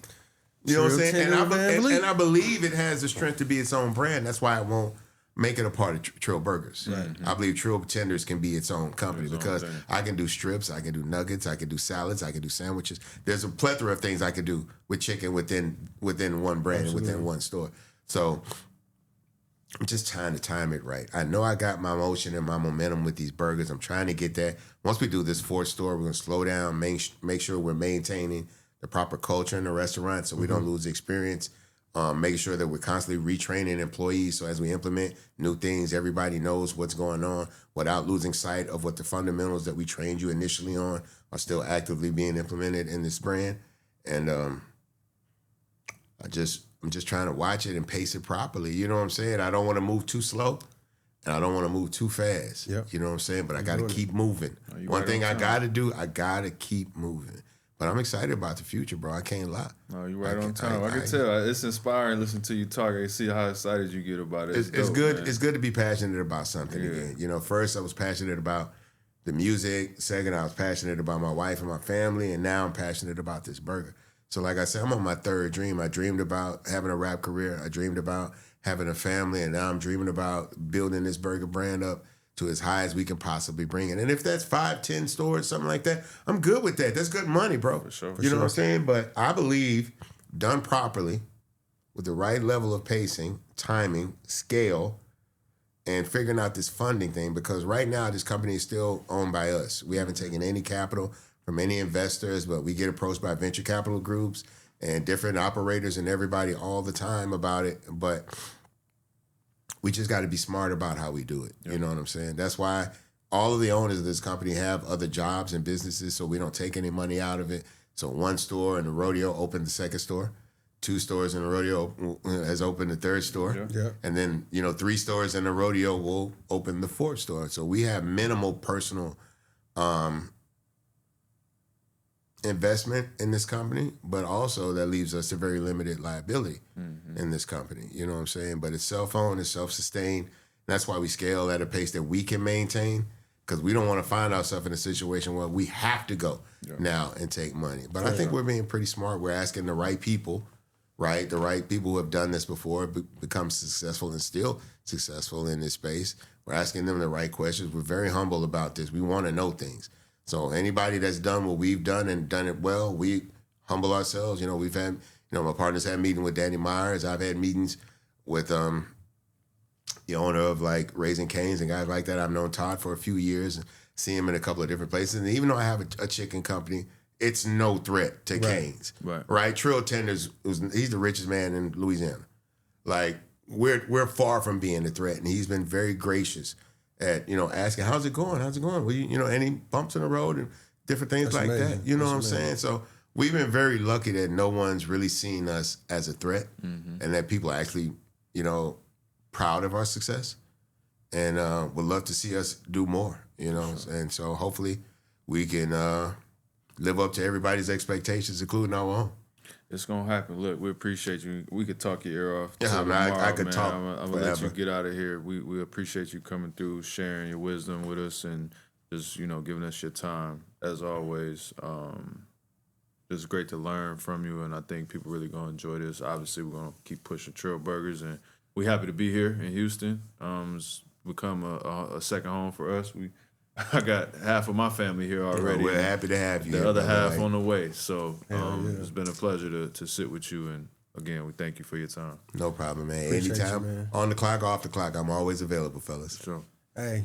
You know what I'm saying? And I believe it has the strength to be its own brand. That's why I won't make it a part of Trill Burgers. Right. I believe Trill Tenders can be its own company because I can do strips, I can do nuggets, I can do salads, I can do sandwiches. There's a plethora of things I can do with chicken within one brand and within one store. So I'm just trying to time it right. I know I got my motion and my momentum with these burgers. I'm trying to get that. Once we do this fourth store, we're going to slow down, make sure we're maintaining the proper culture in the restaurant so we don't lose the experience. Making sure that we're constantly retraining employees so as we implement new things, everybody knows what's going on without losing sight of what the fundamentals that we trained you initially on are still actively being implemented in this brand. And I'm just trying to watch it and pace it properly. You know what I'm saying? I don't want to move too slow and I don't want to move too fast. Yep. You know what I'm saying? But I got to keep moving. One thing I got to do, I got to keep moving. But I'm excited about the future, bro. I can't lie. No, you're right on time. I can tell. It's inspiring listening to you talk. I see how excited you get about it. It's good. Man. It's good to be passionate about something again. You know, first I was passionate about the music. Second, I was passionate about my wife and my family. And now I'm passionate about this burger. So like I said, I'm on my third dream. I dreamed about having a rap career. I dreamed about having a family. And now I'm dreaming about building this burger brand up to as high as we can possibly bring it. And if that's 5, 10 stores, something like that, I'm good with that. That's good money, bro. For sure. You know what I'm saying? But I believe done properly with the right level of pacing, timing, scale, and figuring out this funding thing, because right now this company is still owned by us. We haven't taken any capital from any investors, but we get approached by venture capital groups and different operators and everybody all the time about it. But we just got to be smart about how we do it. Yep. You know what I'm saying? That's why all of the owners of this company have other jobs and businesses, so we don't take any money out of it. So one store in the rodeo opened the second store. 2 stores in the rodeo has opened the third store. Yeah. And then, 3 stores in the rodeo will open the 4th store. So we have minimal personal investment in this company, but also that leaves us a very limited liability in this company. You know what I'm saying? But it's self-owned, it's self-sustained. That's why we scale at a pace that we can maintain, because we don't want to find ourselves in a situation where we have to go now and take money. But I think we're being pretty smart. We're asking the right people, right? The right people who have done this before, become successful and still successful in this space. We're asking them the right questions. We're very humble about this. We want to know things. So anybody that's done what we've done and done it well, we humble ourselves. We've had, my partners had meetings with Danny Myers. I've had meetings with the owner of like Raising Cane's and guys like that. I've known Todd for a few years and see him in a couple of different places. And even though I have a chicken company, it's no threat to Cane's. Right? Trill Tenders, he's the richest man in Louisiana. Like we're far from being a threat, and he's been very gracious at, asking, how's it going? Well, any bumps in the road and different things like amazing. that. You know what I'm saying? So we've been very lucky that no one's really seen us as a threat, and that people are actually, proud of our success and would love to see us do more, And so hopefully we can live up to everybody's expectations, including our own. It's gonna happen. Look, we appreciate you. We could talk your ear off. Yeah, I could talk. I'm gonna let you get out of here. We appreciate you coming through, sharing your wisdom with us, and just giving us your time as always. it's great to learn from you, and I think people really gonna enjoy this. Obviously, we're gonna keep pushing Trill Burgers, and we happy to be here in Houston. It's become a second home for us. I got half of my family here already. We're happy to have you. The here, other brother. half on the way. So yeah. it's been a pleasure to sit with you, and again, we thank you for your time. No problem, man. Appreciate Anytime, you, man. on the clock, off the clock, I'm always available, fellas. Sure. Hey,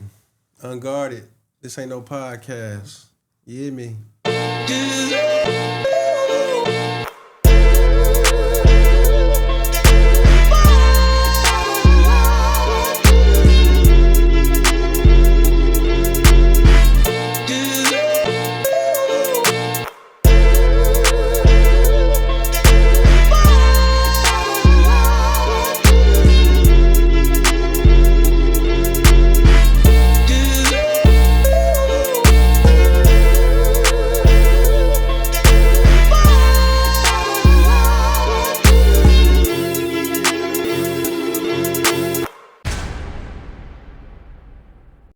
Unguarded. This ain't no podcast. You hear me?